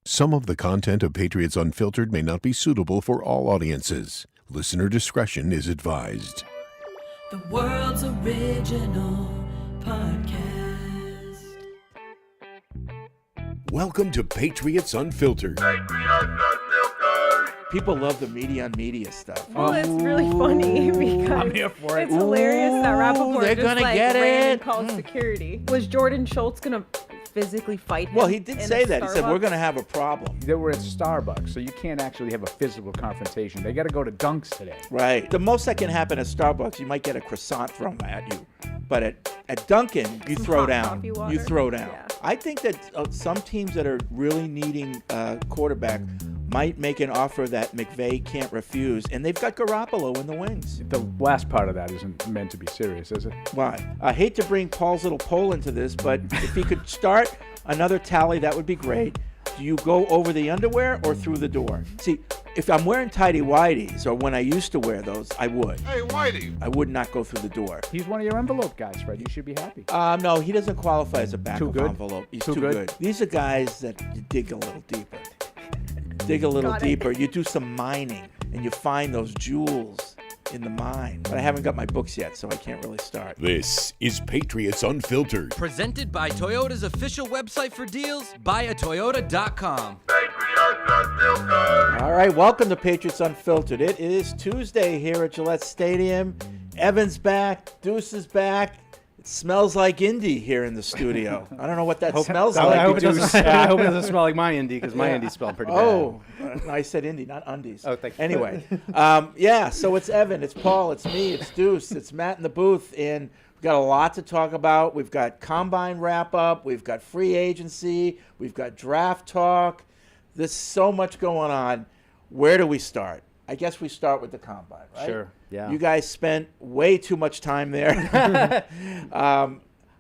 Some of the content of Patriots Unfiltered may not be suitable for all audiences. Listener discretion is advised. The world's original podcast. Welcome to Patriots Unfiltered. People love the media on media stuff. Well, it's really funny because I'm here for it. it's hilarious that Rappaport they're just gonna like get ran it. and called security. Was Jordan Schultz gonna physically fight him? Well, he did in say a that. He said, we're Starbucks? going to have a problem. They were at Starbucks, so you can't actually have a physical confrontation. They got to go to Dunks today. Right. The most that can happen at Starbucks, you might get a croissant thrown at you. But at Dunkin', you Some throw hot down. coffee water. You throw down. Yeah. I think that some teams that are really needing a quarterback might make an offer that McVay can't refuse. And they've got Garoppolo in the wings. The last part of that isn't meant to be serious, is it? Why? I hate to bring Paul's little poll into this, but if he could start another tally, that would be great. Do you go over the underwear or through the door? See, if I'm wearing tighty whities, or when I used to wear those, I would. Hey, Whitey. I would not go through the door. He's one of your envelope guys, Fred. You should be happy. No, he doesn't qualify as a back Too of good? envelope. He's Too too good? good. These are guys that you dig a little deeper. Dig a little Got it. deeper. You do some mining, and you find those jewels in the mine. But I haven't got my books yet, so I can't really start. This is Patriots Unfiltered. Presented by Toyota's official website for deals, buyatoyota.com. All right, welcome to Patriots Unfiltered. It is Tuesday here at Gillette Stadium. Evan's back. Deuce is back. It smells like Indy here in the studio. I don't know what that smells like. I hope it doesn't smell like my Indy, because my Indy smelled pretty bad. Oh, I said Indy, not undies. Oh, thank you. Anyway, yeah, so it's Evan, it's Paul, it's me, it's Deuce, it's Matt in the booth, and we've got a lot to talk about. We've got Combine wrap-up, we've got free agency, we've got draft talk. There's so much going on. Where do we start? I guess we start with the Combine, right? Sure, yeah. You guys spent way too much time there.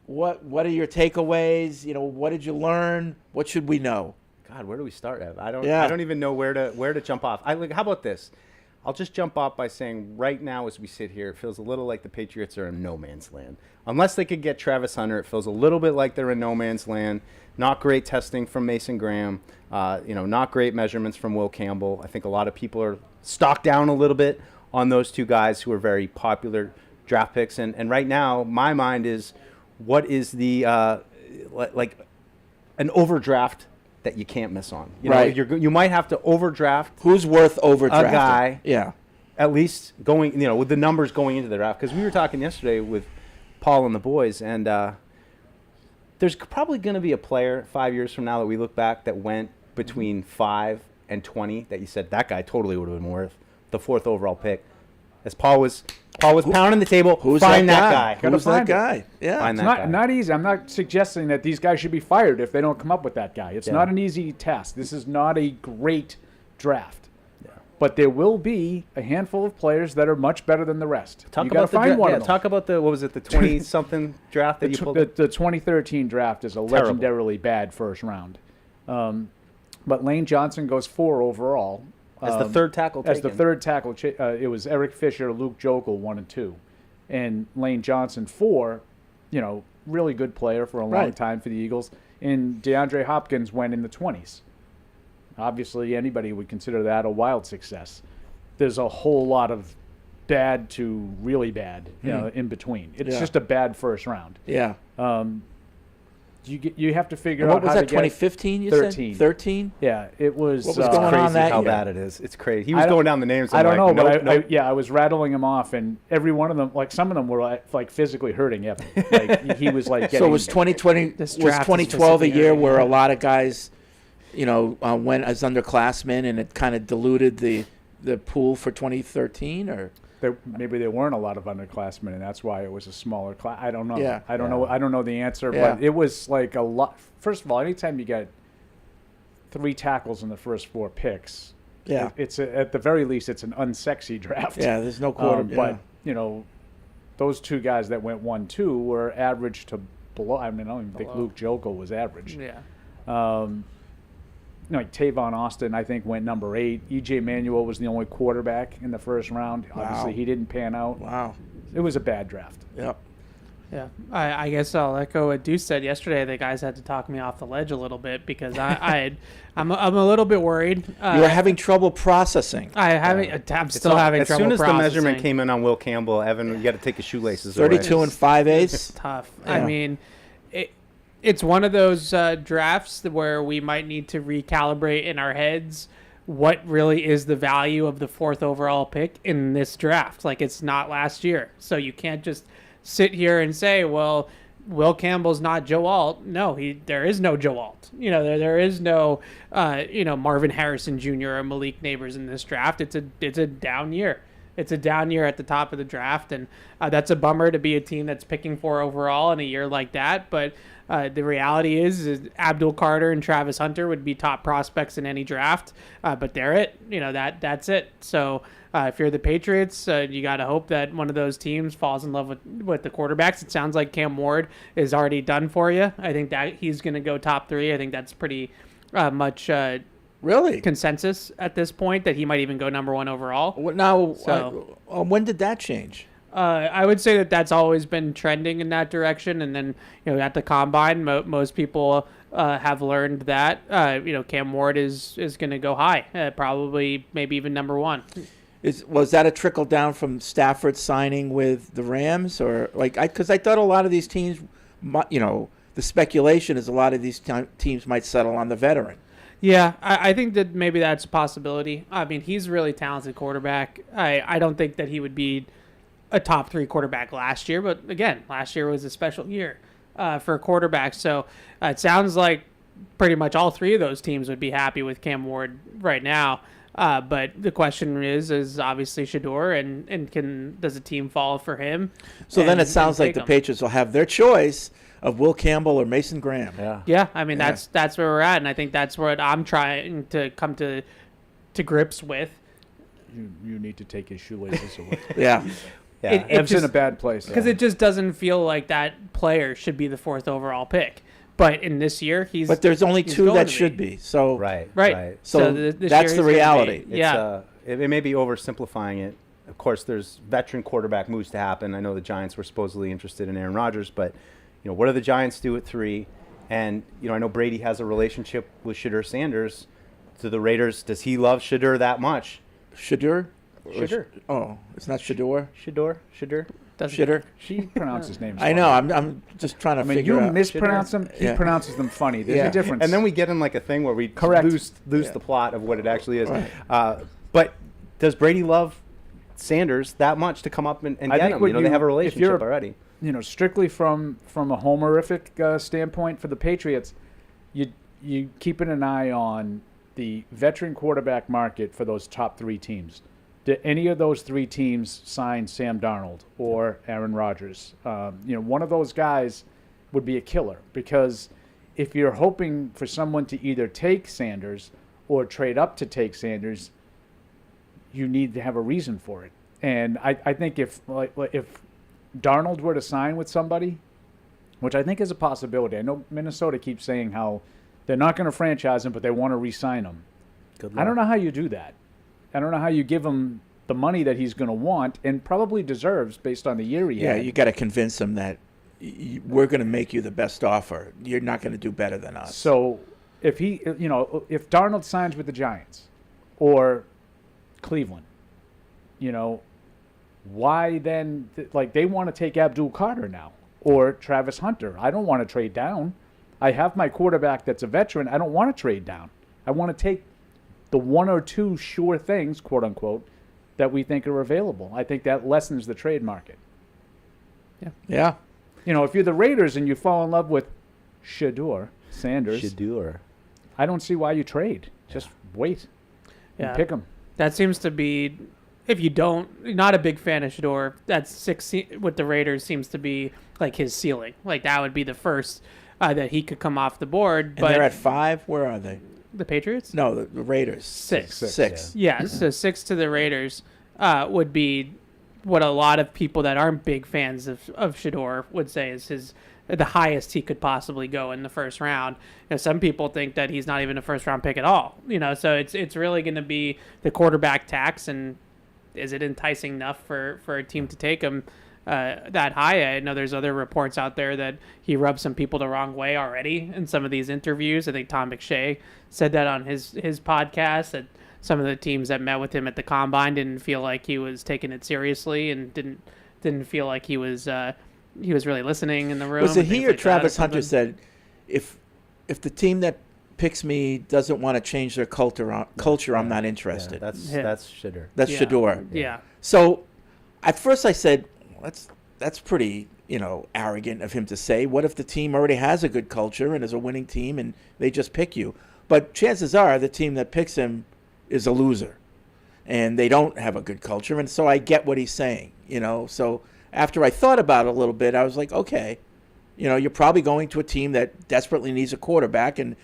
What are your takeaways? You know, what did you learn? What should we know? God, where do we start, Ev? I Yeah. don't even know where to jump off. How about this? I'll just jump off by saying right now as we sit here, it feels a little like the Patriots are in no man's land. Unless they could get Travis Hunter, it feels a little bit like they're in no man's land. Not great testing from Mason Graham. Not great measurements from Will Campbell. I think a lot of people are stocked down a little bit on those two guys who are very popular draft picks. And right now, my mind is, what is the like an overdraft that you can't miss on? Right. You might have to overdraft Who's worth overdrafting? a guy, Yeah. at least going, with the numbers going into the draft. Because we were talking yesterday with Paul and the boys, and there's probably going to be a player 5 years from now that we look back that went between 5 and 20 that you said that guy totally would have been worth the 4th overall pick. As Paul was pounding the table, Who's find that that guy? guy. Who's that find it. guy? Yeah. Find It's that guy. not easy. I'm not suggesting that these guys should be fired if they don't come up with that guy. It's not an easy task. This is not a great draft. But there will be a handful of players that are much better than the rest. Talk you got to about the find dra- one yeah, of them. talk about the 20-something draft that you pulled. The 2013 draft is a Terrible. legendarily bad first round. But Lane Johnson goes 4 overall. As the third tackle As the taken. third tackle. It was Eric Fisher, Luke Jokel, 1 and 2. And Lane Johnson, 4, really good player for a long Right. time for the Eagles. And DeAndre Hopkins went in the 20s. Obviously, anybody would consider that a wild success. There's a whole lot of bad to really bad in between. It's Yeah. just a bad first round. Yeah. You have to figure And out what was how that, to get 2015 you 13. said? 13? Yeah, it was. What was going on Crazy that how year? bad it is. It's crazy. He was I don't- going down the names. I I'm don't like, know, but nope. I was rattling them off, and every one of them, like some of them were like physically hurting Evan. Like he was like getting. So was 2020 This was draft is 2012 a physically year hurting. where a lot of guys, went as underclassmen, and it kind of diluted the pool for 2013, or Maybe there weren't a lot of underclassmen, and that's why it was a smaller class. I don't know. Yeah. I don't know. I don't know the answer, Yeah. but it was like a lot. First of all, anytime you get 3 tackles in the first 4 picks, Yeah. it's at the very least it's an unsexy draft. yeah, there's no quarter. But those 2 guys that went 1-2 were average to below. I mean, I don't even think Luke Jokel was average. Yeah. Like Tavon Austin, I think, went number 8. E.J. Manuel was the only quarterback in the first round. Wow. Obviously, he didn't pan out. Wow. It was a bad draft. Yep. Yeah, I guess I'll echo what Deuce said yesterday. The guys had to talk me off the ledge a little bit because I'm a little bit worried. You were having trouble processing. I'm still having as trouble soon as processing. the measurement came in on Will Campbell, Evan, you got to take your shoelaces 32 away. and 5/8. It's tough. Yeah. I mean, it's one of those drafts where we might need to recalibrate in our heads what really is the value of the 4th overall pick in this draft. Like, it's not last year. So you can't just sit here and say, well, Will Campbell's not Joe Alt. No, there is no Joe Alt. There is no Marvin Harrison Jr. or Malik Neighbors in this draft. It's a down year. It's a down year at the top of the draft, and that's a bummer to be a team that's picking 4 overall in a year like that. But the reality is Abdul Carter and Travis Hunter would be top prospects in any draft, but they're it. That's it. So if you're the Patriots, you got to hope that one of those teams falls in love with the quarterbacks. It sounds like Cam Ward is already done for you. I think that he's going to go top 3. I think that's pretty much Really? consensus at this point that he might even go number 1 overall. Now, So- when did that change? I would say that's always been trending in that direction, and then at the combine, most people have learned that Cam Ward is going to go high, probably maybe even number 1. Was that a trickle down from Stafford signing with the Rams, or because I thought a lot of these teams, the speculation is a lot of these teams might settle on the veteran. Yeah, I think that maybe that's a possibility. I mean, he's a really talented quarterback. I don't think that he would be a top 3 quarterback last year, but again, last year was a special year for quarterbacks. So it sounds like pretty much all 3 of those teams would be happy with Cam Ward right now. But the question is obviously Shador, and does a team fall for him? So then it sounds like take the him? Patriots will have their choice of Will Campbell or Mason Graham. Yeah, I mean that's where we're at, and I think that's what I'm trying to come to grips with. You need to take his shoelaces away. Yeah. Yeah. Ev's in a bad place. Because it just doesn't feel like that player should be the 4th overall pick. But in this year, But there's only he's 2 going that to should be. So Right. So this that's year the he's gonna reality. be- yeah. It may be oversimplifying it. Of course, there's veteran quarterback moves to happen. I know the Giants were supposedly interested in Aaron Rodgers, but what do the Giants do at 3? And I know Brady has a relationship with Shedeur Sanders. To the Raiders, does he love Shedeur that much? Shador? Shedeur. Oh, it's not Shador? Shedeur. Shidder? She pronounces names. I know. I'm just trying to I mean, figure you out. mispronounce them. He Yeah. pronounces them funny. There's Yeah. a difference. And then we get in like a thing where we Correct. lose the plot of what it actually is. Right. But does Brady love Sanders that much to come up and I get think him? what They have a if relationship you're- already. Strictly from a homerific standpoint for the Patriots, you keeping an eye on the veteran quarterback market for those top 3 teams. Did any of those 3 teams sign Sam Darnold or Aaron Rodgers? One of those guys would be a killer, because if you're hoping for someone to either take Sanders or trade up to take Sanders, you need to have a reason for it. And I think if Darnold were to sign with somebody, which I think is a possibility. I know Minnesota keeps saying how they're not going to franchise him, but they want to re-sign him. Good I don't know how you do that. I don't know how you give him the money that he's going to want and probably deserves based on the year he Yeah, had. you got to convince them that we're going to make you the best offer. You're not going to do better than us. So if if Darnold signs with the Giants or Cleveland, why then? They want to take Abdul Carter now or Travis Hunter. I don't want to trade down. I have my quarterback that's a veteran. I don't want to trade down. I want to take the 1 or 2 sure things, quote unquote, that we think are available. I think that lessens the trade market. Yeah. If you're the Raiders and you fall in love with Shedeur Sanders, Shedeur. I don't see why you trade. Just wait and pick him. That seems to be, if you not a big fan of Shador, that's 6 with the Raiders seems to be like his ceiling. Like that would be the first that he could come off the board. And But they're at 5? Where are they? the Patriots? No, the Raiders. 6. 6. Yeah, so 6 to the Raiders would be what a lot of people that aren't big fans of Shador would say is the highest he could possibly go in the first round. Some people think that he's not even a first round pick at all. So it's really going to be the quarterback tax, and is it enticing enough for a team to take him? that high. I know there's other reports out there that he rubbed some people the wrong way already in some of these interviews. I think Tom McShay said that on his podcast, that some of the teams that met with him at the combine didn't feel like he was taking it seriously and didn't feel like he was really listening in the room. Was it he or like Travis Hunter said, if the team that picks me doesn't want to change their culture, I'm not interested. That's shitter. That's Shador. Yeah. So at first I said, that's pretty, arrogant of him to say. What if the team already has a good culture and is a winning team and they just pick you? But chances are the team that picks him is a loser and they don't have a good culture. And so I get what he's saying, So after I thought about it a little bit, I was like, okay, you're probably going to a team that desperately needs a quarterback, and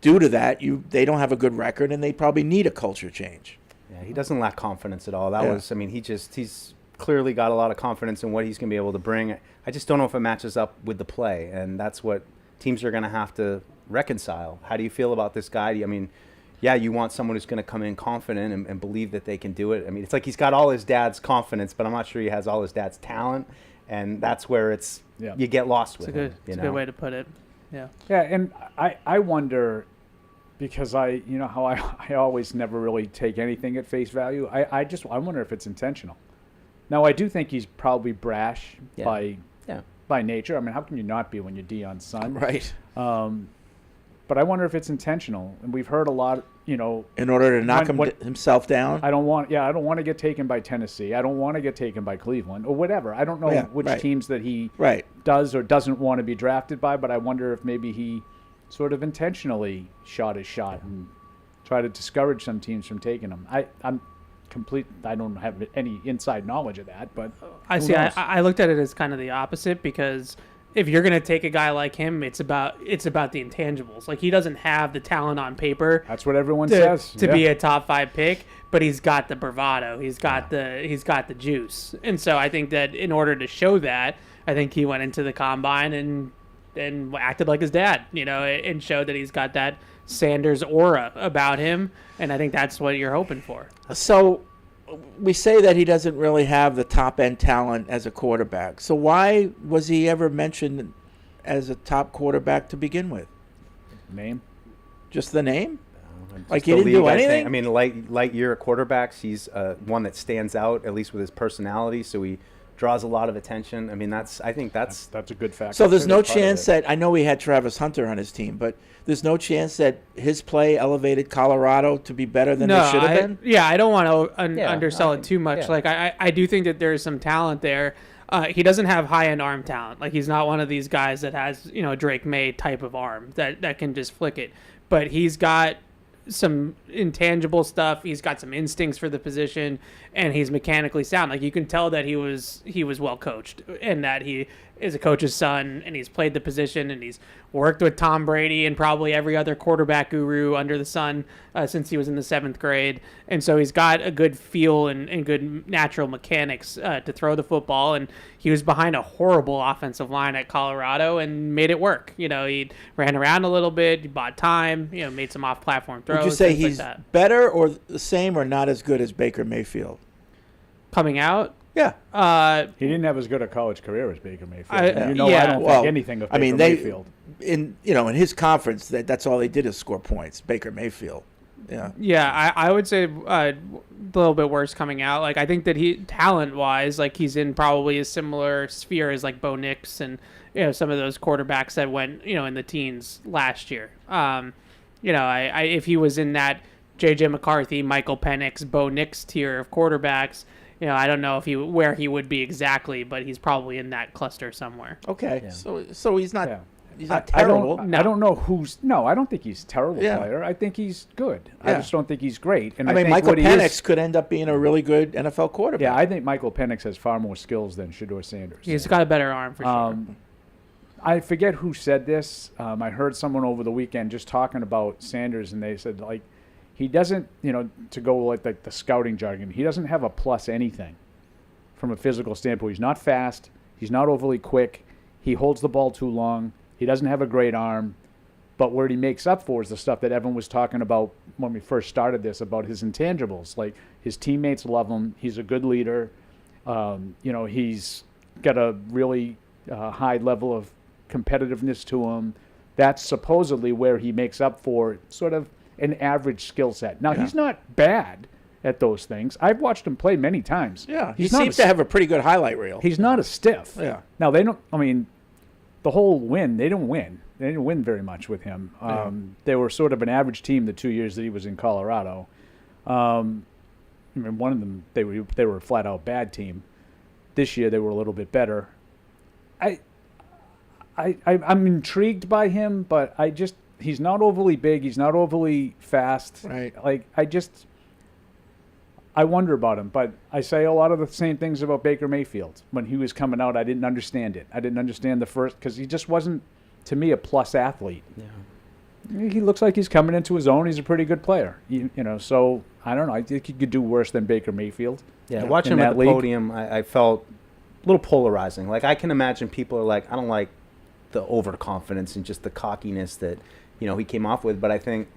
due to that, they don't have a good record and they probably need a culture change. Yeah, he doesn't lack confidence at all. He's clearly got a lot of confidence in what he's going to be able to bring. I just don't know if it matches up with the play, and that's what teams are going to have to reconcile. How do you feel about this guy? You want someone who's going to come in confident and believe that they can do it. It's like he's got all his dad's confidence, but I'm not sure he has all his dad's talent, and that's where you get lost with him. It's a good way to put it. Yeah. Yeah, and I wonder, because I always never really take anything at face value. I wonder if it's intentional. Now, I do think he's probably brash by nature. How can you not be when you're Deion's son? Right. But I wonder if it's intentional. And we've heard a lot, in order to knock himself down. I don't want to get taken by Tennessee. I don't want to get taken by Cleveland or whatever. I don't know which teams that he does or doesn't want to be drafted by, but I wonder if maybe he sort of intentionally shot his shot and tried to discourage some teams from taking him. I don't have any inside knowledge of that, but I see. I looked at it as kind of the opposite, because if you're going to take a guy like him, it's about the intangibles. Like, he doesn't have the talent on paper. That's what everyone says. To be a top 5 pick, but he's got the bravado. He's got the juice. And so I think that in order to show that, I think he went into the combine and acted like his dad, and showed that he's got that Sanders aura about him. And I think that's what you're hoping for. So we say that he doesn't really have the top-end talent as a quarterback. So why was he ever mentioned as a top quarterback to begin with? Name? Just the name? Like, he didn't do anything? Light year at quarterbacks, he's one that stands out, at least with his personality, so he draws a lot of attention. I think that's a good factor. So there's no chance that, I know he had Travis Hunter on his team, but there's no chance that his play elevated Colorado to be better than they should have been? Yeah, I don't want to undersell it too much. Yeah. Like, I do think that there's some talent there. He doesn't have high-end arm talent. Like, he's not one of these guys that has, Drake May type of arm that can just flick it. But he's got some intangible stuff. He's got some instincts for the position, and he's mechanically sound. Like, you can tell that he was well coached, and that he is a coach's son, and he's played the position, and he's worked with Tom Brady and probably every other quarterback guru under the sun since he was in the 7th grade. And so he's got a good feel and good natural mechanics to throw the football. And he was behind a horrible offensive line at Colorado and made it work. He ran around a little bit, he bought time, made some off-platform throws. Would you say he's better or the same or not as good as Baker Mayfield? Coming out? Yeah. He didn't have as good a college career as Baker Mayfield. I don't think anything of Baker Mayfield. In his conference, that's all they did is score points. Baker Mayfield. Yeah. Yeah, I would say a little bit worse coming out. Like, I think that he, talent-wise, like, he's in probably a similar sphere as, like, Bo Nix and, some of those quarterbacks that went, in the teens last year. If he was in that J.J. McCarthy, Michael Penix, Bo Nix tier of quarterbacks, I don't know where he would be exactly, but he's probably in that cluster somewhere. Okay, so he's not he's not terrible. I don't know I don't think he's a terrible player. I think he's good. I just don't think he's great. And I think Michael Penix could end up being a really good NFL quarterback. Yeah, I think Michael Penix has far more skills than Shedeur Sanders. He's got a better arm for sure. I forget who said this. I heard someone over the weekend just talking about Sanders, and they said, like, he doesn't, to go like the scouting jargon, he doesn't have a plus anything from a physical standpoint. He's not fast. He's not overly quick. He holds the ball too long. He doesn't have a great arm. But what he makes up for is the stuff that Evan was talking about when we first started this, about his intangibles. Like, his teammates love him. He's a good leader. He's got a really high level of competitiveness to him. That's supposedly where he makes up for sort of an average skill set. Now, he's not bad at those things. I've watched him play many times. Yeah, he he's not seems to have a pretty good highlight reel. He's not a stiff. Yeah. Now, they don't, I mean, the whole win, they didn't win. They didn't win very much with him. They were sort of an average team the 2 years that he was in Colorado. I mean, one of them, they were a flat-out bad team. This year, they were a little bit better. I'm intrigued by him, but he's not overly big. He's not overly fast. Right. Like, I wonder about him, but I say a lot of the same things about Baker Mayfield. When he was coming out, I didn't understand it. I didn't understand the first, because he just wasn't, to me, a plus athlete. Yeah. He looks like he's coming into his own. He's a pretty good player. You know, so I don't know. I think he could do worse than Baker Mayfield. Yeah, watching him at the podium, I felt a little polarizing. Like, I can imagine people are like, I don't like the overconfidence and just the cockiness that, you know, he came off with. But I think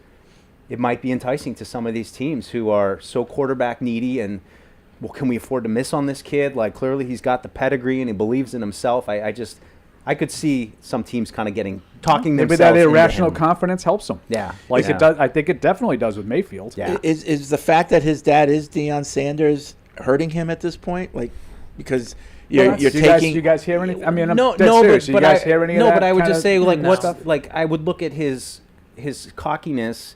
it might be enticing to some of these teams who are so quarterback needy and, well, can we afford to miss on this kid? Like, clearly he's got the pedigree and he believes in himself. I could see some teams kind of talking Maybe themselves that into irrational him. confidence helps him. Yeah. Like Yeah. it does. I think it definitely does with Mayfield. Yeah. Is the fact that his dad is Deion Sanders hurting him at this point? Like, because you're taking. You guys hear anything? I mean, I'm no, dead no, serious. but You guys hear any of no, that but I would kinda just say, like, stuff? like, I would look at his cockiness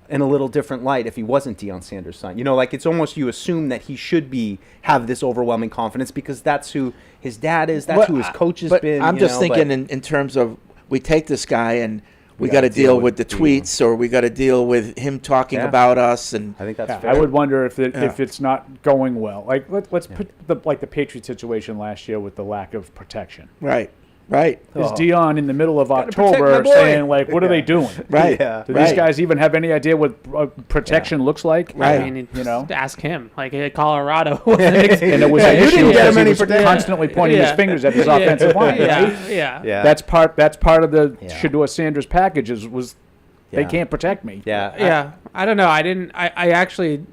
in a little different light if he wasn't Deion Sanders' son. You know, like, it's almost, you assume that he should have this overwhelming confidence because that's who his dad is. That's who his coach has been. I'm just thinking in terms of, we take this guy and we got to deal with the tweets, or we got to deal with him talking about us, and I think that's Yeah, fair. I would wonder if it's not going well. Like let's put the Patriot situation last year with the lack of protection. right. Is Dion in the middle of protect October my boy. saying, like, what are they doing? Right. Yeah. Do these guys even have any idea what protection looks like? Right. I mean, You know? just ask him. Like, Colorado wasn't And it was an you issue didn't get because him he any was protection. constantly pointing his fingers at his offensive line. Yeah, Right? yeah. That's part of the Yeah. Shedeur Sanders package was they Yeah. can't protect me. Yeah. Yeah, I don't know. I actually,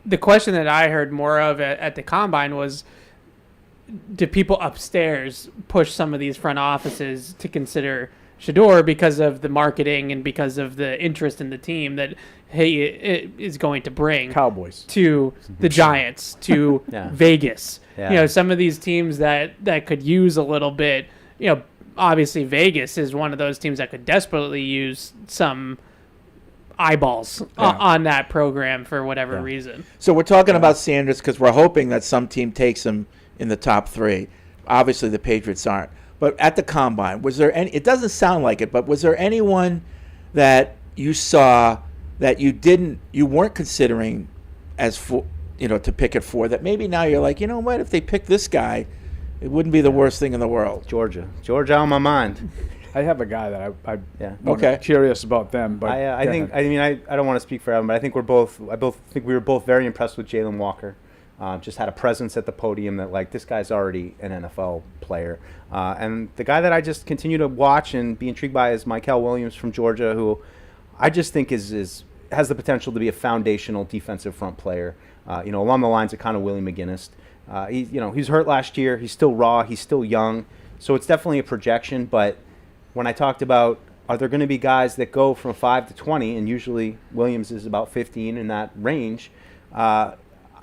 the question that I heard more of at the combine was, do people upstairs push some of these front offices to consider Shedeur because of the marketing and because of the interest in the team that it is going to bring Cowboys. to the Giants, to Yeah. Vegas. Yeah. You know, some of these teams that could use a little bit, you know, obviously Vegas is one of those teams that could desperately use some eyeballs on that program for whatever reason. So we're talking about Sanders because we're hoping that some team takes him in the top 3. Obviously, the Patriots aren't. But at the combine, was there any? It doesn't sound like it, but was there anyone that you saw that you weren't considering as to pick it for, that maybe now you're like, you know what, if they pick this guy, it wouldn't be the worst thing in the world? Georgia on my mind. I have a guy that I'm Okay. curious about them, but I think. I mean, I don't want to speak for Evan, but I think I think we were both very impressed with Jalen Walker. Just had a presence at the podium that, like, this guy's already an NFL player. And the guy that I just continue to watch and be intrigued by is Mykel Williams from Georgia, who I just think has the potential to be a foundational defensive front player. Along the lines of kind of Willie McGinnis. He's hurt last year. He's still raw. He's still young. So it's definitely a projection. But when I talked about, are there going to be guys that go from 5 to 20, and usually Williams is about 15 in that range,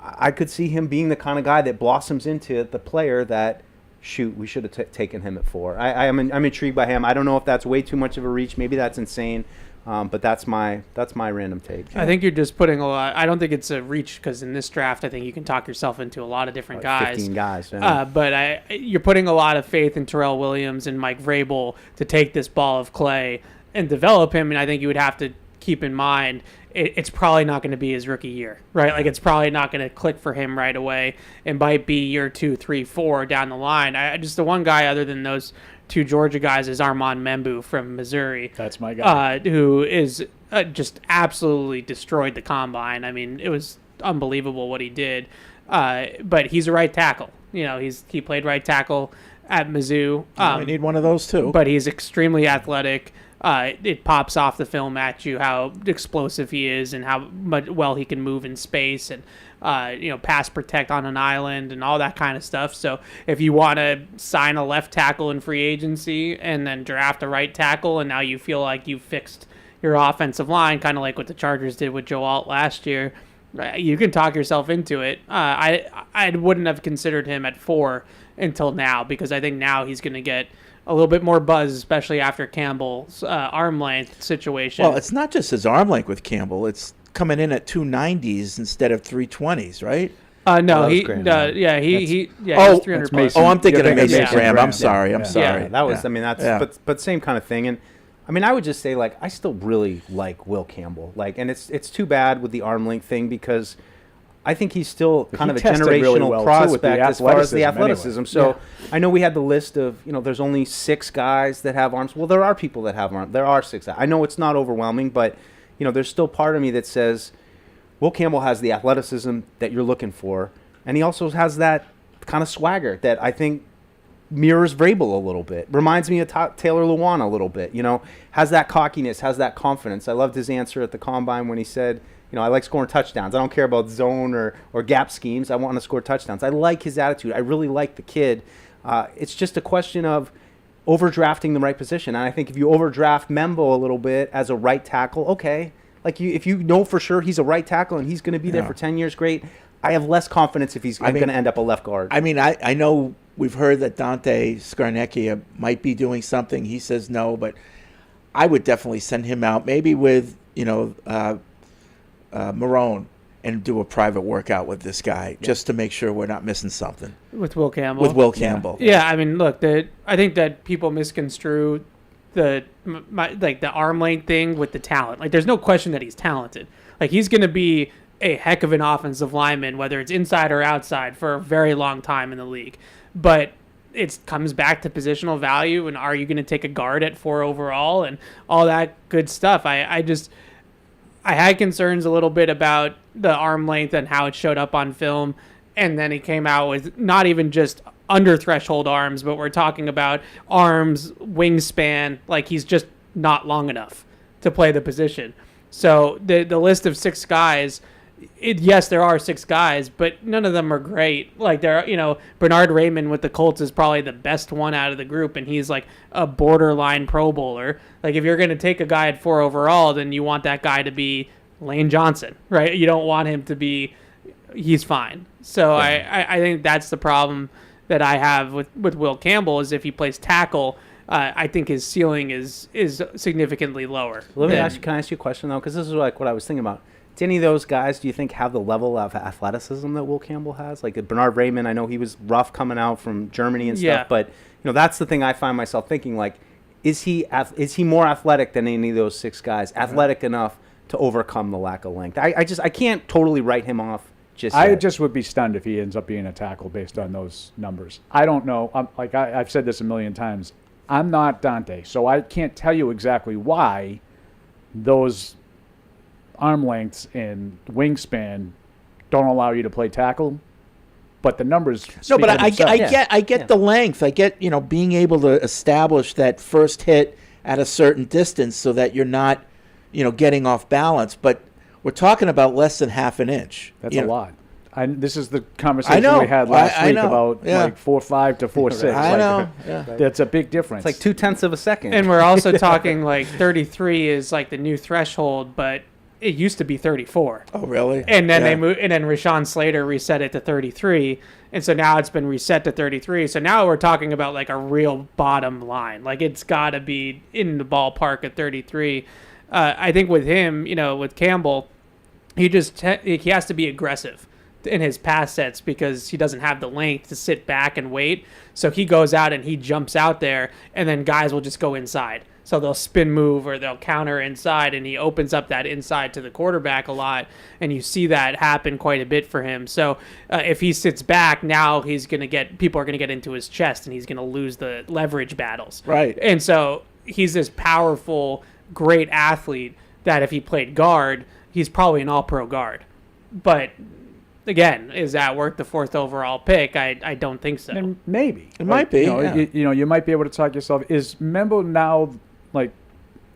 I could see him being the kind of guy that blossoms into the player that, shoot, we should have taken him at 4. I'm intrigued by him. I don't know if that's way too much of a reach. Maybe that's insane. But that's my random take. I think you're just putting a lot. I don't think it's a reach because in this draft, I think you can talk yourself into a lot of different guys. 15 guys. Yeah. But you're putting a lot of faith in Terrell Williams and Mike Vrabel to take this ball of clay and develop him. And I think you would have to keep in mind it's probably not going to be his rookie year, right? Like, it's probably not going to click for him right away. It might be year 2, 3, 4 down the line. The one guy other than those 2 Georgia guys is Armand Membu from Missouri. That's my guy. Who is just absolutely destroyed the combine. I mean, it was unbelievable what he did. But he's a right tackle. He played right tackle at Mizzou. We need one of those too. But he's extremely athletic. it pops off the film at you how explosive he is and how well he can move in space and pass protect on an island and all that kind of stuff. So if you want to sign a left tackle in free agency and then draft a right tackle, and now you feel like you've fixed your offensive line, kind of like what the Chargers did with Joe Alt last year, you can talk yourself into it. I wouldn't have considered him at 4 until now, because I think now he's going to get a little bit more buzz, especially after Campbell's arm length situation. Well, it's not just his arm length with Campbell. It's coming in at 290s instead of 320s, right? No, he's 300 plus. Oh, I'm thinking of Mason Mason Graham. I'm sorry. I'm sorry. Yeah, that was. I mean, that's. But same kind of thing. And I mean, I would just say, like, I still really like Will Campbell. Like, and it's too bad with the arm length thing, because I think he's still kind of a generational really well, prospect as far as the athleticism. Anyway. So I know we had the list of, there's only 6 guys that have arms. Well, there are people that have arms. There are 6. I know it's not overwhelming, but, there's still part of me that says Will Campbell has the athleticism that you're looking for, and he also has that kind of swagger that I think mirrors Vrabel a little bit. Reminds me of Taylor Lewan a little bit, has that cockiness, has that confidence. I loved his answer at the Combine when he said, I like scoring touchdowns. I don't care about zone or gap schemes. I want to score touchdowns. I like his attitude. I really like the kid. It's just a question of overdrafting the right position. And I think if you overdraft Membo a little bit as a right tackle, okay. Like, if you know for sure he's a right tackle and he's going to be there for 10 years, great. I have less confidence if he's going to end up a left guard. I mean, I know we've heard that Dante Scarnecchia might be doing something. He says no, but I would definitely send him out, maybe with, Marone, and do a private workout with this guy just to make sure we're not missing something. With Will Campbell? With Will Campbell. Yeah, I mean, look, I think that people misconstrue the arm length thing with the talent. Like, there's no question that he's talented. Like, he's going to be a heck of an offensive lineman, whether it's inside or outside, for a very long time in the league. But it comes back to positional value, and are you going to take a guard at 4 overall and all that good stuff. I had concerns a little bit about the arm length and how it showed up on film, and then he came out with not even just under threshold arms, but we're talking about arms, wingspan, like he's just not long enough to play the position. So the list of 6 guys, yes, there are 6 guys, but none of them are great. Like, Bernard Raymond with the Colts is probably the best one out of the group, and he's like a borderline Pro Bowler. Like, if you're going to take a guy at 4 overall, then you want that guy to be Lane Johnson, right? You don't want him to be, he's fine. So I think that's the problem that I have with Will Campbell, is if he plays tackle, I think his ceiling is significantly lower. Can I ask you a question, though? Because this is like what I was thinking about. Do any of those guys, do you think, have the level of athleticism that Will Campbell has? Like Bernard Raymond, I know he was rough coming out from Germany and stuff, but that's the thing I find myself thinking, like, is he more athletic than any of those 6 guys? Athletic enough to overcome the lack of length? I can't totally write him off just yet. I just would be stunned if he ends up being a tackle based on those numbers. I don't know. I've said this a million times. I'm not Dante, so I can't tell you exactly why those arm lengths and wingspan don't allow you to play tackle, but the numbers no, but I themselves. get the length. I get being able to establish that first hit at a certain distance so that you're not getting off balance. But we're talking about less than half an inch. That's a lot. This is the conversation we had last week about like 4.5 to 4.6. I know. That's a big difference. It's like 0.2 of a second. And we're also talking like 33 is like the new threshold, but it used to be 34. Oh, really? And then they moved, and then Rashawn Slater reset it to 33, and so now it's been reset to 33. So now we're talking about like a real bottom line. Like, it's got to be in the ballpark at 33. I think with him, with Campbell, he has to be aggressive in his pass sets because he doesn't have the length to sit back and wait. So he goes out and he jumps out there, and then guys will just go inside. So they'll spin move or they'll counter inside, and he opens up that inside to the quarterback a lot, and you see that happen quite a bit for him. So if he sits back, now people are going to get into his chest, and he's going to lose the leverage battles. Right. And so he's this powerful, great athlete that if he played guard, he's probably an all-pro guard. But again, is that worth the 4th overall pick? I don't think so. And maybe it might be. You might be able to talk yourself. Is Membo now like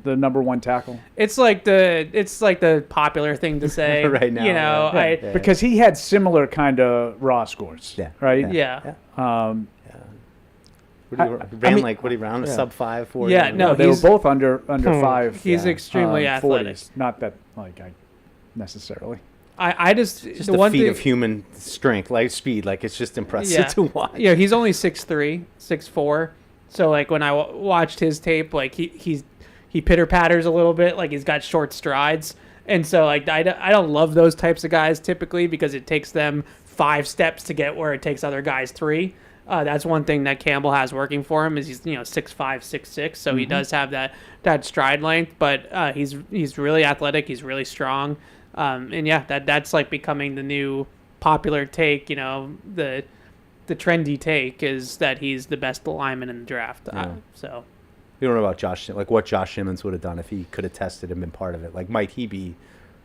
the number one tackle? It's like the popular thing to say Right now, You know, yeah. Because he had similar kind of raw scores. Yeah. Right. yeah. What do you round? Yeah. Sub 5, 4? Yeah, no, They were he's- both under 5. He's extremely athletic. 40s. Not that like I necessarily. I just Just the a one feat thing, of human strength, like speed. Like, it's just impressive to watch. Yeah, he's only 6'3", 6'4". So like when I watched his tape, like he pitter patters a little bit, like he's got short strides, and so like I don't love those types of guys typically because it takes them 5 steps to get where it takes other guys 3. That's one thing that Campbell has working for him is he's 6'5", 6'6", so he does have that stride length, but he's really athletic, he's really strong, and yeah, that's like becoming the new popular take. The trendy take is that he's the best lineman in the draft. So We don't know about what Josh Simmons would have done if he could have tested and been part of it. Like, might he be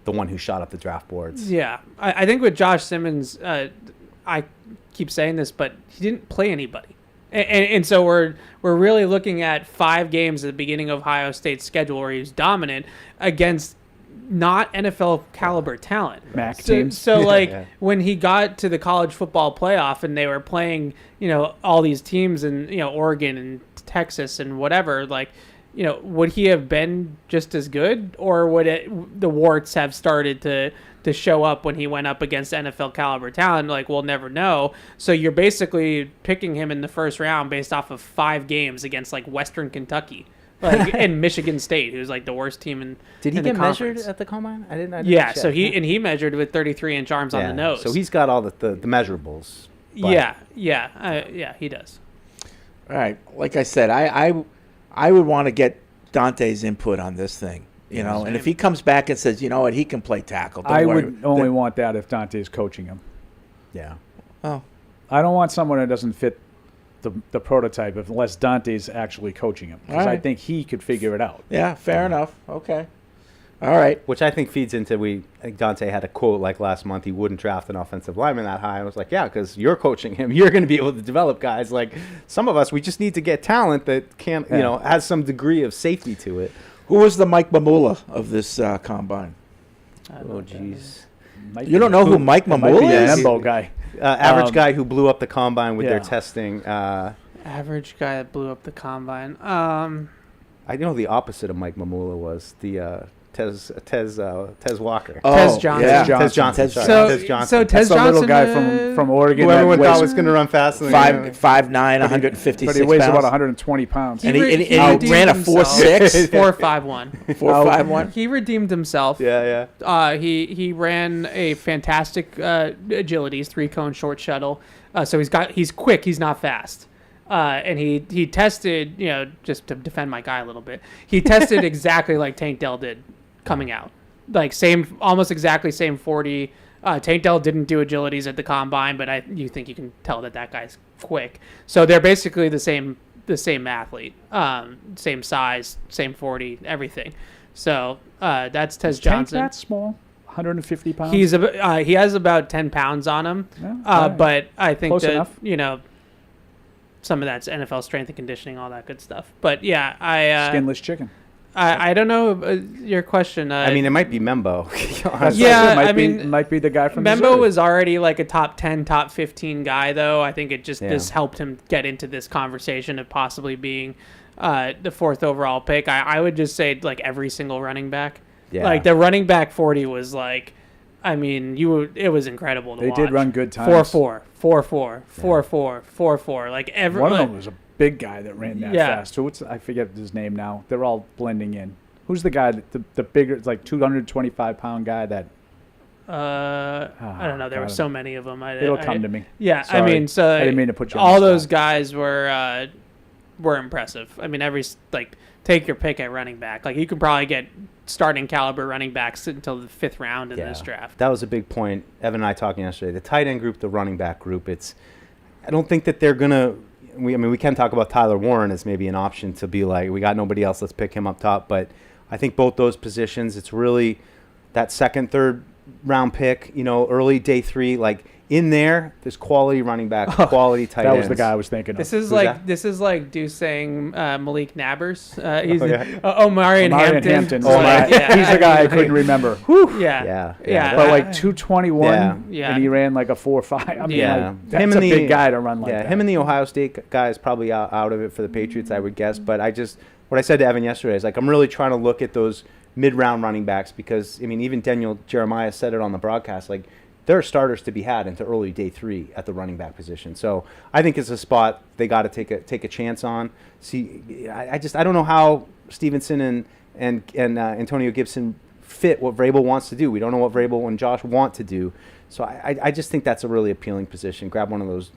the one who shot up the draft boards? yeah, I think with Josh Simmons, I keep saying this, but he didn't play anybody. And so we're really looking at 5 games at the beginning of Ohio State's schedule where he was dominant against not NFL caliber talent. MAC teams. So like Yeah. when he got to the college football playoff and they were playing, all these teams in, Oregon and Texas and whatever, like, would he have been just as good, or would the warts have started to show up when he went up against NFL caliber talent? Like, we'll never know. So you're basically picking him in the first round based off of 5 games against like Western Kentucky, like and Michigan State, who's like the worst team in. Did he in the get measured conference. at the combine? I didn't Yeah, check. so he measured with 33-inch arms on the nose. So he's got all the measurables. but- Yeah, he does. All right. Like I said, I would want to get Dante's input on this thing. And if he comes back and says, you know what, he can play tackle. Don't I worry. would only want that if Dante's coaching him. Yeah. Oh, I don't want someone that doesn't fit the prototype unless Dante's actually coaching him, because All I right. think he could figure it out. yeah, fair enough. Okay. All right. Which I think feeds into I think Dante had a quote like last month, he wouldn't draft an offensive lineman that high. I was like, yeah, because you're coaching him. You're going to be able to develop guys. Like, some of us, we just need to get talent that can, has some degree of safety to it. Who was the Mike Mamula of this combine? Oh, jeez. You don't know who Mike Might be Mamula an is? Embo guy. Average guy who blew up the combine with their yeah. testing. Average guy that blew up the combine. I know the opposite of Mike Mamula was the Tez Walker. Oh, Tez Johnson. Yeah. Tez Johnson. Tez sorry. So- Tez Johnson. so Tez That's the little Johnson, guy from Oregon. who everyone that thought weighs- was going to run faster than 5'9", 156 but he weighs pounds. about 120 pounds. And he redeemed ran a himself. 4.6? 4.51. 4.51? He redeemed himself. Yeah. He ran a fantastic agilities 3-cone short shuttle. So he's quick. He's not fast. And he tested, just to defend my guy a little bit, he tested exactly like Tank Dell did coming out. Like almost exactly same 40. Tank Dell didn't do agilities at the combine, but you think you can tell that guy's quick. So they're basically the same athlete, same size, same 40, everything. So that's Tez Johnson. Tank that small, 150 pounds. He has about 10 pounds on him, Yeah, all right. but I think Close that enough. some of that's NFL strength and conditioning, all that good stuff. But yeah, Skinless chicken. I don't know your question. I mean, it might be Membo. That's Yeah, it. I mean, might be the guy from Membo Missouri. was already like a top 10, top 15 guy, though. I think it just Yeah. this helped him get into this conversation of possibly being the 4th overall pick. I would just say like every single running back. Yeah. Like the running back 40 was like, I mean, it was incredible to They watch. did run good times. 4-4, 4-4, 4-4, 4-4. Like every One of them was a big guy that ran that Yeah. fast. I forget his name now. They're all blending in. Who's the guy the bigger, like 225-pound guy that? I don't know. There were God. so many of them. It'll come to me. Yeah, Sorry. I mean, so I didn't mean to put you on all the those spot. guys were impressive. I mean, take your pick at running back. Like you could probably get starting caliber running backs until the 5th round in this draft. That was a big point. Evan and I talking yesterday. The tight end group, the running back group. I don't think that they're gonna. We can talk about Tyler Warren as maybe an option to be like, we got nobody else, let's pick him up top. But I think both those positions, it's really that 2nd, 3rd round pick. Early day 3. Like in there's quality running back, quality tight ends. That was the guy I was thinking of. This is Who's like that? this is like Deuce saying Malik Nabbers. He's yeah. Omarion Hampton. Oh, Like, yeah, he's the guy I couldn't remember. Yeah. But like 221, Yeah. and he ran like a 4.5. I mean, Yeah. like, that's a big guy to run like that. Him and the Ohio State guy is probably out of it for the Patriots, I would guess. But what I said to Evan yesterday is like I'm really trying to look at those mid-round running backs because, I mean, even Daniel Jeremiah said it on the broadcast, like there are starters to be had into early day 3 at the running back position. So I think it's a spot they got to take a chance on. See, I don't know how Stevenson and Antonio Gibson fit what Vrabel wants to do. We don't know what Vrabel and Josh want to do. So I just think that's a really appealing position. Grab one of those,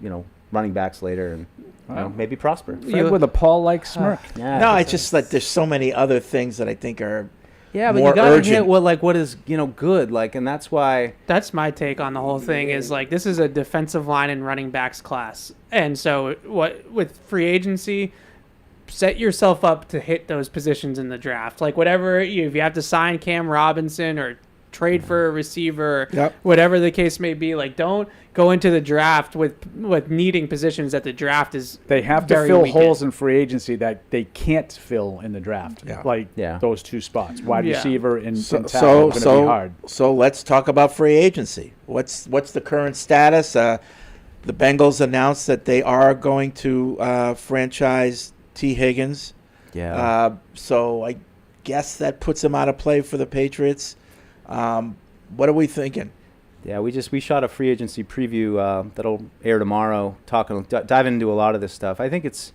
running backs later and maybe prosper. Fred with a Paul-like smirk. No, it's just that there's so many other things that I think are but more you gotta urgent. hit what is good, like, and that's why. That's my take on the whole thing is like this is a defensive line and running backs class. And so with free agency, set yourself up to hit those positions in the draft. Like whatever if you have to sign Cam Robinson or trade for a receiver, whatever the case may be, like don't go into the draft with needing positions that the draft is They have to fill holes in free agency that they can't fill in the draft. Those two spots, wide receiver and tackle, is going to be hard. So let's talk about free agency. What's the current status? The Bengals announced that they are going to franchise T. Higgins. So I guess that puts him out of play for the Patriots. What are we thinking? Yeah, we shot a free agency preview that'll air tomorrow, diving into a lot of this stuff. I think it's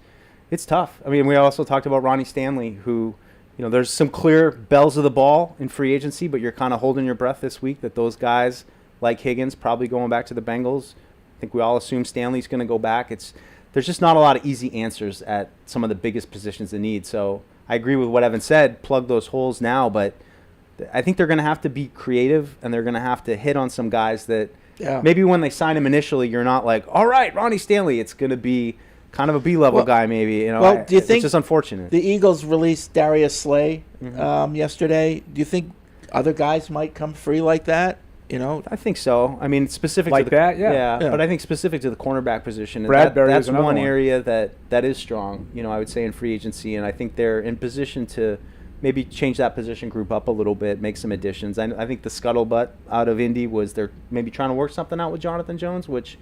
tough. I mean, we also talked about Ronnie Stanley, who, there's some clear bells of the ball in free agency, but you're kind of holding your breath this week that those guys like Higgins probably going back to the Bengals. I think we all assume Stanley's going to go back. There's just not a lot of easy answers at some of the biggest positions in need. So I agree with what Evan said. Plug those holes now, but I think they're going to have to be creative, and they're going to have to hit on some guys that maybe when they sign him initially, you're not like, all right, Ronnie Stanley. It's going to be kind of a B-level guy maybe. Do you think it's just unfortunate? The Eagles released Darius Slay yesterday. Do you think other guys might come free like that? I think so. I mean, specific like to the, that, yeah. But I think specific to the cornerback position, Bradbury that's is one area that is strong. I would say in free agency, and I think they're in position to maybe change that position group up a little bit, make some additions. I think the scuttlebutt out of Indy was they're maybe trying to work something out with Jonathan Jones, which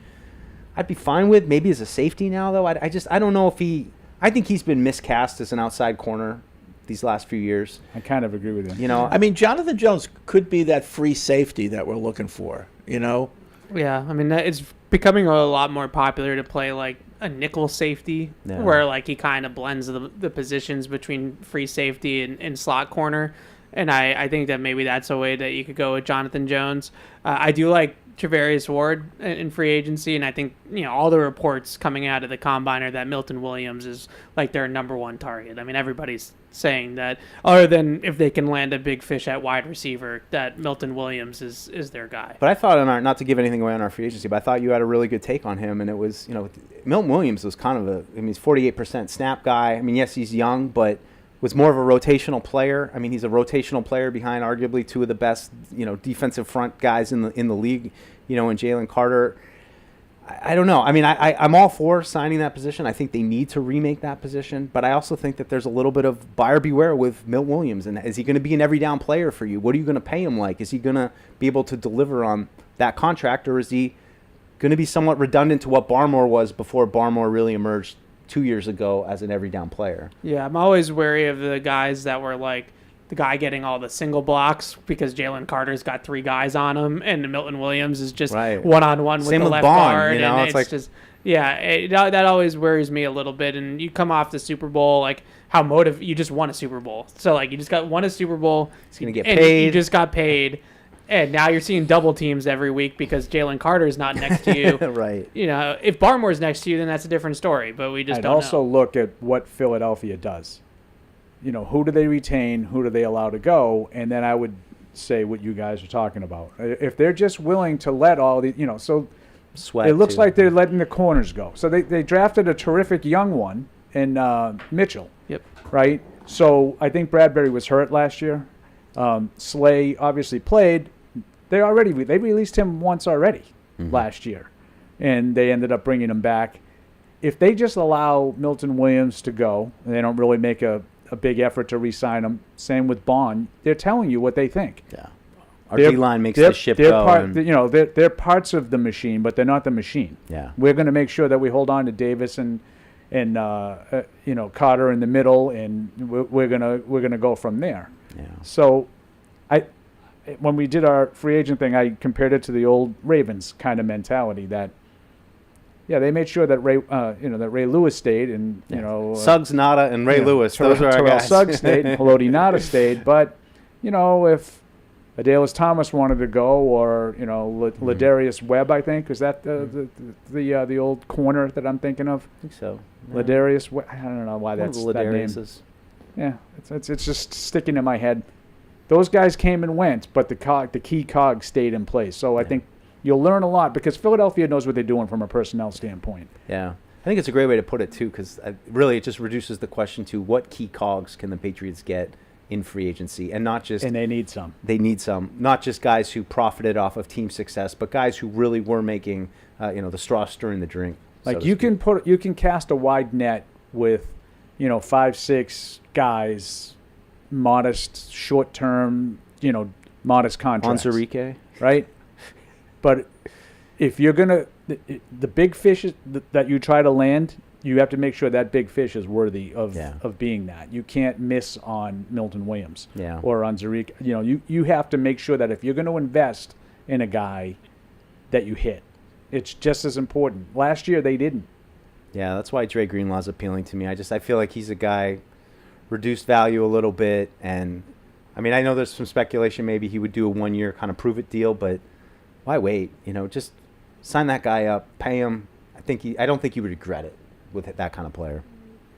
I'd be fine with. Maybe as a safety now, though. I don't know if I think he's been miscast as an outside corner these last few years. I kind of agree with you. I mean, Jonathan Jones could be that free safety that we're looking for, Yeah, I mean, it's becoming a lot more popular to play like a nickel safety, where like he kind of blends the positions between free safety and slot corner. And I think that maybe that's a way that you could go with Jonathan Jones. I do like Travarius Ward in free agency, and I think all the reports coming out of the combine are that Milton Williams is like their number one target. I mean, everybody's saying that, other than if they can land a big fish at wide receiver, that Milton Williams is their guy. But I thought not to give anything away on our free agency, but I thought you had a really good take on him, and it was Milton Williams was kind of he's 48% snap guy. I mean, yes, he's young, but was more of a rotational player. I mean, he's a rotational player behind arguably two of the best, defensive front guys in the league, and Jalen Carter. I don't know. I mean, I'm all for signing that position. I think they need to remake that position, but I also think that there's a little bit of buyer beware with Milt Williams. And is he going to be an every down player for you? What are you going to pay him like? Is he going to be able to deliver on that contract, or is he going to be somewhat redundant to what Barmore was before Barmore really emerged 2 years ago as an every down player? Yeah, I'm always wary of the guys that were like the guy getting all the single blocks because Jalen Carter's got 3 guys on him, and Milton Williams is just one-on-one with the left guard. And it's like, just that always worries me a little bit. And you come off the Super Bowl, like how you just won a Super Bowl. So like you just won a Super Bowl. He's gonna get paid. You just got paid. And now you're seeing double teams every week because Jalen Carter's not next to you. Right. If Barmore's next to you, then that's a different story. But we just I'd don't also know. look at what Philadelphia does. Who do they retain? Who do they allow to go? And then I would say what you guys are talking about. If they're just willing to let all the, so Sweat it looks too. like they're letting the corners go. So they drafted a terrific young one in Mitchell. Yep. Right? So I think Bradbury was hurt last year. Slay obviously played. They released him once already. last year, and they ended up bringing him back. If they just allow Milton Williams to go, and they don't really make a big effort to re-sign him, same with Bond, they're telling you what they think. Yeah. Our D-line makes the ship they're go. They're parts of the machine, but they're not the machine. Yeah. We're going to make sure that we hold on to Davis and Carter in the middle, and we're gonna go from there. Yeah. So, when we did our free agent thing, I compared it to the old Ravens kind of mentality that, yeah, they made sure that Ray Lewis stayed, and Suggs, Nada, and Ray Lewis. Those are our Terrell guys. Suggs stayed, and Haloti Nada stayed, but if Adalys Thomas wanted to go, or Ladarius Webb, I think, is that the old corner that I'm thinking of? I think so. Ladarius Webb. I don't know why that's that name. Yeah, it's just sticking in my head. Those guys came and went, but the key cog stayed in place. So I think you'll learn a lot because Philadelphia knows what they're doing from a personnel standpoint. Yeah. I think it's a great way to put it, too, because really it just reduces the question to what key cogs can the Patriots get in free agency, and not just... And they need some. They need some. Not just guys who profited off of team success, but guys who really were making, the straw stirring the drink. Like you can cast a wide net with, 5-6 guys, modest, short-term, modest contracts. Onzarike. Right? But if you're going to... The big fish that you try to land, you have to make sure that big fish is worthy of being that. You can't miss on Milton Williams or on Zarek. You have to make sure that if you're going to invest in a guy, that you hit. It's just as important. Last year, they didn't. Yeah, that's why Dre Greenlaw's appealing to me. I feel like he's a guy, reduced value a little bit. And, I mean, I know there's some speculation maybe he would do a 1-year kind of prove-it deal, but why wait? Just sign that guy up, pay him. I don't think he would regret it with that kind of player.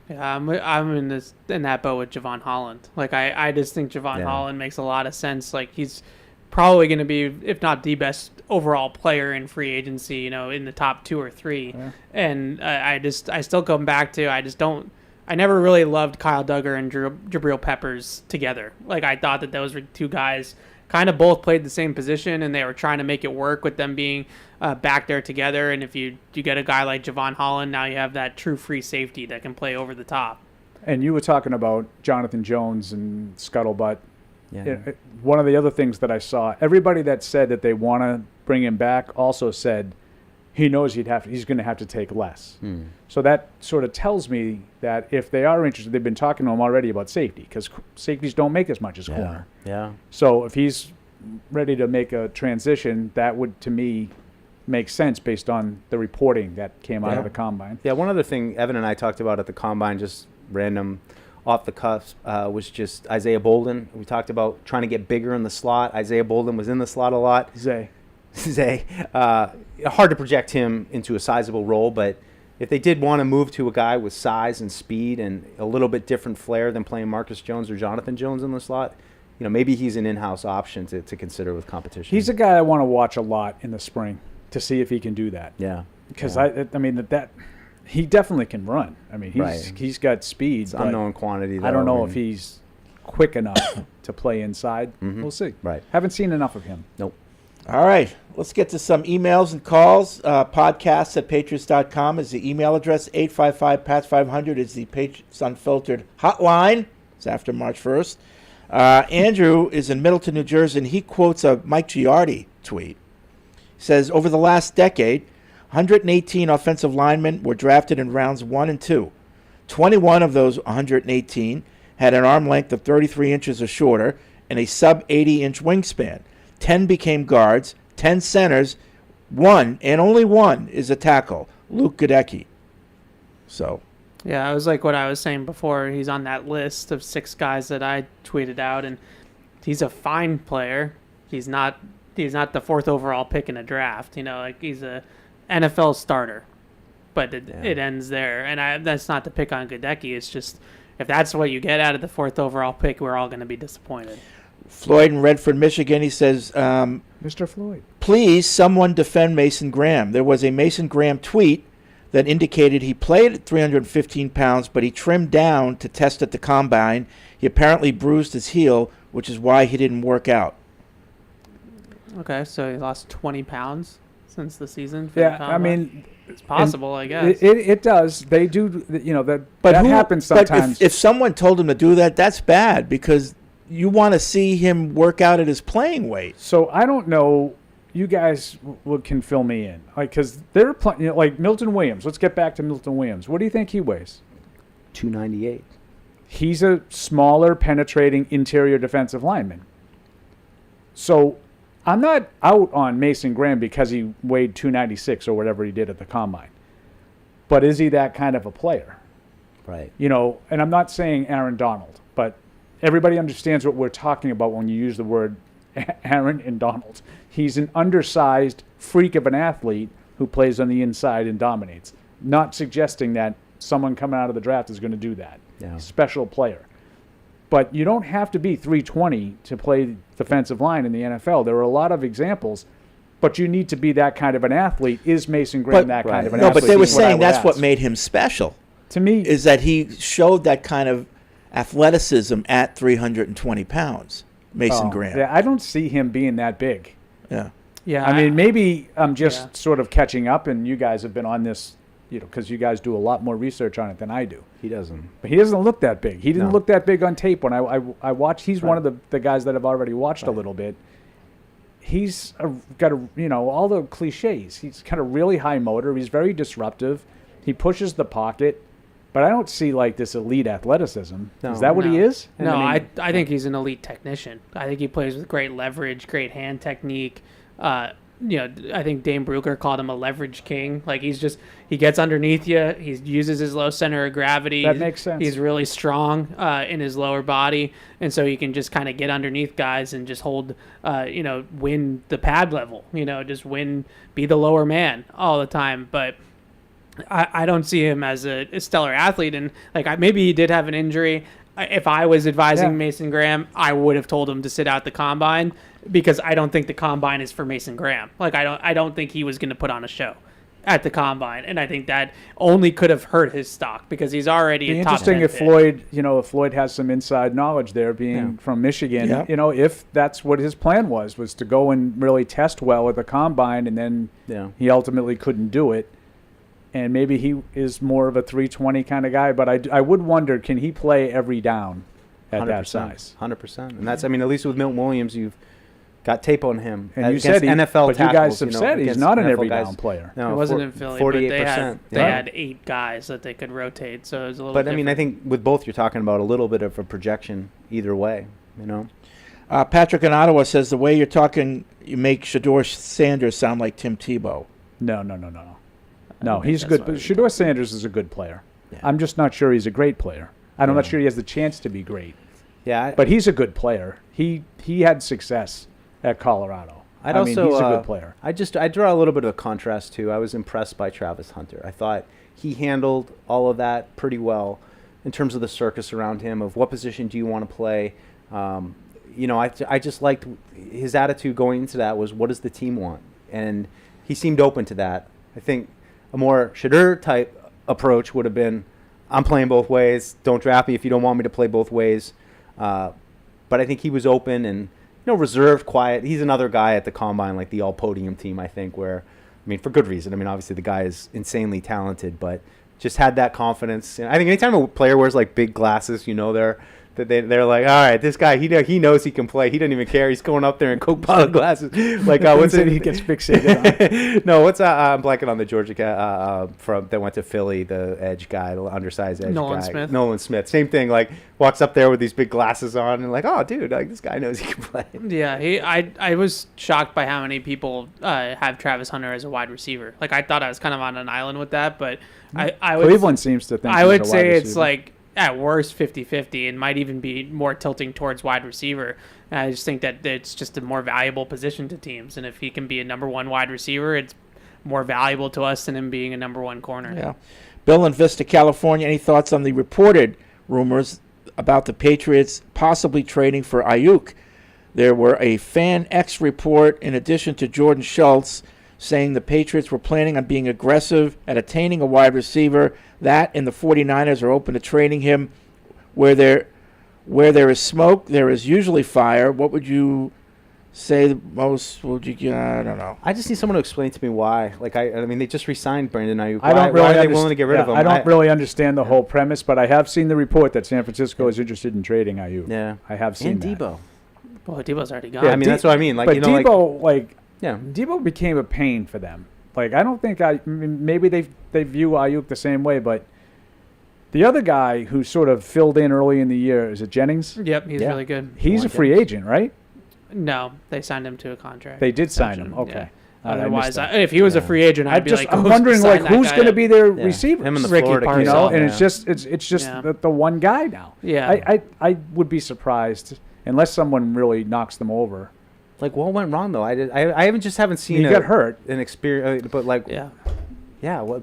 Yeah, I'm in that boat with Javon Holland. Like I just think Javon Holland makes a lot of sense. Like he's probably going to be, if not the best overall player in free agency, in the top 2 or 3. Yeah. And I still come back to, I never really loved Kyle Duggar and Jabril Peppers together. Like I thought that those were two guys kind of both played the same position, and they were trying to make it work with them being back there together. And if you get a guy like Javon Holland, now you have that true free safety that can play over the top. And you were talking about Jonathan Jones and Scuttlebutt. Yeah. One of the other things that I saw, everybody that said that they want to bring him back also said he knows he's going to have to take less. So that sort of tells me that if they are interested, they've been talking to him already about safety, because safeties don't make as much as corner. Yeah. So if he's ready to make a transition, that would, to me, make sense based on the reporting that came out of the Combine. Yeah, one other thing Evan and I talked about at the Combine, just random off the cuffs, was just Isaiah Bolden. We talked about trying to get bigger in the slot. Isaiah Bolden was in the slot a lot. Zay. Hard to project him into a sizable role, but if they did want to move to a guy with size and speed and a little bit different flair than playing Marcus Jones or Jonathan Jones in the slot, maybe he's an in-house option to consider with competition. He's a guy I want to watch a lot in the spring to see if he can do that. Yeah. Because that he definitely can run. I mean, he's got speed. It's unknown quantity. I don't know if he's quick enough to play inside. We'll see. Right. Haven't seen enough of him. Nope. All right. Let's get to some emails and calls. Podcasts at patriots.com is the email address. 855-PATS-500 is the Patriots Unfiltered hotline. It's after March 1st. Andrew is in Middleton, New Jersey, and he quotes a Mike Giardi tweet. He says, over the last decade, 118 offensive linemen were drafted in rounds 1 and 2. 21 of those 118 had an arm length of 33 inches or shorter and a sub-80-inch wingspan. 10 became guards, 10 centers, 1, and only 1 is a tackle, Luke Gadecki. So... Yeah, it was like what I was saying before. He's on that list of 6 guys that I tweeted out, and he's a fine player. He's not the 4th overall pick in a draft. He's a NFL starter, but it ends there. And that's not to pick on Gadecki. It's just if that's what you get out of the 4th overall pick, we're all going to be disappointed. Floyd in Redford, Michigan, he says, Mr. Floyd, please someone defend Mason Graham. There was a Mason Graham tweet that indicated he played at 315 pounds, but he trimmed down to test at the Combine. He apparently bruised his heel, which is why he didn't work out. Okay, so he lost 20 pounds. since the season. For Yeah, the I combine. mean, it's possible, I guess. it does. They do. That But happens sometimes. But if someone told him to do that, that's bad because you want to see him work out at his playing weight. So I don't know. You guys can fill me in, because they're playing like Milton Williams. Let's get back to Milton Williams. What do you think he weighs? 298. He's a smaller, penetrating interior defensive lineman. So I'm not out on Mason Graham because he weighed 296 or whatever he did at the combine. But is he that kind of a player? Right. And I'm not saying Aaron Donald, but everybody understands what we're talking about when you use the word Aaron and Donald. He's an undersized freak of an athlete who plays on the inside and dominates. Not suggesting that someone coming out of the draft is going to do that. Yeah. Special player. But you don't have to be 320 to play defensive line in the NFL. There are a lot of examples, but you need to be that kind of an athlete. Is Mason Graham that kind of an No, athlete? but they were Is what I saying would that's what ask. made him special. To me, Is that he showed that kind of athleticism at 320 pounds, Mason Graham. Yeah, I don't see him being that big. Yeah. Yeah, I mean, maybe I'm just Yeah. sort of catching up, and you guys have been on this, because you guys do a lot more research on it than I do. He doesn't. But he doesn't look that big. He didn't No. look that big on tape when I watched. He's one of the guys that I've already watched a little bit. He's got all the cliches. He's got a really high motor. He's very disruptive. He pushes the pocket, but I don't see like this elite athleticism. No. Is that what he is? And No, I mean, I think he's an elite technician. I think he plays with great leverage, great hand technique. I think Dane Brugger called him a leverage king. Like he gets underneath you. He uses his low center of gravity. That makes sense. He's really strong in his lower body, and so he can just kind of get underneath guys and just hold, win the pad level. Just be the lower man all the time. But I don't see him as a stellar athlete, and maybe he did have an injury. If I was advising Mason Graham, I would have told him to sit out the combine because I don't think the combine is for Mason Graham. I don't think he was going to put on a show at the combine, and I think that only could have hurt his stock because he's already be a top interesting 10 if pick. Floyd has some inside knowledge there, being from Michigan. Yeah. If that's what his plan was to go and really test well at the combine, and then he ultimately couldn't do it. And maybe he is more of a 320 kind of guy, but I would wonder, can he play every down at that size? 100%. And that's, at least with Milton Williams, you've got tape on him. And you against said NFL but tackles, you guys have said he's against not an NFL every guys. down player. No, It wasn't in Philly, 48%. but they yeah. had 8 guys that they could rotate, so it was a little But different. I think with both, you're talking about a little bit of a projection either way, Patrick in Ottawa says the way you're talking, you make Shador Sanders sound like Tim Tebow. No, he's good. But Shador Sanders is a good player. Yeah. I'm just not sure he's a great player. I'm not sure he has the chance to be great. Yeah, but he's a good player. He had success at Colorado. He's a good player. I draw a little bit of a contrast too. I was impressed by Travis Hunter. I thought he handled all of that pretty well in terms of the circus around him of what position do you want to play. I just liked his attitude going into that was what does the team want, and he seemed open to that. I think a more Shador type approach would have been, I'm playing both ways. Don't draft me if you don't want me to play both ways. But I think he was open and reserved, quiet. He's another guy at the combine, like the all podium team, I think, where, for good reason. Obviously the guy is insanely talented, but just had that confidence. And I think anytime a player wears like big glasses, they're like, all right, this guy, he knows he can play. He doesn't even care. He's going up there in Coke bottle glasses. Like, what's it? He gets fixated on. No, I'm blanking on the Georgia guy that went to Philly, the edge guy, the undersized edge guy. Nolan Smith. Same thing. Like, walks up there with these big glasses on and like, oh, dude, like this guy knows he can play. Yeah, I was shocked by how many people have Travis Hunter as a wide receiver. Like, I thought I was kind of on an island with that, but Cleveland seems to think I would he's a say wide it's receiver. like at worst 50-50 and might even be more tilting towards wide receiver. And I just think that it's just a more valuable position to teams. And if he can be a number 1 wide receiver, it's more valuable to us than him being a number 1 corner. Yeah. Bill in Vista, California, any thoughts on the reported rumors about the Patriots possibly trading for Ayuk? There were a Fan X report in addition to Jordan Schultz saying the Patriots were planning on being aggressive at attaining a wide receiver. That and the 49ers are open to trading him. Where there is smoke, there is usually fire. What would you say the most? Would you? I don't know. I just need someone to explain to me why. Like I mean, they just re-signed Brandon Ayuk. I don't really why are they willing to get rid of him? I don't really understand the whole premise, but I have seen the report that San Francisco is interested in trading Ayuk. Yeah, I have seen and that. Debo. Well, Debo's already gone. Yeah, I mean that's what I mean. Like, but you know, Debo, yeah, Debo became a pain for them. Like, I don't think maybe they view Ayuk the same way, but the other guy who sort of filled in early in the year, is it Jennings? Yep, he's really good. He's a free agent, right? No, they signed him to a contract. They did sign him. extension, Okay. yeah. Otherwise, if he was a free agent, I'd be like, I'm "Go wondering, sign like, that who's guy going to up." be their Yeah. receiver? Him and the Ricky Florida Parcells. kid. You know, and Yeah. it's just Yeah. the one guy now. Yeah. I would be surprised unless someone really knocks them over. Like, what went wrong though? I haven't seen. He got hurt. An experience, but like, Yeah.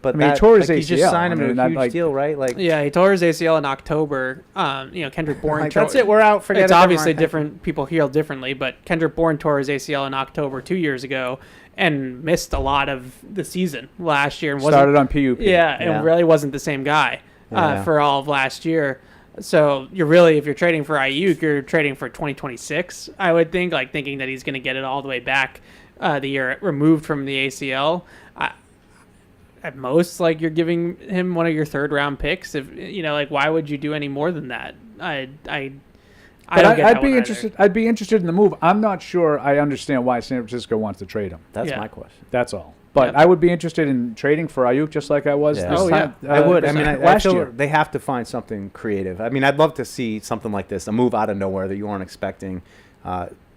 But I mean, he tore his like, you just ACL. signed him I mean, to a not huge like- deal, right? Like, Yeah, he tore his ACL in October. Kendrick Bourne. like, that's it. We're out. Forget It's it. obviously Never mind. different. People heal differently, but Kendrick Bourne tore his ACL in October 2 years ago and missed a lot of the season last year. And Started on PUP. Yeah, Yeah. and really wasn't the same guy Yeah. for all of last year. So you're really, if you're trading for Ayuk, you're trading for 2026. I would think, like thinking that he's going to get it all the way back the year removed from the ACL. At most, like, you're giving him one of your third round picks. If like, why would you do any more than that? I But don't get I'd that be one interested. I'd be interested in the move. I'm not sure I understand why San Francisco wants to trade him. That's Yeah. my question. That's all. But Yeah. I would be interested in trading for Ayuk just like I was Yeah. this Oh, time. I would. I mean, I last feel year. they have to find something creative. I mean, I'd love to see something like this, a move out of nowhere that you weren't expecting,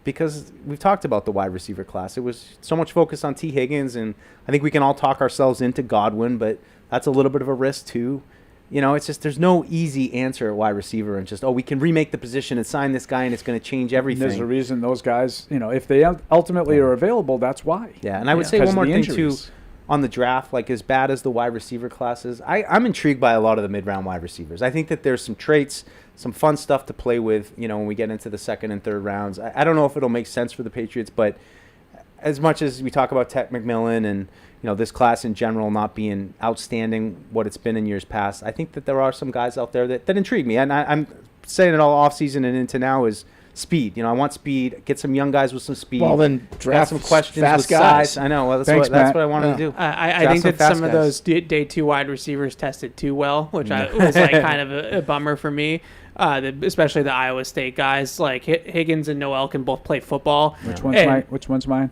because we've talked about the wide receiver class. It was so much focus on T. Higgins, and I think we can all talk ourselves into Godwin, but that's a little bit of a risk too. You know, it's just there's no easy answer at wide receiver, and just we can remake the position and sign this guy, and it's going to change everything. There's a reason those guys, if they ultimately are available, that's why. Yeah, and I would say Because one of more the thing too injuries. on the draft, like as bad as the wide receiver class is, I'm intrigued by a lot of the mid-round wide receivers. I think that there's some traits, some fun stuff to play with, when we get into the second and third rounds. I don't know if it'll make sense for the Patriots, but as much as we talk about Tech McMillan and this class in general not being outstanding what it's been in years past, I think that there are some guys out there that intrigue me, and I'm saying it all offseason and into now is speed. I want speed. Get some young guys with some speed. Well, then draft some questions fast with guys. size. I know. Well, that's Thanks, what Matt. I wanted to do. I Draft think some that fast some of guys. those day two wide receivers tested too well, which was like kind of a bummer for me. Especially the Iowa State guys, like Higgins and Noel can both play football. Which one's mine?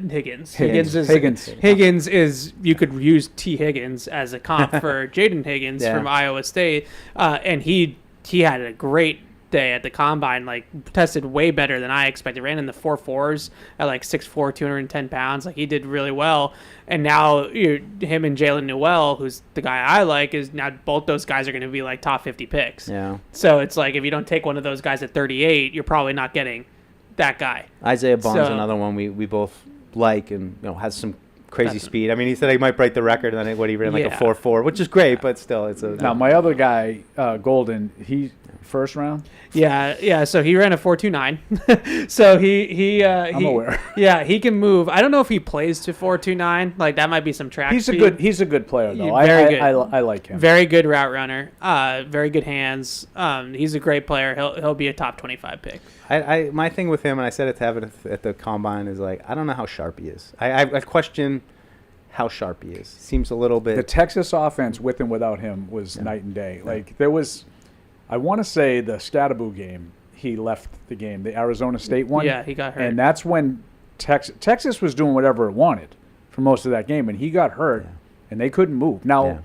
Higgins. Higgins. Higgins is you could use T. Higgins as a comp for Jaden Higgins Yeah. from Iowa State, and he had a great day at the combine, like tested way better than I expected. Ran in the 4.4s at like 6'4", 210 pounds. Like he did really well. And now him and Jalen Newell, who's the guy I like, is now both those guys are going to be like top 50 picks. Yeah. So it's like if you don't take one of those guys at 38, you're probably not getting that guy. Isaiah Bond's So- another one we both like and has some crazy speed. I mean, he said he might break the record on what he ran like a Yeah. 4.4, which is great, but still it's a Now, my other guy, Golden, he first round. Yeah. So he ran a 4.29. So I'm aware. Yeah, he can move. I don't know if he plays to 4.29. Like that might be some track. He's speed. a good player though. Very I, good. I like him. Very good route runner. Very good hands. He's a great player. He'll be a top 25 pick. my thing with him, and I said it to Evan at the combine, is like I don't know how sharp he is. I question how sharp he is. Seems a little bit. The Texas offense with and without him was night and day. Like there was, I want to say the Scatteraboo game, he left the game, the Arizona State one. Yeah, he got hurt. And that's when Texas was doing whatever it wanted for most of that game, and he got hurt, and they couldn't move. Now,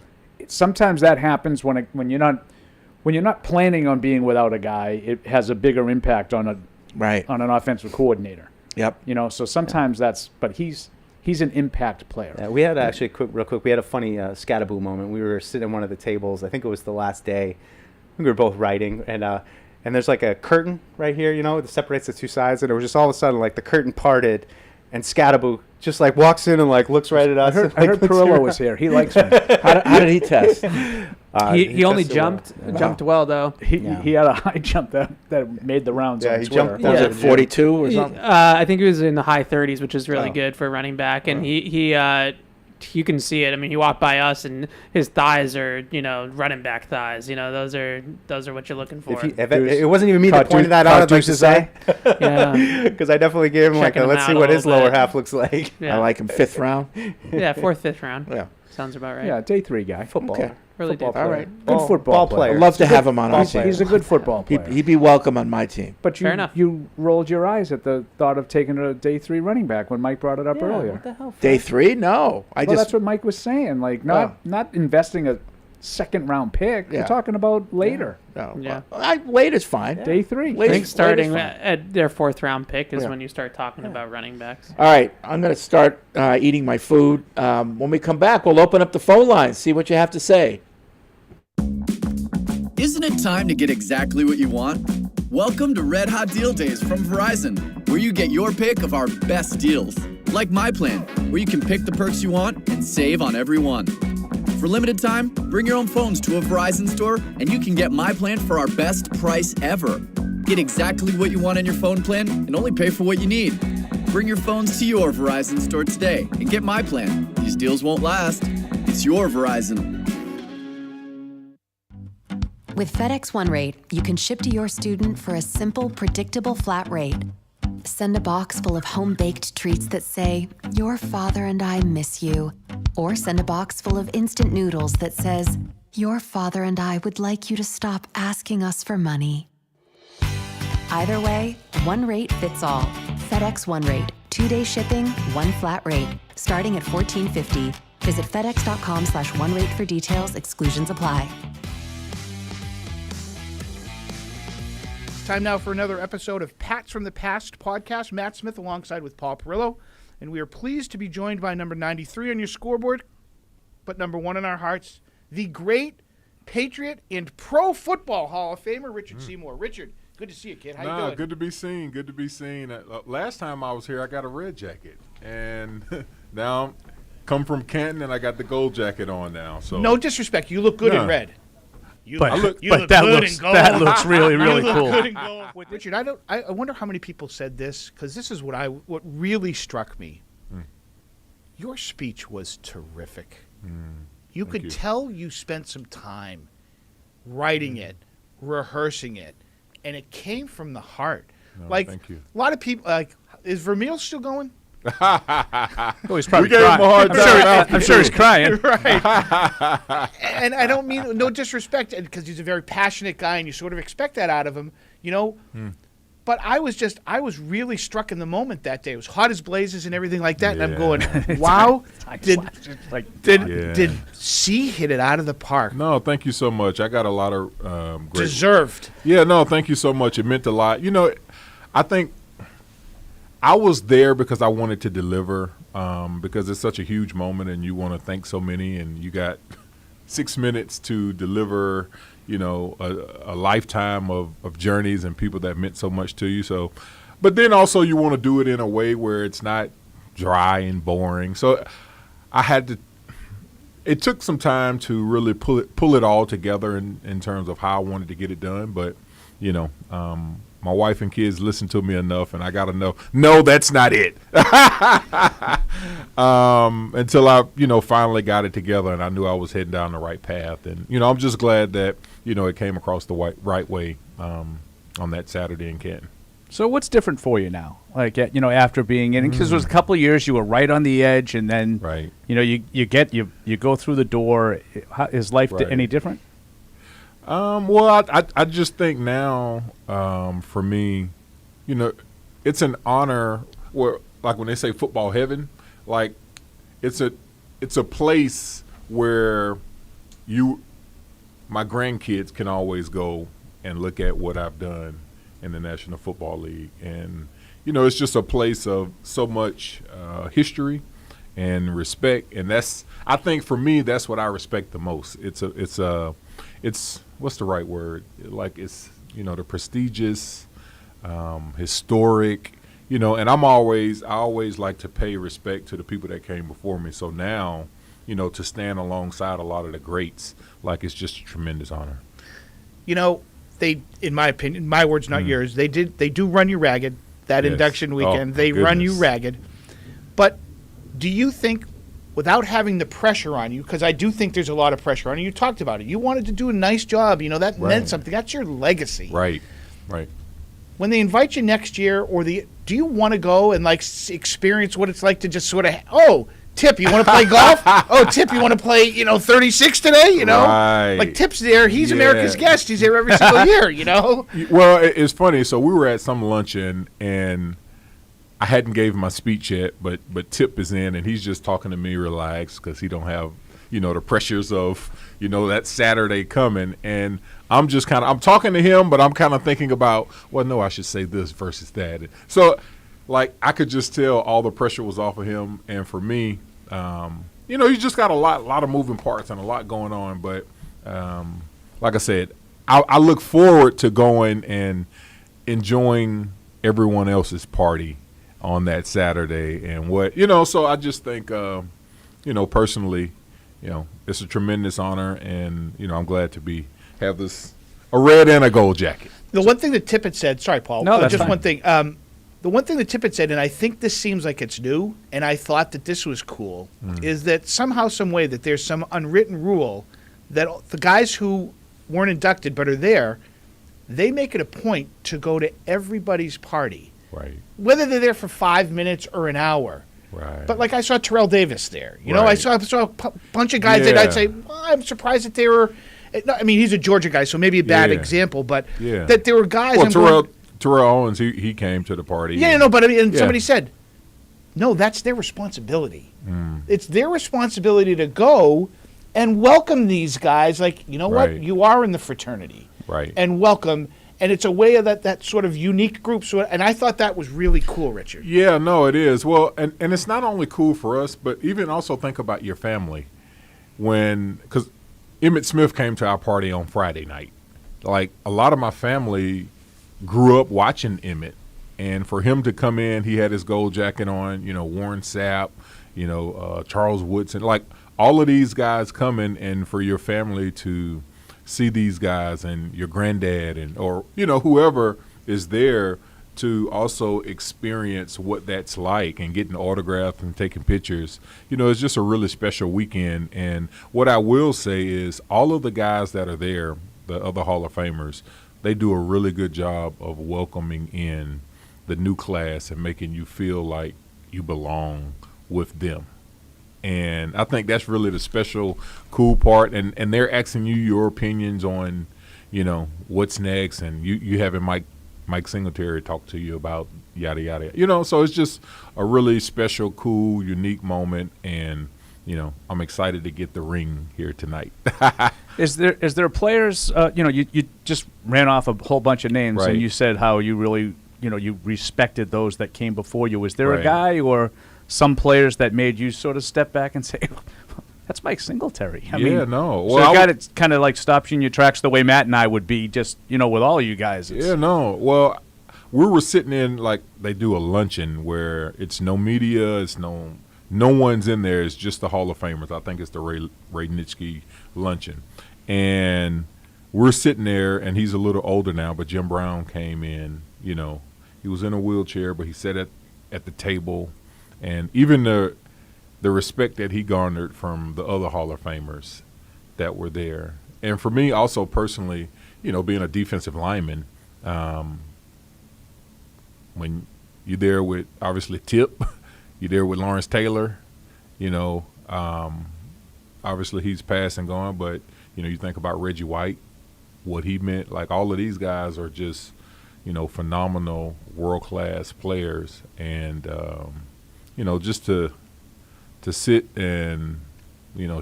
sometimes that happens when you're not planning on being without a guy. It has a bigger impact on an offensive coordinator. Yep. So sometimes but he's an impact player. Yeah, we had actually real quick. We had a funny Scatteraboo moment. We were sitting at one of the tables. I think it was the last day. We were both writing, and there's like a curtain right here, that separates the two sides, and it was just all of a sudden like the curtain parted, and Scatteraboo just like walks in and like looks right at us. I heard Perillo was here. He likes me. How did he test? He only tested well. jumped well though. He had a high jump that made the rounds. Yeah, on he Twitter. jumped. Was Yeah. it 42 or something? I think he was in the high 30s, which is really Oh. good for a running back, and he you can see it. I mean, he walked by us, and his thighs are, running back thighs. Those are what you're looking for. If it wasn't even me that pointed that out, I'd like to say. Yeah. Because I definitely gave him Checking him let's out see a what his little lower bit. half looks like. Yeah. I like him 5th round. Yeah, 4th, 5th round. Yeah. Sounds about right. Yeah, day 3 guy. Football. Okay. Really Football did. All player. right. Good football player. I'd love to have him on our Ball team. He's a good football player. He'd be welcome on my team. But Fair enough. you rolled your eyes at the thought of taking a day 3 running back when Mike brought it up earlier. What the hell? Day 3? No. That's what Mike was saying. Like, not investing a second-round pick. Yeah. We're talking about later. No. Yeah. Late is fine. Day 3. Late I think is starting fine. at their 4th round pick is Yeah. when you start talking about running backs. All right, I'm going to start eating my food. When we come back, we'll open up the phone lines, see what you have to say. Isn't it time to get exactly what you want? Welcome to Red Hot Deal Days from Verizon, where you get your pick of our best deals. Like My Plan, where you can pick the perks you want and save on every one. For limited time, bring your own phones to a Verizon store and you can get My Plan for our best price ever. Get exactly what you want in your phone plan and only pay for what you need. Bring your phones to your Verizon store today and get My Plan. These deals won't last. It's your Verizon. With FedEx One Rate, you can ship to your student for a simple, predictable flat rate. Send a box full of home-baked treats that say, "Your father and I miss you." Or send a box full of instant noodles that says, "Your father and I would like you to stop asking us for money." Either way, one rate fits all. FedEx One Rate. 2-day shipping, one flat rate. Starting at $14.50. Visit fedex.com/one-rate for details. Exclusions apply. Time now for another episode of Pats from the Past podcast. Matt Smith alongside with Paul Perillo. And we are pleased to be joined by number 93 on your scoreboard, but number 1 in our hearts, the great Patriot and Pro Football Hall of Famer, Richard Seymour. Richard, good to see you, kid. How you doing? Good to be seen. Good to be seen. Last time I was here, I got a red jacket. And now come from Canton, and I got the gold jacket on now. So No disrespect. You look good in red. You But look that good looks in gold. that looks really really You look cool. good in gold. Richard, I wonder how many people said this, because this is what really struck me. Your speech was terrific. You could tell you spent some time writing it, rehearsing it, and it came from the heart. No, thank you. A lot of people, is Vermeil still going? Oh, he's probably We gave him a hard time. I'm sure he's crying. Right. And I don't mean no disrespect, because he's a very passionate guy, and you sort of expect that out of him, But I was really struck in the moment that day. It was hot as blazes and everything like that, and I'm going, wow, did C hit it out of the park? No, thank you so much. I got a lot of great. Deserved. Yeah, no, thank you so much. It meant a lot. I think I was there because I wanted to deliver, because it's such a huge moment, and you want to thank so many, and you got 6 minutes to deliver, a lifetime of journeys and people that meant so much to you. So, but then also you want to do it in a way where it's not dry and boring. So I had to. It took some time to really pull it all together in terms of how I wanted to get it done, but my wife and kids listened to me enough, and I got to know, no, that's not it. Until I, finally got it together, and I knew I was heading down the right path. And, I'm just glad that, it came across the right way on that Saturday in Canton. So what's different for you now? Like, after being in, because it was a couple of years you were right on the edge, and then, right. You go through the door. Is life any different? Well, I just think now, for me, it's an honor where, like when they say football heaven, like it's a place where my grandkids can always go and look at what I've done in the National Football League. And, it's just a place of so much history and respect. And I think for me, that's what I respect the most. It's what's the right word? Like it's, the prestigious, historic, and I always like to pay respect to the people that came before me. So now, to stand alongside a lot of the greats, like it's just a tremendous honor. They, in my opinion, my words, not yours, they do run you ragged that Yes. induction weekend. Oh, they run you goodness. ragged. But do you think without having the pressure on you, because I do think there's a lot of pressure on you. You talked about it. You wanted to do a nice job. That meant something. That's your legacy. Right. When they invite you next year, do you want to go and experience what it's like to just sort of, Tip, you want to play golf? Oh, Tip, you want to play 36 today? Right. Like Tip's there. He's America's guest. He's there every single year. Well, it's funny. So we were at some luncheon and I hadn't gave him my speech yet, but Tip is in and he's just talking to me relaxed because he don't have the pressures of that Saturday coming, and I'm just I'm talking to him, but I'm kind of thinking about, well, no, I should say this versus that. So I could just tell all the pressure was off of him, and for me, you just got a lot of moving parts and a lot going on, but like I said, I look forward to going and enjoying everyone else's party on that Saturday and so I just think, personally, it's a tremendous honor and, I'm glad to have a red and a gold jacket. The one thing that Tippett said, sorry, Paul, no, that's just fine. One thing. The one thing that Tippett said, and I think this seems like it's new, and I thought that this was cool, is that somehow, some way, that there's some unwritten rule that the guys who weren't inducted but are there, they make it a point to go to everybody's party. Right. Whether they're there for 5 minutes or an hour. Right. But I saw Terrell Davis there. Right. I saw a bunch of guys that I'd say, I'm surprised that they were. I mean, he's a Georgia guy, so maybe a bad example, but that there were guys. Well, Terrell Owens, he came to the party. Yeah, but I mean, somebody said, no, that's their responsibility. It's their responsibility to go and welcome these guys. What? You are in the fraternity. Right. And welcome. And it's a way of that sort of unique group. And I thought that was really cool, Richard. Yeah, no, it is. Well, and it's not only cool for us, but even also think about your family. Because Emmitt Smith came to our party on Friday night. A lot of my family grew up watching Emmitt. And for him to come in, he had his gold jacket on, Warren Sapp, Charles Woodson. All of these guys coming, and for your family to see these guys and your granddad or whoever is there to also experience what that's like and getting autographs and taking pictures. It's just a really special weekend. And what I will say is all of the guys that are there, the other Hall of Famers, they do a really good job of welcoming in the new class and making you feel like you belong with them. And I think that's really the special, cool part. And they're asking you your opinions on, what's next. And you having Mike Singletary talk to you about yada, yada. So it's just a really special, cool, unique moment. And, I'm excited to get the ring here tonight. Is there players, you just ran off a whole bunch of names, right. And you said how you really, you respected those that came before you. Was there right. a guy or some players that made you sort of step back and say, that's Mike Singletary? I mean, no. So a guy that kind of stops you in your tracks the way Matt and I would be just, with all of you guys. Well, we were sitting in, they do a luncheon where it's no media, it's no one's in there. It's just the Hall of Famers. I think it's the Ray Nitschke luncheon. And we're sitting there, and he's a little older now, but Jim Brown came in, he was in a wheelchair, but he sat at the table. And even the respect that he garnered from the other Hall of Famers that were there. And for me also personally, being a defensive lineman, when you're there with obviously Tip, you're there with Lawrence Taylor, obviously he's passed and gone, but, you think about Reggie White, what he meant. All of these guys are just, phenomenal world-class players. And, just to sit and,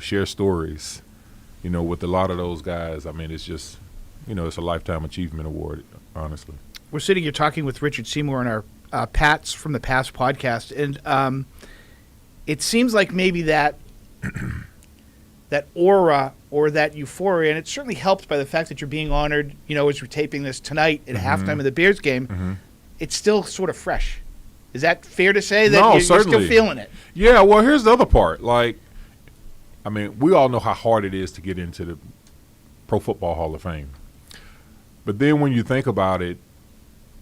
share stories, with a lot of those guys, I mean, it's just, it's a Lifetime Achievement Award, honestly. We're sitting here talking with Richard Seymour on our Pats from the Past podcast, and it seems like maybe that that aura or that euphoria, and it's certainly helped by the fact that you're being honored, as we're taping this tonight at halftime of the Bears game, it's still sort of fresh. Is that fair to say that you're still feeling it? Yeah, well, here's the other part. We all know how hard it is to get into the Pro Football Hall of Fame. But then when you think about it,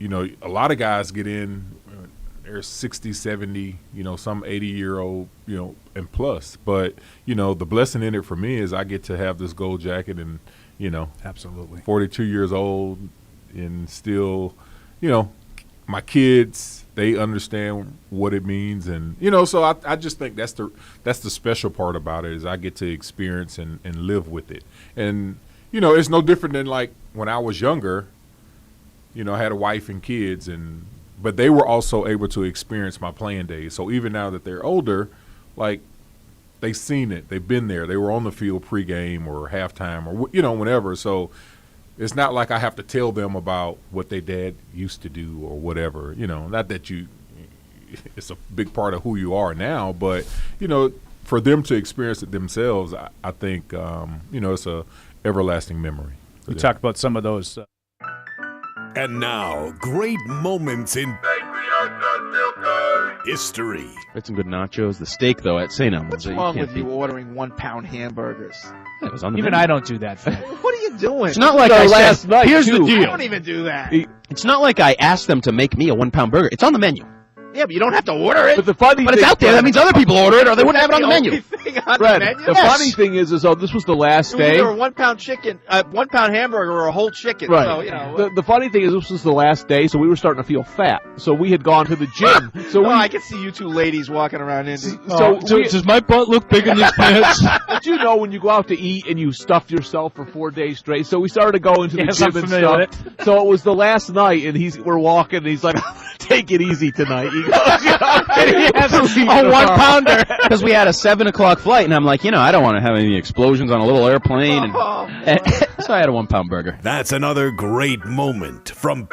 a lot of guys get in, there's 60, 70, some 80-year-old, and plus. But, the blessing in it for me is I get to have this gold jacket and, absolutely 42 years old and still, my kids, they understand what it means. And, so I just think that's the special part about it is I get to experience and live with it. And, it's no different than like when I was younger, I had a wife and kids but they were also able to experience my playing days. So even now that they're older, like they've seen it, they've been there, they were on the field pregame or halftime or whenever. So it's not like I have to tell them about what their dad used to do or whatever. Not that it's a big part of who you are now, but for them to experience it themselves, I think it's a everlasting memory. We talked about some of those. And now, great moments in history. Had some good nachos. The steak, though, at St. Elmo's. What's wrong with you ordering 1-pound hamburgers? It was on the Even menu. I don't do that. What are you doing? It's not like I last said, night. here's the I deal. don't even do that. It's not like I asked them to make me a 1-pound burger. It's on the menu. Yeah, but you don't have to order it. But the funny But it's thing, out there. That means other people order it or they wouldn't have it on the menu. Fred, the funny thing is this was the last It was day. either a 1-pound chicken, 1-pound hamburger, or a whole chicken. Right. So, The funny thing is this was the last day, so we were starting to feel fat. So we had gone to the gym. So I can see you two ladies walking around in. Does my butt look big in these pants? But when you go out to eat and you stuff yourself for 4 days straight. So we started to go into the Yes, gym I'm and familiar stuff. with So it was the last night, and we're walking, and he's like, "I'm gonna take it easy tonight." He goes, and he has a 1-pounder. Because we had a 7 o'clock flight, and I'm like, I don't want to have any explosions on a little airplane. And so I had a 1-pound burger. That's another great moment from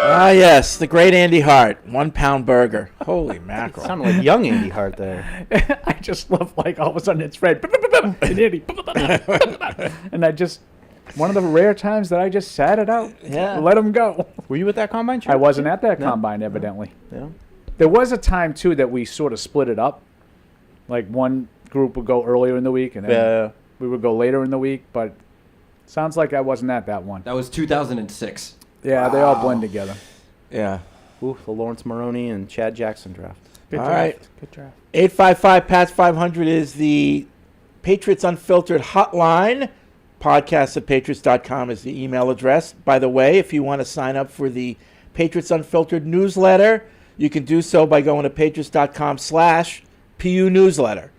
yes, the great Andy Hart, 1-pound burger. Holy mackerel! Sounded like young Andy Hart there. I just love like all of a sudden it's Fred and Andy, and one of the rare times that I just sat it out. Yeah. Let him go. Were you at that combine? I wasn't at that combine, evidently. Yeah. There was a time too that we sort of split it up. Like one group would go earlier in the week, and then we would go later in the week. But sounds like I wasn't at that one. That was 2006. Yeah, they all blend together. Yeah. Ooh, the Lawrence Maroney and Chad Jackson draft. Good All draft. right. Good draft. 855-PATS-500 is the Patriots Unfiltered hotline. Podcast@patriots.com is the email address. By the way, if you want to sign up for the Patriots Unfiltered newsletter, you can do so by going to patriots.com/PU newsletter.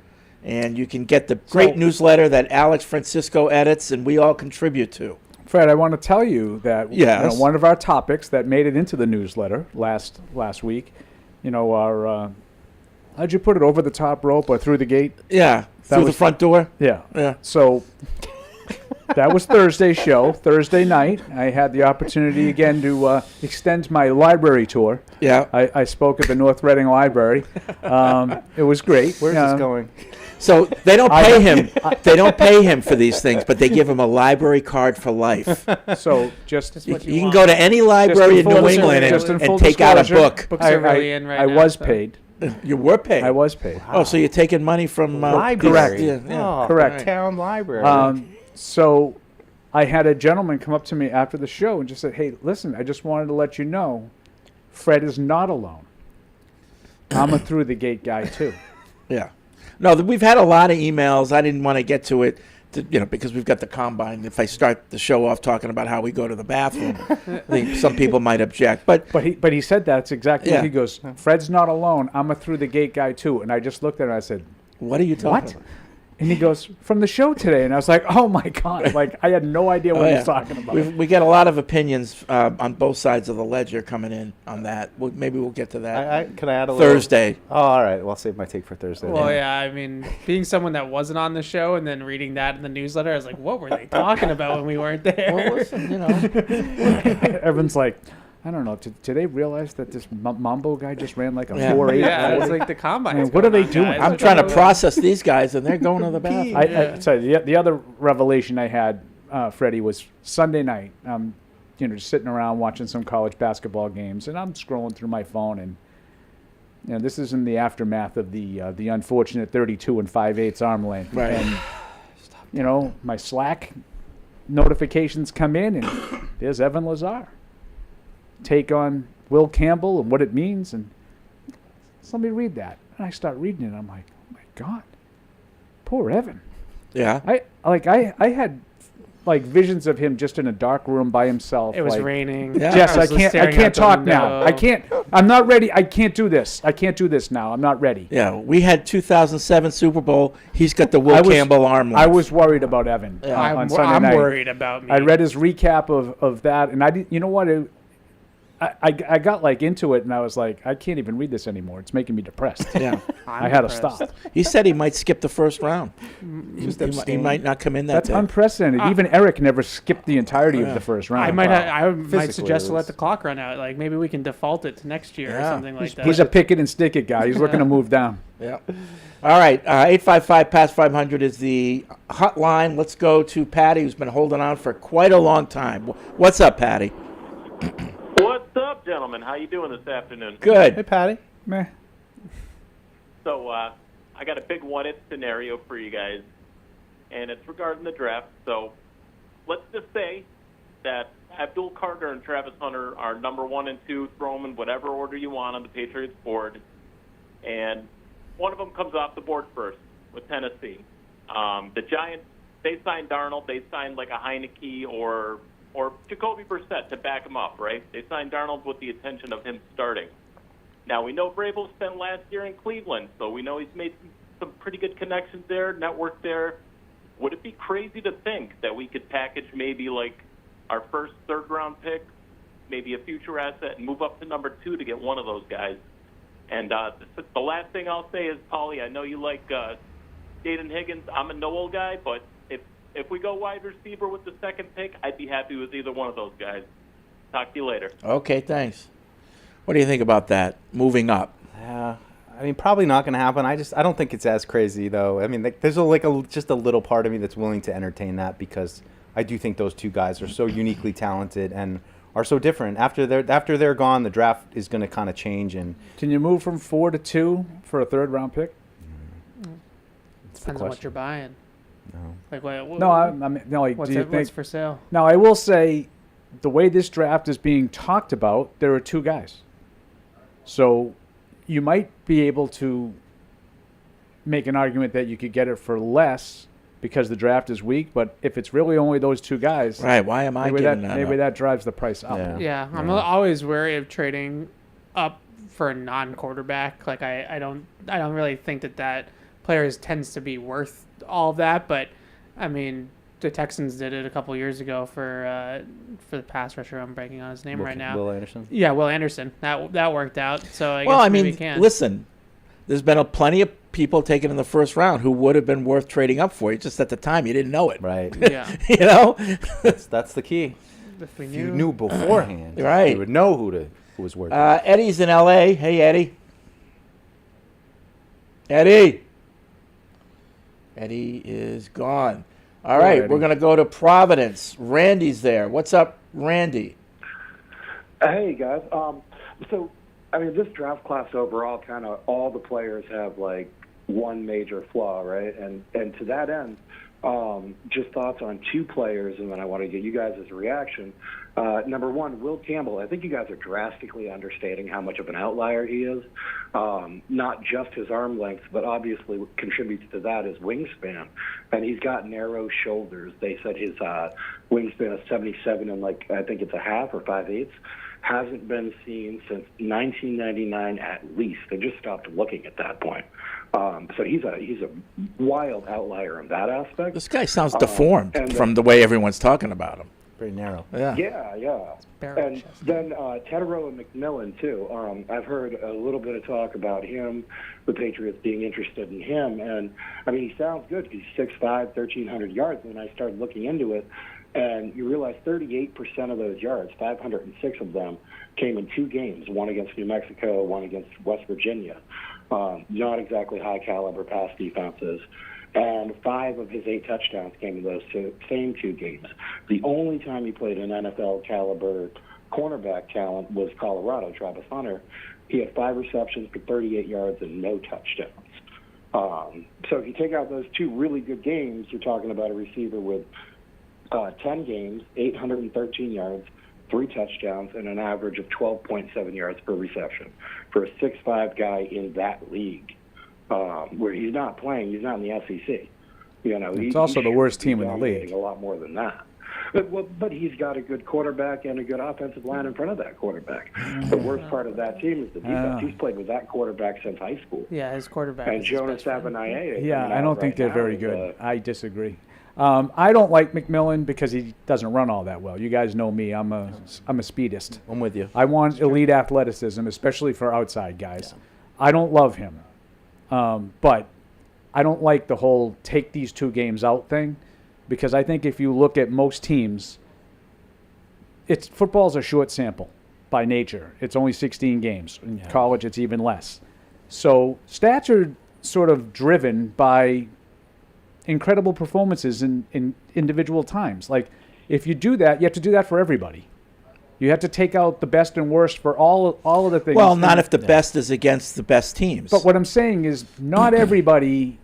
And you can get the great newsletter that Alex Francisco edits and we all contribute to. Fred, I want to tell you that Yes. one of our topics that made it into the newsletter last week, our how'd you put it, over the top rope or through the gate? Yeah, through the front door. Yeah. Yeah. So that was Thursday's show. Thursday night, I had the opportunity again to extend my library tour. Yeah. I spoke at the North Reading Library. It was great. Where's this going? So they don't pay him. They don't pay him for these things, but they give him a library card for life. So just you can go to any library in New England and take out a book. Books are really in right I now. was paid. You were paid. I was paid. Oh, so you're taking money from Correct. Yeah. Correct. Town library. So I had a gentleman come up to me after the show and just said, "Hey, listen, I just wanted to let you know, Fred is not alone. I'm a through the gate guy too." Yeah. No, we've had a lot of emails. I didn't want to get to it, because we've got the combine. If I start the show off talking about how we go to the bathroom, I think some people might object. But he said that's exactly what he goes. Fred's not alone. I'm a through the gate guy too. And I just looked at him and I said, "What are you talking about?" And he goes, "From the show today." And I was like, "Oh my God!" Like I had no idea what he was talking about. We get a lot of opinions on both sides of the ledger coming in on that. Maybe we'll get to that. Can I add a Thursday? Little? Oh, all right. Well, I'll save my take for Thursday. Well, yeah. I mean, being someone that wasn't on the show and then reading that in the newsletter, I was like, "What were they talking about when we weren't there?" Well, listen, Everyone's like, I don't know. Did they realize that this Mambo guy just ran like a 4.8? Yeah, it's like the combine. I mean, what are they doing? I'm trying to process these guys, and they're going to the bathroom. So the other revelation I had, Freddie, was Sunday night. Just sitting around watching some college basketball games, and I'm scrolling through my phone, and this is in the aftermath of the unfortunate 32 5/8 arm length. Right. And my Slack notifications come in, and there's Evan Lazar take on Will Campbell and what it means. And so let me read that. And I start reading it. And I'm like, oh, my God. Poor Evan. Yeah. I had like visions of him just in a dark room by himself. It was like, raining. Yeah. Jess, I was staring can't out the talk now. window. I'm not ready. I can't do this. I can't do this now. I'm not ready. Yeah, we had 2007 Super Bowl. He's got the Will Campbell arm length. I was worried about Evan Yeah. on Sunday I'm night. worried about me. I read his recap of that, and I did. You know what? I got like into it, and I was like, I can't even read this anymore. It's making me depressed. Yeah. I had to depressed. stop. He said he might skip the first round. He might not come in that That's day. unprecedented. Even Eric never skipped the entirety of the first round. I might Physically, suggest to it let was- the clock run out. Like maybe we can default it to next year or Yeah. something like that. He's a pick it and stick it guy. He's looking to move down. Yeah. All right. 855-PASS-500 is the hotline. Let's go to Patty, who's been holding on for quite a long time. What's up, Patty? What's up, gentlemen? How you doing this afternoon? Good. Hey, Patty. Meh. So, I got a big what-if scenario for you guys, and it's regarding the draft. So, let's just say that Abdul Carter and Travis Hunter are number 1 and 2. Throw them in whatever order you want on the Patriots board, and one of them comes off the board first with Tennessee. The Giants, they signed Darnold. They signed like a Heineke or Jacoby Brissett to back him up, right? They signed Darnold with the intention of him starting. Now, we know Vrabel spent last year in Cleveland, so we know he's made some pretty good connections there, network there. Would it be crazy to think that we could package maybe like our first third-round pick, maybe a future asset, and move up to number 2 to get one of those guys? And the last thing I'll say is, Paulie, I know you like Jaden Higgins. I'm a Noel guy, but if we go wide receiver with the second pick, I'd be happy with either one of those guys. Talk to you later. Okay, thanks. What do you think about that, moving up? Yeah, I mean, probably not going to happen. I don't think it's as crazy though. I mean, there's just a little part of me that's willing to entertain that because I do think those two guys are so uniquely talented and are so different. After they're gone, the draft is going to kind of change. And Can you move from 4 to 2 for a third round pick? Depends on what you're buying. No. Like what? No, I mean, no. Like, What's do you it- think? what's for sale? Now, I will say, the way this draft is being talked about, there are 2 guys. So, you might be able to make an argument that you could get it for less because the draft is weak. But if it's really only those 2 guys, Right, why am I maybe getting that that maybe up? that drives the price up. Yeah, I'm always wary of trading up for a non-quarterback. Like I don't really think that players tends to be worth all of that. But I mean, the Texans did it a couple years ago for the pass rusher. I'm breaking on his name right now. Will Anderson. Yeah, Will Anderson. That worked out. So I Well, guess I maybe mean, it can. listen, there's been plenty of people taken in the first round who would have been worth trading up for. Just at the time, you didn't know it. Right. Yeah. You know? That's the key. If we If you knew beforehand, Right. you would know who was worth it. Eddie's in L.A. Hey, Eddie. Eddie is gone. All Poor right, Eddie. we're going to go to Providence. Randy's there. What's up, Randy? Hey guys. So I mean, this draft class overall, kind of all the players have like one major flaw, right? And to that end, just thoughts on 2 players, and then I want to get you guys' reaction. Number 1, Will Campbell. I think you guys are drastically understating how much of an outlier he is. Not just his arm length, but obviously what contributes to that is wingspan. And he's got narrow shoulders. They said his wingspan is 77 and like I think it's a half or 5/8. Hasn't been seen since 1999 at least. They just stopped looking at that point. So he's a wild outlier in that aspect. This guy sounds deformed and from the way everyone's talking about him. Very narrow. Yeah. Yeah. And then Tedero and McMillan, too. I've heard a little bit of talk about him, the Patriots being interested in him. And, I mean, he sounds good. He's 6'5", 1,300 yards. And I started looking into it, and you realize 38% of those yards, 506 of them, came in 2 games, one against New Mexico, one against West Virginia. Not exactly high-caliber pass defenses. And 5 of his 8 touchdowns came in those same 2 games. The only time he played an NFL-caliber cornerback talent was Colorado, Travis Hunter. He had 5 receptions for 38 yards and no touchdowns. So if you take out those 2 really good games, you're talking about a receiver with 10 games, 813 yards, 3 touchdowns, and an average of 12.7 yards per reception for a 6'5" guy in that league, where he's not playing. He's not in the SEC. You know, it's also the worst team in the league. A lot more than that. But he's got a good quarterback and a good offensive line in front of that quarterback. The worst part of that team is the defense. He's played with that quarterback since high school. Yeah, his quarterback. And Jonas Savanaye. Yeah, I don't think they're very good. I disagree. I don't like McMillan because he doesn't run all that well. You guys know me. I'm a speedist. I'm with you. I want elite athleticism, especially for outside guys. Yeah. I don't love him, but I don't like the whole take these 2 games out thing, because I think if you look at most teams, football's a short sample by nature. It's only 16 games. In college, it's even less. So stats are sort of driven by incredible performances in individual times. Like, if you do that, you have to do that for everybody. You have to take out the best and worst for all of the things. Well, not if the best is against the best teams. But what I'm saying is not everybody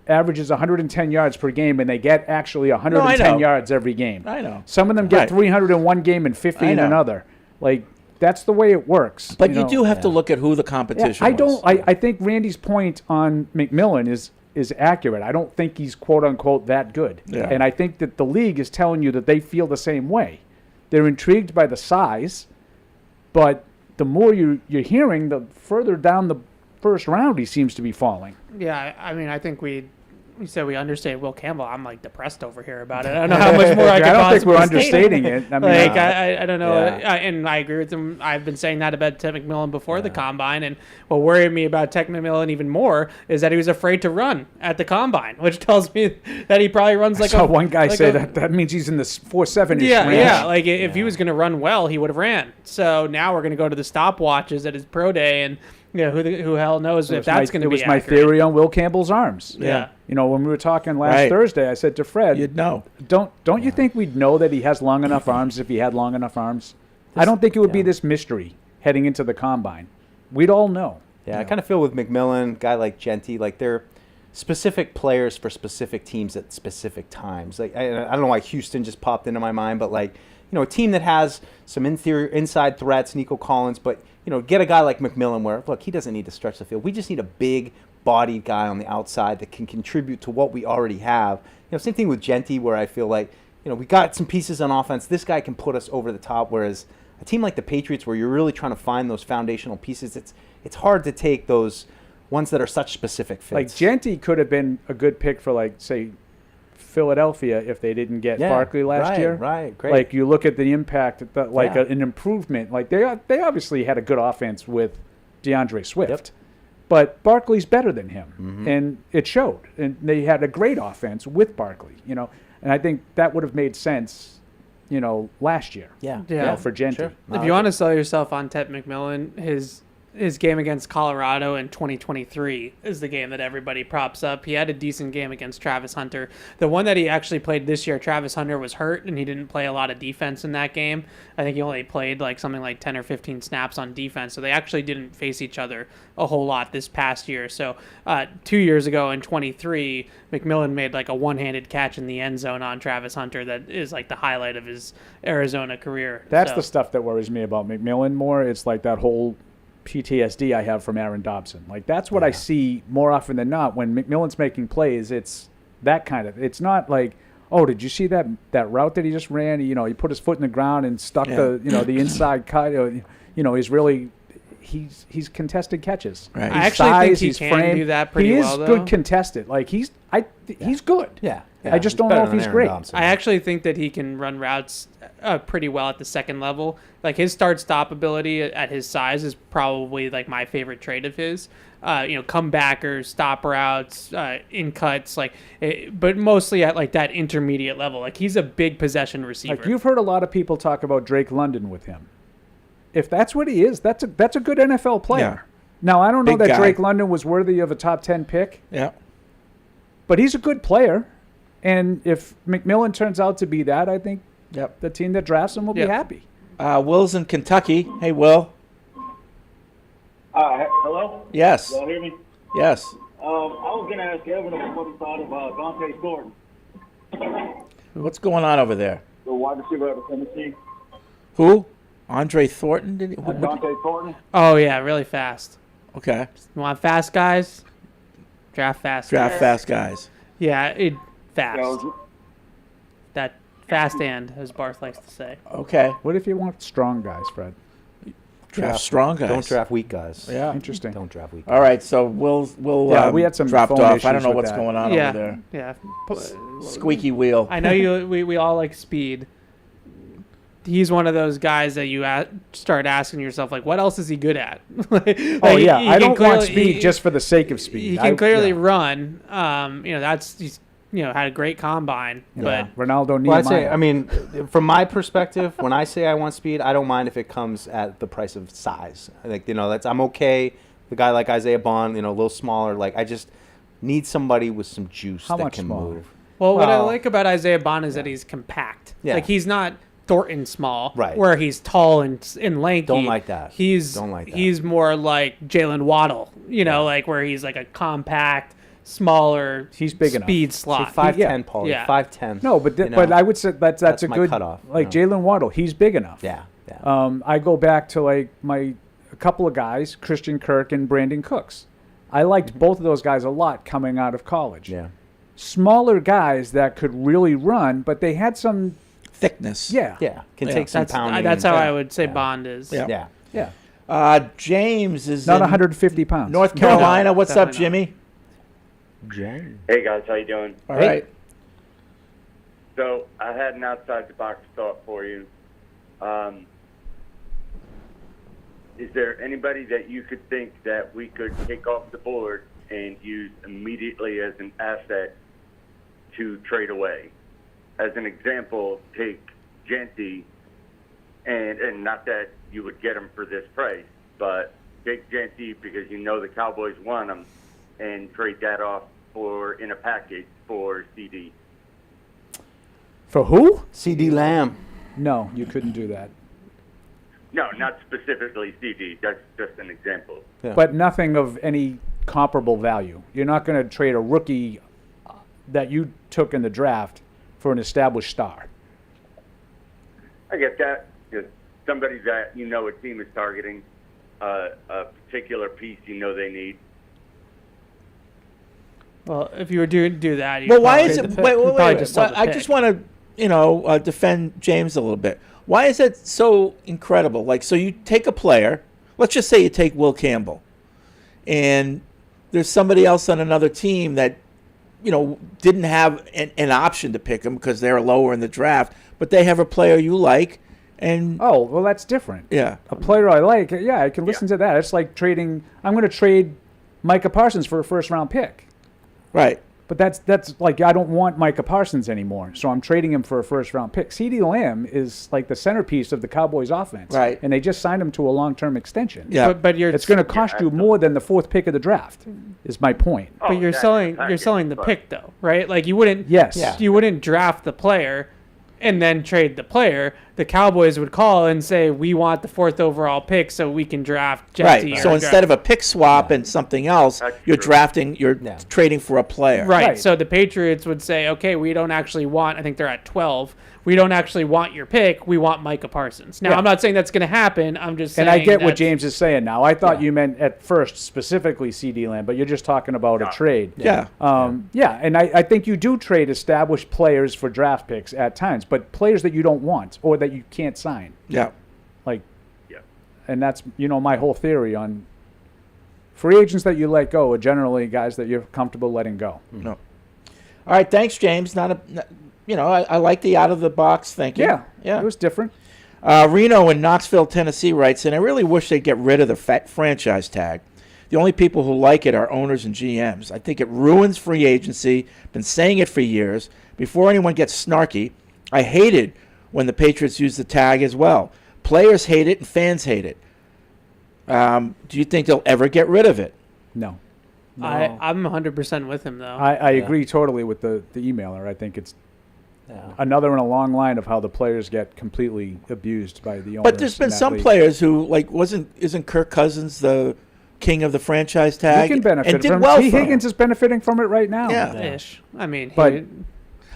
averages 110 yards per game, and they get actually 110 yards every game. I know. Some of them get 300 in one game and 50 in another. Like, that's the way it works. But you do have to look at who the competition was. I think Randy's point on McMillan is accurate. I don't think he's quote-unquote that good. Yeah. And I think that the league is telling you that they feel the same way. They're intrigued by the size, but the more you're hearing, the further down the first round he seems to be falling. Yeah, I mean, I think we said we understated Will Campbell. I'm like depressed over here about it. I don't know how much more I can don't think we're possibly state. understating it. I mean, like I don't know, and I agree with him. I've been saying that about Ted McMillan before the combine, and what worried me about Ted McMillan even more is that he was afraid to run at the combine, which tells me that he probably runs like I saw one guy say that means he's in the 4.7 range. Yeah. Like if he was going to run well, he would have ran. So now we're going to go to the stopwatches at his pro day, and who hell knows if that's going to be accurate. It was my theory on Will Campbell's arms. Yeah. You know, when we were talking last Thursday, I said to Fred, you'd know. Don't you think we'd know that he has long enough arms if he had long enough arms? I don't think it would be this mystery heading into the combine. We'd all know. Yeah, I kind of feel with McMillan, guy like Genty, like they're specific players for specific teams at specific times. Like I don't know why Houston just popped into my mind, but like, you know, a team that has some inside threats, Nico Collins, but you know, get a guy like McMillan where, look, he doesn't need to stretch the field. We just need a big-bodied guy on the outside that can contribute to what we already have. You know, same thing with Genty, where I feel like, you know, we got some pieces on offense. This guy can put us over the top, whereas a team like the Patriots, where you're really trying to find those foundational pieces, it's hard to take those ones that are such specific fits. Like Genty could have been a good pick for, like, say, Philadelphia if they didn't get Barkley last year. Right, great. Like, you look at the impact, an improvement. Like, they obviously had a good offense with DeAndre Swift, but Barkley's better than him, and it showed. And they had a great offense with Barkley, you know. And I think that would have made sense, you know, last year. Yeah. You know, for Genty. Sure. If you want to sell yourself on Ted McMillan, his game against Colorado in 2023 is the game that everybody props up. He had a decent game against Travis Hunter. The one that he actually played this year, Travis Hunter was hurt, and he didn't play a lot of defense in that game. I think he only played like something like 10 or 15 snaps on defense, so they actually didn't face each other a whole lot this past year. So 2 years ago in 23, McMillan made like a one-handed catch in the end zone on Travis Hunter that is like the highlight of his Arizona career. That's the stuff that worries me about McMillan more. It's like that whole PTSD I have from Aaron Dobson. Like, that's what I see more often than not. When McMillan's making plays, it's that kind of, it's not like, oh, did you see that route that he just ran? You know, he put his foot in the ground and stuck the inside cut. You know, he's contested catches. Right. I actually think he can do that pretty well, though. He is good contested. Like, he's good. Yeah. I just don't know if he's great. Dobson. I actually think that he can run routes pretty well at the second level. Like, his start-stop ability at his size is probably like my favorite trait of his. Comebackers, stop routes, in cuts, but mostly at like that intermediate level. Like, he's a big possession receiver. Like, you've heard a lot of people talk about Drake London with him. If that's what he is, that's a good NFL player. Yeah. Now, I don't know that Drake London was worthy of a top 10 pick. Yeah. But he's a good player. And if McMillan turns out to be that, I think the team that drafts him will be happy. Will's in Kentucky. Hey, Will. Hello? Yes. Y'all hear me? Yes. I was going to ask Evan what he thought of Dante Thornton. What's going on over there? The wide receiver out of Tennessee. Who? Andre Thornton? Did he? Dante Thornton. Oh yeah, really fast. Okay. You want fast guys? Draft fast. Draft guys. fast guys. Yeah, fast. So, That fast and, as Barth likes to say. Okay. What if you want strong guys, Fred? Draft strong guys. Don't draft weak guys. Yeah. Interesting. Don't draft weak guys. All right, so we'll Yeah, we had some dropped phone off. I don't issues know with what's that. going on Yeah, over there. yeah. Squeaky wheel. I know you. We all like speed. He's one of those guys that you start asking yourself, like, what else is he good at? Oh yeah, I don't want speed just for the sake of speed. He can clearly run. He's had a great combine, but Ronaldo. Well, I'd say, I mean, from my perspective, when I say I want speed, I don't mind if it comes at the price of size. Like, I'm okay. The guy like Isaiah Bond, a little smaller. Like, I just need somebody with some juice that can move. Well, what I like about Isaiah Bond is that he's compact. Yeah. Like, he's not Thornton small, Right. where he's tall and lanky. Don't like that. He's Don't like that. He's more like Jalen Waddle, like where he's like a compact, smaller. He's big enough. Speed slot. 5'10", Paul. Yeah. 5'10". No, but I would say that's a my good cutoff. Like Jalen Waddle, he's big enough. Yeah. I go back to like a couple of guys, Christian Kirk and Brandon Cooks. I liked both of those guys a lot coming out of college. Yeah. Smaller guys that could really run, but they had some thickness. Yeah. Yeah. Can take some pounding. That's how I would say Bond is. Yeah. Yeah. James is Not in 150 pounds. North Carolina. No, What's up, definitely Jimmy? Hey guys, how you doing? All right. So I had an outside the box thought for you. Is there anybody that you could think that we could take off the board and use immediately as an asset to trade away? As an example, take Genty, and not that you would get him for this price, but take Genty because the Cowboys want him, and trade that off in a package for CD. For who? CD Lamb. No, you couldn't do that. No, not specifically CD. That's just an example. Yeah. But nothing of any comparable value. You're not going to trade a rookie that you took in the draft for an established star. I get that. Just somebody that a team is targeting, a particular piece they need. Well, if you were to do that, Well, why is it? Wait. I just just want to, defend James a little bit. Why is it so incredible? Like, so you take a player. Let's just say you take Will Campbell, and there's somebody else on another team that, didn't have an option to pick him because they're lower in the draft, but they have a player you like, and oh, well, that's different. Yeah, a player I like. Yeah, I can listen to that. It's like trading. I'm going to trade Micah Parsons for a first-round pick. Right. But that's like, I don't want Micah Parsons anymore, so I'm trading him for a first-round pick. CeeDee Lamb is like the centerpiece of the Cowboys' offense. Right. And they just signed him to a long-term extension. Yeah. But it's going to cost you more than the fourth pick of the draft, is my point. But you're selling the pick though, right? Like you wouldn't you wouldn't draft the player and then trade the player. The Cowboys would call and say, we want the 4th overall pick so we can draft Jesse. Right. So instead of a pick swap and something else, you're trading for a player. Right. So the Patriots would say, okay, we don't actually want, I think they're at 12. We don't actually want your pick. We want Micah Parsons. Now, I'm not saying that's going to happen. I'm just saying. And I get what James is saying now. I thought you meant at first specifically CeeDee Lamb, but you're just talking about a trade. Yeah. And I think you do trade established players for draft picks at times, but players that you don't want or that you can't sign. Yeah. And that's, my whole theory on free agents that you let go are generally guys that you're comfortable letting go. No. All right. Thanks, James. I like the out-of-the-box thinking. Yeah, it was different. Reno in Knoxville, Tennessee writes, and I really wish they'd get rid of the franchise tag. The only people who like it are owners and GMs. I think it ruins free agency. Been saying it for years. Before anyone gets snarky, I hated when the Patriots used the tag as well. Players hate it and fans hate it. Do you think they'll ever get rid of it? No. I'm 100% with him, though. I agree totally with the emailer. I think it's another in a long line of how the players get completely abused by the owners. But there's been some players who, isn't Kirk Cousins the king of the franchise tag? He can benefit and did from well it. T. from Higgins is benefiting from it right now. Yeah. Ish. I mean, but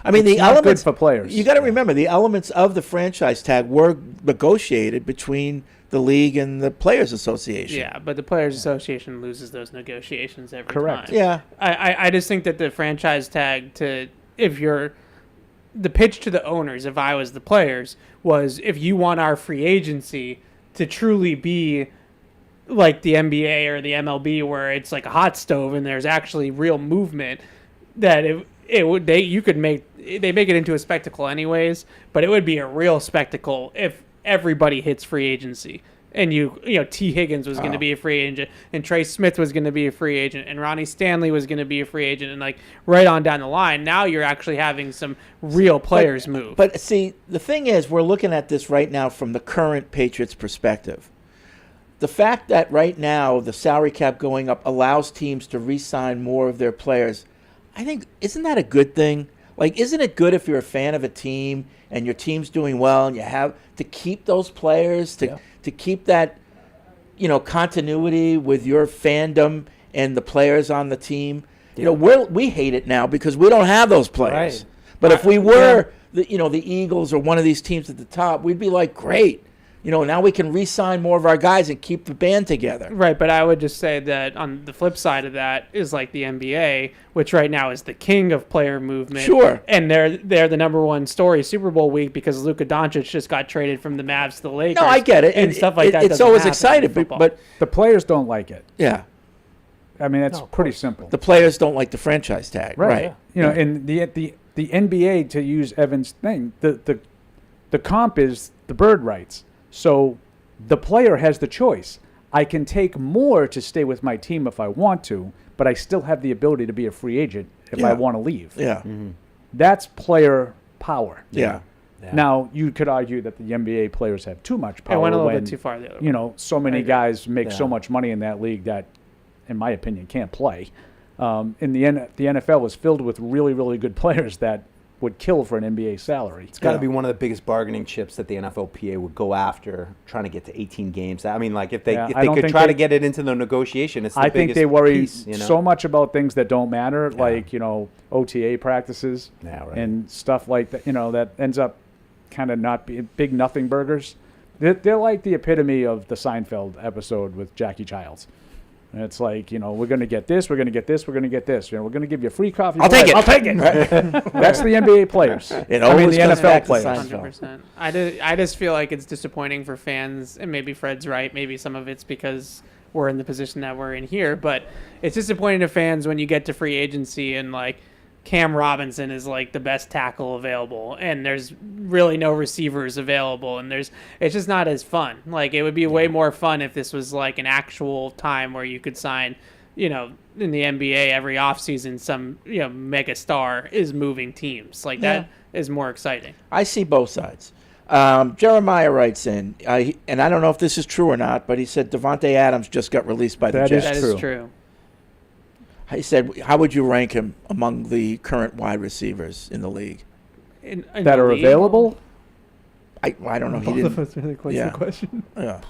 I mean, it's the not elements good for players. You got to remember the elements of the franchise tag were negotiated between the league and the Players Association. Yeah, but the Players Association loses those negotiations every Correct. time. Yeah. I just think that the franchise tag if you're the pitch to the owners, if I was the players, was if you want our free agency to truly be like the NBA or the MLB, where it's like a hot stove and there's actually real movement, that they make it into a spectacle anyways, but it would be a real spectacle if everybody hits free agency. And T. Higgins was going to be a free agent, and Trey Smith was going to be a free agent, and Ronnie Stanley was going to be a free agent, and like right on down the line. Now you're actually having some real players move. But see, the thing is, we're looking at this right now from the current Patriots perspective. The fact that right now the salary cap going up allows teams to re-sign more of their players, I think, isn't that a good thing? Like, isn't it good if you're a fan of a team and your team's doing well and you have to keep those players, to keep that, continuity with your fandom and the players on the team? Yeah. We hate it now because we don't have those players. Right. But if we were, the Eagles or one of these teams at the top, we'd be like, great. Now we can re-sign more of our guys and keep the band together. Right, but I would just say that on the flip side of that is like the NBA, which right now is the king of player movement. Sure. And they're the number one story Super Bowl week because Luka Doncic just got traded from the Mavs to the Lakers. No, I get it. And stuff like that. It's always exciting, but the players don't like it. Yeah. I mean, it's pretty simple. The players don't like the franchise tag. Right. And the NBA, to use Evan's thing, the comp is the bird rights. So the player has the choice. I can take more to stay with my team if I want to, but I still have the ability to be a free agent if I want to leave. Yeah. Mm-hmm. That's player power. Yeah. Now, you could argue that the NBA players have too much power. It went a little bit too far the other way. So many guys make so much money in that league that, in my opinion, can't play. The NFL is filled with really, really good players that would kill for an NBA salary. It's got to be one of the biggest bargaining chips that the NFLPA would go after, trying to get to 18 games. I mean, like if they could try to get it into the negotiation, it's the biggest think they worry piece, so much about things that don't matter, like OTA practices and stuff like that. That ends up kind of not being big nothing burgers. They're like the epitome of the Seinfeld episode with Jackie Childs. And it's like, we're going to get this, we're going to get this, we're going to get this. We're going to give you free coffee. I'll take it. That's the NBA players. The NFL players. 100%. I just feel like it's disappointing for fans, and maybe Fred's right. Maybe some of it's because we're in the position that we're in here. But it's disappointing to fans when you get to free agency and, like, Cam Robinson is like the best tackle available, and there's really no receivers available, and it's just not as fun. Like, it would be way more fun if this was like an actual time where you could sign, in the NBA every offseason, some mega star is moving teams. Like that is more exciting. I see both sides. Jeremiah writes in, and I don't know if this is true or not, but he said Devontae Adams just got released by the Jets. That is true. He said, how would you rank him among the current wide receivers in the league? That are available? I don't know. Both of us really close to the question. Yeah.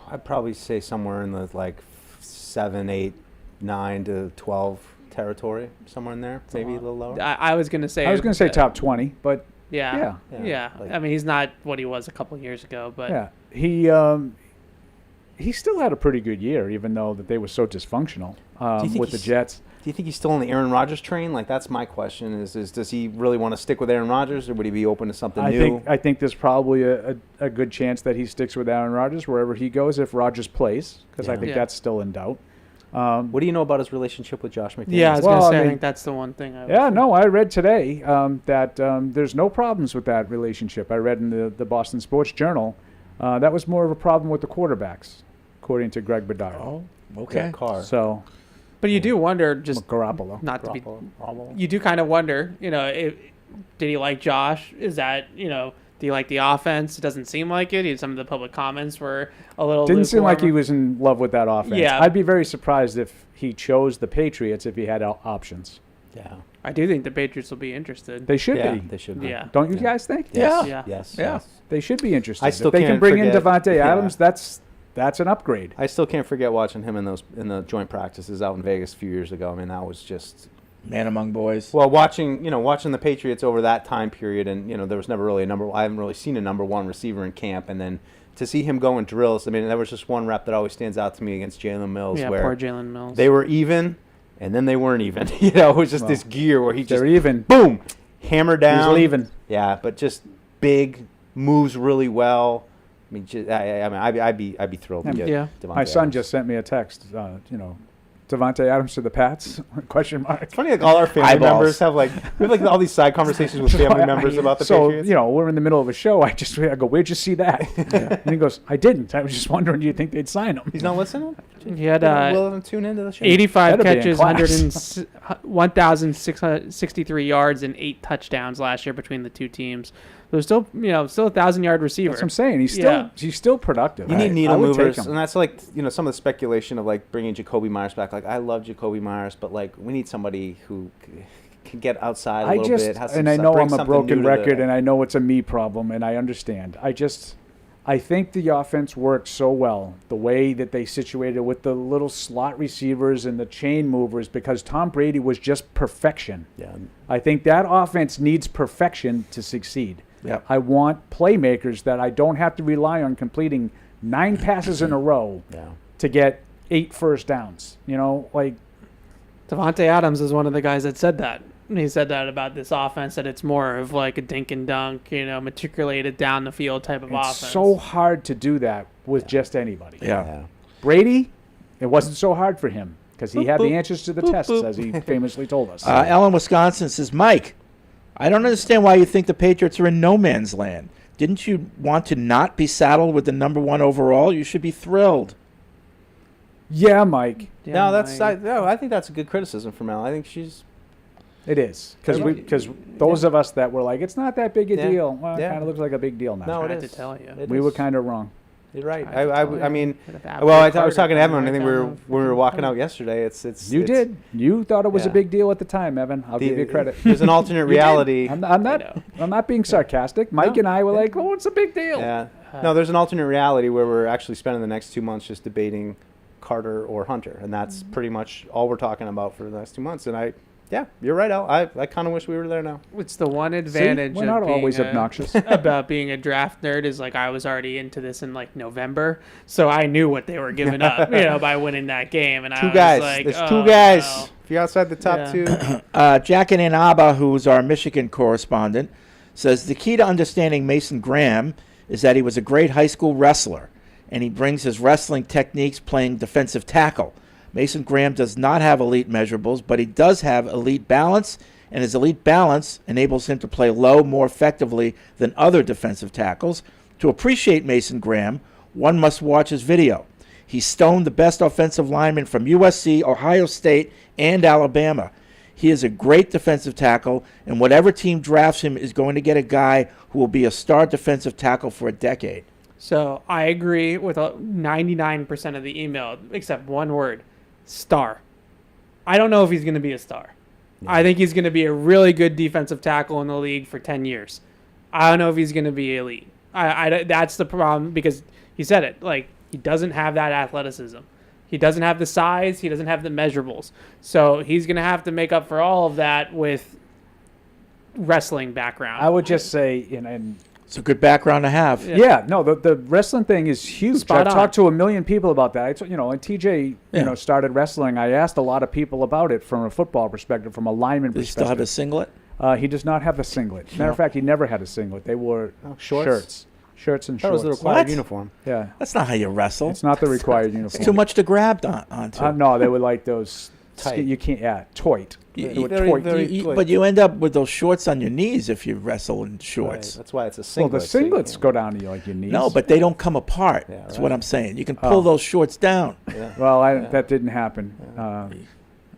I'd probably say somewhere in the 7, 8, 9 to 12 territory, somewhere in there, maybe a little lower. I was going to say. I was going to say top 20, but yeah. Like, I mean, he's not what he was a couple of years ago, but he still had a pretty good year, even though that they were so dysfunctional with the Jets. Do you think he's still on the Aaron Rodgers train? Like, that's my question. Is does he really want to stick with Aaron Rodgers, or would he be open to something new? I think there's probably a good chance that he sticks with Aaron Rodgers wherever he goes if Rodgers plays, because I think that's still in doubt. What do you know about his relationship with Josh McDaniels? Yeah, I was going to say, I think that's the one thing. I read today that there's no problems with that relationship. I read in the Boston Sports Journal that was more of a problem with the quarterbacks, according to Greg Bedard. Oh, okay. Carr. So. But you do wonder, just Garoppolo. Not to be, you do kind of wonder, did he like Josh? Is that, do you like the offense? It doesn't seem like it. Some of the public comments were a little. Didn't seem like he was in love with that offense. Yeah. I'd be very surprised if he chose the Patriots if he had options. Yeah. I do think the Patriots will be interested. They should be. They should be. Yeah. Don't you guys think? Yeah. Yes. They should be interested. I still if they can can't bring in forget- Devontae yeah. Adams, that's an upgrade. I still can't forget watching him in the joint practices out in Vegas a few years ago. I mean, that was just Man among boys. Well, watching the Patriots over that time period, and there was never really I haven't really seen a number one receiver in camp, and then to see him go in drills, I mean, there was just one rep that always stands out to me against Jalen Mills. Yeah, where poor Jalen Mills. They were even, and then they weren't even. It was just this gear where he just they're even. Boom, hammer down. He's leaving. Yeah, but just big, moves really well. I mean, I'd be thrilled to get Devontae My son Adams. just sent me a text. Devontae Adams to the Pats? Question mark. It's funny, like all our family members have we have all these side conversations with family members about the Patriots. So we're in the middle of a show. I go, where'd you see that? And he goes, I didn't. I was just wondering, do you think they'd sign him? He's not listening. He had will him tune into the show. 85 catches, 1,663 yards, and 8 touchdowns last year between the two teams. There's still, still a 1,000-yard receiver. That's what I'm saying. He's still productive. You need needle I would movers, take him. and that's some of the speculation of bringing Jacoby Myers back. I love Jacoby Myers, but we need somebody who can get outside a little bit. And I know I'm a broken record, and I know it's a me problem, and I understand. I think the offense works so well, the way that they situated with the little slot receivers and the chain movers, because Tom Brady was just perfection. Yeah. I think that offense needs perfection to succeed. Yep. I want playmakers that I don't have to rely on completing 9 passes in a row to get 8 first downs. Devontae Adams is one of the guys that said that. He said that about this offense, that it's more of like a dink and dunk, matriculated down the field type of offense. It's so hard to do that with just anybody. Yeah. Brady, it wasn't so hard for him because he had the answers to the tests, as he famously told us. Ellen, Wisconsin says, Mike, I don't understand why you think the Patriots are in no man's land. Didn't you want to not be saddled with the number 1 overall? You should be thrilled. Yeah, Mike. No, I think that's a good criticism from Ellen. I think she's. It is because those of us that were like, it's not that big a deal. Well, it kind of looks like a big deal now. No, it is. To tell you, we were kind of wrong. You're right. I was talking to Evan. I think when we were walking out yesterday. You did. You thought it was a big deal at the time, Evan. I'll give you credit. There's an alternate reality. I'm not being sarcastic. Mike and I were like, oh, it's a big deal. Yeah. No, there's an alternate reality where we're actually spending the next 2 months just debating Carter or Hunter, and that's pretty much all we're talking about for the next 2 months. And yeah, you're right, Al. I kind of wish we were there now. It's the one advantage we're not of always being obnoxious about being a draft nerd is I was already into this in November, so I knew what they were giving up, by winning that game. And Two guys. There's 2 guys. No. If you're outside the top 2. Jack in Ann Arbor, who's our Michigan correspondent, says the key to understanding Mason Graham is that he was a great high school wrestler, and he brings his wrestling techniques playing defensive tackle. Mason Graham does not have elite measurables, but he does have elite balance, and his elite balance enables him to play low more effectively than other defensive tackles. To appreciate Mason Graham, one must watch his video. He stoned the best offensive linemen from USC, Ohio State, and Alabama. He is a great defensive tackle, and whatever team drafts him is going to get a guy who will be a star defensive tackle for a decade. So I agree with 99% of the email, except one word. Star. I don't know if he's going to be a star. Yeah. I think he's going to be a really good defensive tackle in the league for 10 years. I don't know if he's going to be elite. That's the problem because he said it. He doesn't have that athleticism. He doesn't have the size. He doesn't have the measurables. So he's going to have to make up for all of that with wrestling background. I would just say, and it's a good background to have. Yeah, no, the wrestling thing is huge. I've talked to a million people about that. When TJ started wrestling, I asked a lot of people about it from a football perspective, from a lineman perspective. Does he still have a singlet? He does not have a singlet. Matter of fact, he never had a singlet. They wore shirts and shorts. That was the required uniform. Yeah. That's not how you wrestle. It's not the required uniform. It's too much to grab onto. No, they were like those... You can't, toit. But you end up with those shorts on your knees if you wrestle in shorts. Right. That's why it's a singlet. Well, the singlets go down to your knees. No, but they don't come apart. That's what I'm saying. You can pull those shorts down. Yeah. Well, that didn't happen.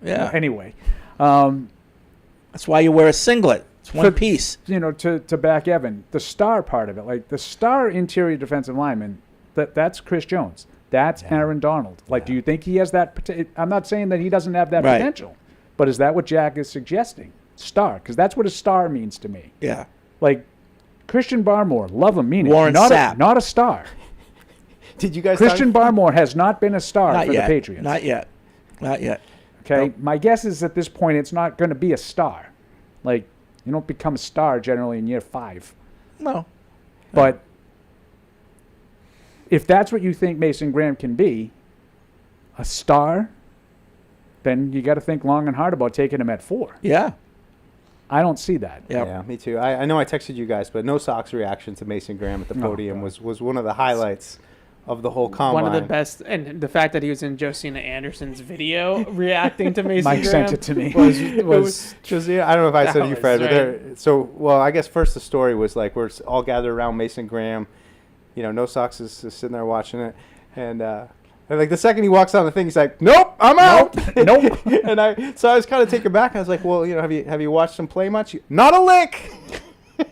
Anyway. That's why you wear a singlet. It's one piece. To back Evan, the star part of it, the star interior defensive lineman, that's Chris Jones. That's Aaron Donald. Do you think he has that? I'm not saying that he doesn't have that potential, but is that what Jack is suggesting? Star, because that's what a star means to me. Yeah. Christian Barmore, love him, mean Warren it. Sapp. Not a star. Did you guys? Christian Barmore has not been a star for the Patriots. Not yet. Okay, Nope. my guess is at this point it's not going to be a star. Like, you don't become a star generally in year 5. No. But if that's what you think Mason Graham can be, a star, then you got to think long and hard about taking him at 4. Yeah. I don't see that. Yeah, me too. I know I texted you guys, but No Sock's reaction to Mason Graham at the podium was one of the highlights of the whole combine. One of the best, and the fact that he was in Josina Anderson's video reacting to Mason Mike Graham sent it to me. was Josina, I don't know if I said it to you, Fred, right. but well, I guess first the story was like we're all gathered around Mason Graham. You know, No Socks is sitting there watching it, and like the second he walks on the thing, he's like, "Nope, I'm out." Nope. And I was kind of taken back. I was like, "Well, you know, have you watched him play much?" Not a lick.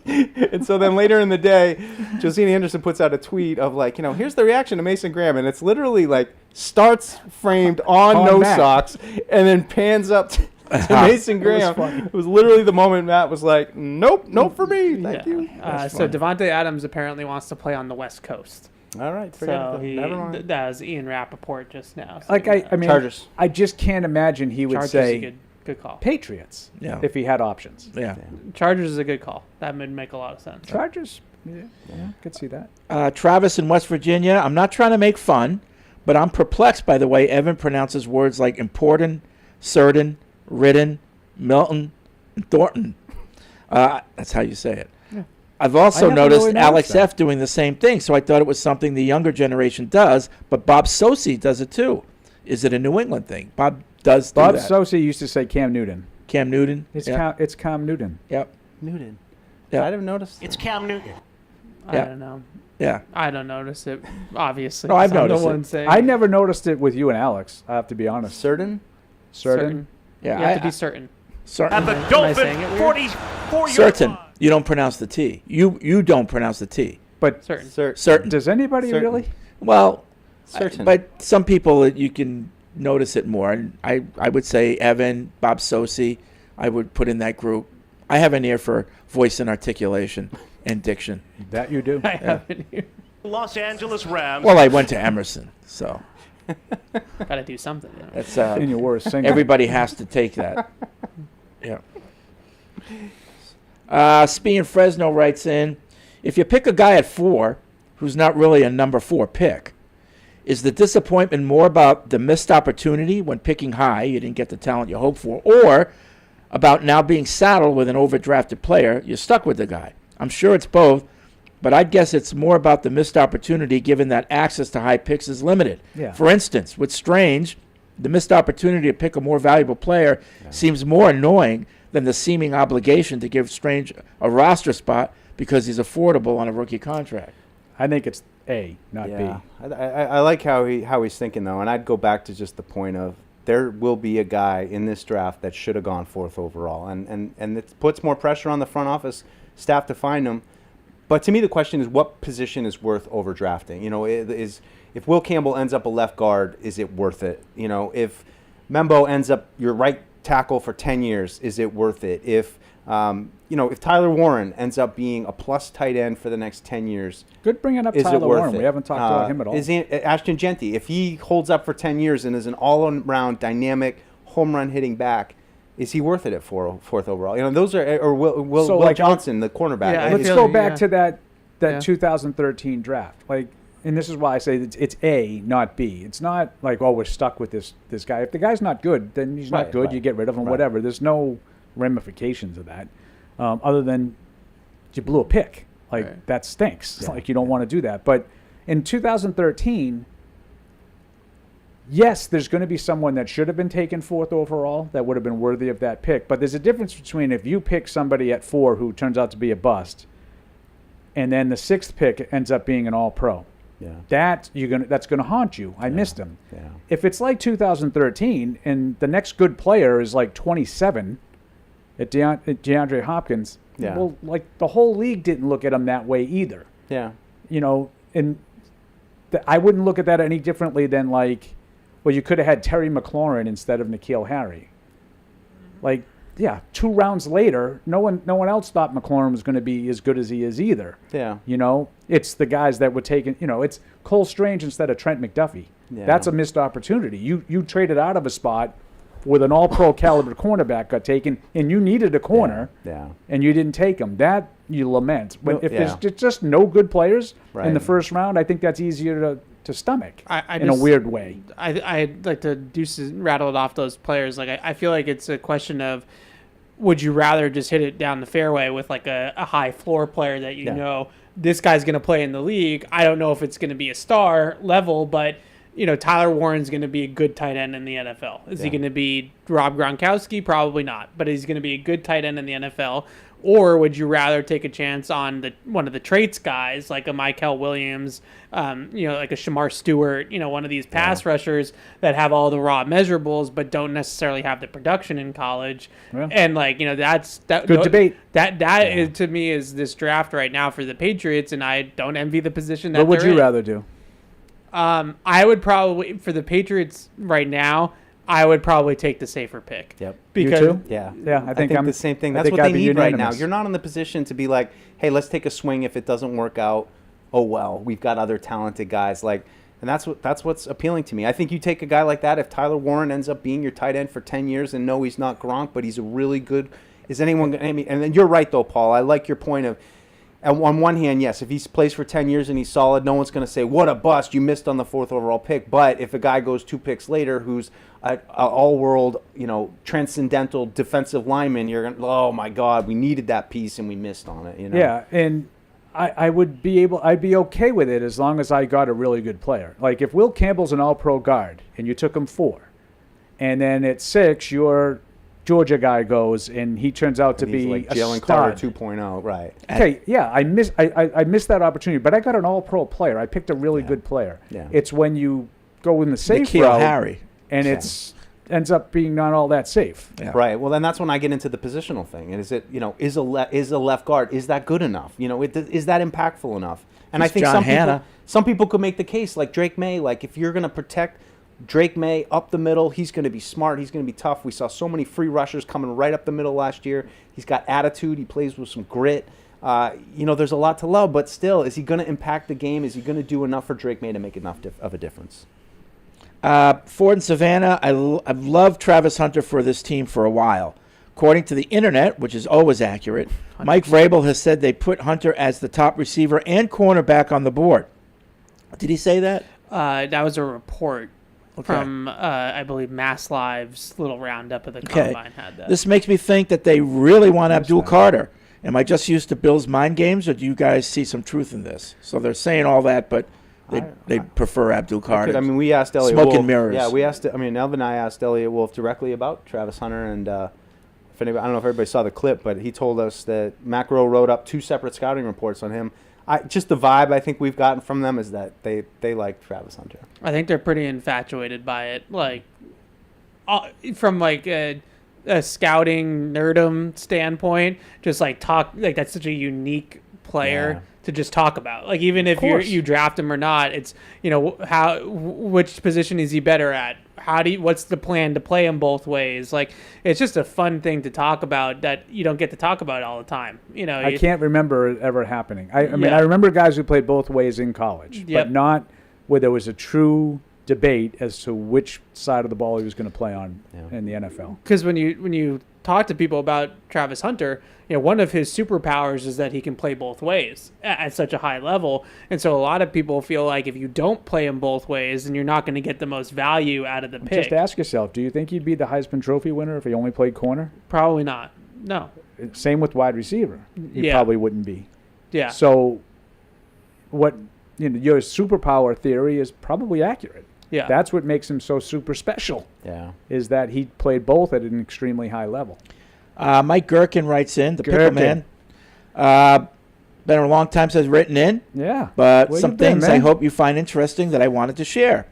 And so then later in the day, Josina Anderson puts out a tweet of like, you know, here's the reaction to Mason Graham, and it's literally like starts framed on No Matt. Socks, and then pans up to Mason Graham. It was literally the moment Matt was like, "Nope, nope for me, thank you." So Devontae Adams apparently wants to play on the West Coast. All right, So never mind. that was Ian Rappaport just now. So Like, I mean, Chargers. I just can't imagine he would Chargers say is a good call. Patriots if he had options. Yeah. Chargers is a good call. That would make a lot of sense. Chargers, yeah, could see that. Travis in West Virginia. I'm not trying to make fun, but I'm perplexed by the way Evan pronounces words like important, certain, ridden, Milton, and Thornton. That's how you say it. Yeah. I've also never noticed really Alex noticed that. F. doing the same thing, so I thought it was something the younger generation does, but Bob Socci does it too. Is it a New England thing? Bob does do Bob that. Socci used to say Cam Newton. Cam Newton? It's Yeah. it's Cam Newton. Yep. Newton. Yeah. I didn't notice. It's Cam Newton. I Yeah. don't know. Yeah. I don't notice it, obviously. No, I've 'cause I'm noticed the it. one saying I never noticed it with you and Alex. I have to be honest. Certain. Certain. Yeah, You have I- to be certain. Certain. At the Am I Dolphin saying it weird? 44 Certain. You don't pronounce the T. You don't pronounce the T. But Certain. Certain. does anybody Certain. really? Well, Certain. but some people you can notice it more. And I would say Evan, Bob Socci, I would put in that group. I have an ear for voice and articulation and diction. That you do. I have it here. Los Angeles Rams. Well, I went to Emerson, so Got to do something. You know? that's And you were a singer. everybody has to take that. Yeah. Spee in Fresno writes in, if you pick a guy at 4 who's not really a number 4 pick, is the disappointment more about the missed opportunity when picking high, you didn't get the talent you hoped for, or about now being saddled with an overdrafted player, you're stuck with the guy? I'm sure it's both, but I'd guess it's more about the missed opportunity given that access to high picks is limited. Yeah. For instance, with Strange, the missed opportunity to pick a more valuable player seems more annoying than the seeming obligation to give Strange a roster spot because he's affordable on a rookie contract. I think it's A, not Yeah, B. I like how he's thinking though, and I'd go back to just the point of there will be a guy in this draft that should have gone 4th overall, and it puts more pressure on the front office staff to find him. But to me, the question is, what position is worth overdrafting? You know, if Will Campbell ends up a left guard, is it worth it? You know, if Membo ends up your right tackle for 10 years, is it worth it? If if Tyler Warren ends up being a plus tight end for the next 10 years, Good bringing up is Tyler it worth Warren. it? We haven't talked about him at all. Is Ashton Genty, if he holds up for 10 years and is an all-around dynamic home run hitting back, is he worth it at 4th overall? You know, those are or Will So, like, Johnson, the cornerback. Yeah, Let's feel go you, back yeah. to that Yeah. 2013 draft. Like, and this is why I say it's A, not B. It's not like, oh, we're stuck with this guy. If the guy's not good, then he's not Right, good. right, You get rid of him, right. whatever. There's no ramifications of that, other than you blew a pick. Like, Right. that stinks. Yeah. Like, you don't want to do that. But in 2013, yes, there's going to be someone that should have been taken 4th overall that would have been worthy of that pick. But there's a difference between if you pick somebody at 4 who turns out to be a bust, and then the 6th pick ends up being an All-Pro. Yeah. That's going to haunt you. I missed him. Yeah. If it's like 2013 and the next good player is like 27 at DeAndre Hopkins, Yeah. well, like the whole league didn't look at him that way either. Yeah. You know, and I wouldn't look at that any differently than like, well, you could have had Terry McLaurin instead of N'Keal Harry. Like, yeah, 2 rounds later, no one else thought McLaurin was going to be as good as he is either. Yeah. You know, it's the guys that were taken. You know, it's Cole Strange instead of Trent McDuffie. Yeah. That's a missed opportunity. You traded out of a spot with an all-pro caliber cornerback got taken, and you needed a corner, and you didn't take him. That you lament. But if there's just no good players in the first round, I think that's easier to stomach in a weird way. I'd like to rattle off those players. Like I feel like it's a question of, would you rather just hit it down the fairway with like a high floor player that you know this guy's going to play in the league? I don't know if it's going to be a star level, but Tyler Warren's going to be a good tight end in the NFL. Is he going to be Rob Gronkowski? Probably not, but he's going to be a good tight end in the NFL. Or would you rather take a chance on one of the traits guys like a Michael Williams, like a Shamar Stewart, one of these pass rushers that have all the raw measurables but don't necessarily have the production in college? Yeah. And that's good debate. That is, to me, is this draft right now for the Patriots, and I don't envy the position that what would they're you in. rather do? I would probably, for the Patriots right now, I would probably take the safer pick. Yep. Because you too? Yeah. I think the same thing. That's what they need right now. You're not in the position to be like, hey, let's take a swing. If it doesn't work out, oh well, we've got other talented guys. And that's what's appealing to me. I think you take a guy like that. If Tyler Warren ends up being your tight end for 10 years, and no, he's not Gronk, but he's a really good. Is anyone? I mean, and then you're right though, Paul. I like your point of. On one hand, yes, if he plays for 10 years and he's solid, no one's going to say, what a bust, you missed on the 4th overall pick. But if a guy goes 2 picks later who's an all-world, transcendental defensive lineman, you're going, oh, my God, we needed that piece and we missed on it. Yeah, and I'd be okay with it as long as I got a really good player. Like if Will Campbell's an all-pro guard and you took him 4, and then at 6, your Georgia guy goes and he turns out to be like a Jalen stud. Carter 2.0, right? Okay, yeah, I missed that opportunity, but I got an all-pro player. I picked a really good player. Yeah. It's when you go in the safe N'Keal route, Harry. and ends up being not all that safe. Yeah. Right. Well, then that's when I get into the positional thing. And is it, is a left guard, is that good enough? Is that impactful enough? And It's I think John some people could make the case, like Drake May, like if you're going to protect Drake May up the middle, he's going to be smart, he's going to be tough. We saw so many free rushers coming right up the middle last year. He's got attitude, he plays with some grit. There's a lot to love, but still, is he going to impact the game? Is he going to do enough for Drake May to make enough of a difference? Ford and Savannah, I've loved Travis Hunter for this team for a while. According to the internet, which is always accurate, Mike Vrabel has said they put Hunter as the top receiver and cornerback on the board. Did he say that? That was a report from, I believe, Mass Live's little roundup of the Combine had that. This makes me think that they really want Abdul Carter. Am I just used to Bill's mind games, or do you guys see some truth in this? So they're saying all that, but they prefer Abdul Carter. We asked Elliot Smoke Wolf. and mirrors. Yeah, Elvin and I asked Elliot Wolf directly about Travis Hunter, and if anybody, I don't know if everybody saw the clip, but he told us that Macro wrote up 2 separate scouting reports on him. Just the vibe I think we've gotten from them is that they like Travis Hunter. I think they're pretty infatuated by it, from a scouting nerdum standpoint. Just that's such a unique player to just talk about. Like even if you draft him or not, it's which position is he better at? What's the plan to play him both ways? Like it's just a fun thing to talk about that you don't get to talk about all the time. I can't remember it ever happening. I mean, I remember guys who played both ways in college, but not where there was a true debate as to which side of the ball he was going to play on in the NFL. Because when you talk to people about Travis Hunter, one of his superpowers is that he can play both ways at such a high level. And so a lot of people feel like if you don't play him both ways, then you're not going to get the most value out of the pick. Just ask yourself, do you think he'd be the Heisman Trophy winner if he only played corner? Probably not. No. Same with wide receiver. He probably wouldn't be. Yeah. So your superpower theory is probably accurate. Yeah. That's what makes him so super special. Yeah. Is that he played both at an extremely high level. Mike Gherkin writes in, the Pickle Man. Been a long time since written in. Yeah. But Where some you been, things man? I hope you find interesting that I wanted to share.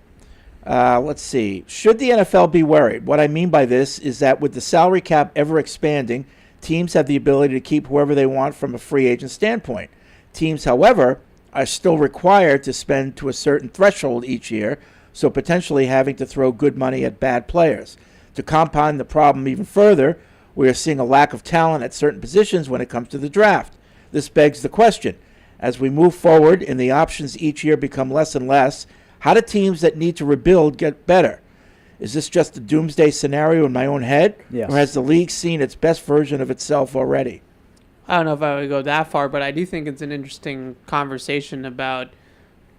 Let's see. Should the NFL be worried? What I mean by this is that with the salary cap ever expanding, teams have the ability to keep whoever they want from a free agent standpoint. Teams, however, are still required to spend to a certain threshold each year, so potentially having to throw good money at bad players. To compound the problem even further, we are seeing a lack of talent at certain positions when it comes to the draft. This begs the question, as we move forward and the options each year become less and less, how do teams that need to rebuild get better? Is this just a doomsday scenario in my own head? Yes. Or has the league seen its best version of itself already? I don't know if I would go that far, but I do think it's an interesting conversation about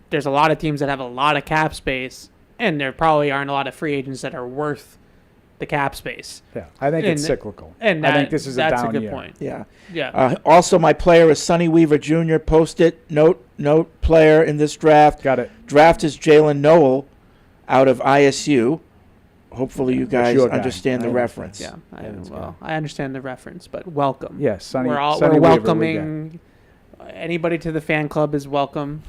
there's a lot of teams that have a lot of cap space, and there probably aren't a lot of free agents that are worth the cap space. Yeah, I think it's cyclical. And I think this is a that's down a good year. point. Yeah. Yeah. Also, my player is Sonny Weaver Jr. Post-it. Note player in this draft. Got it. Draft is Jalen Noel out of ISU. Hopefully you guys your guy. understand the reference. Yeah, I understand the reference, but welcome. Yes, Sonny we're Weaver, we welcoming. Anybody to the fan club is welcome.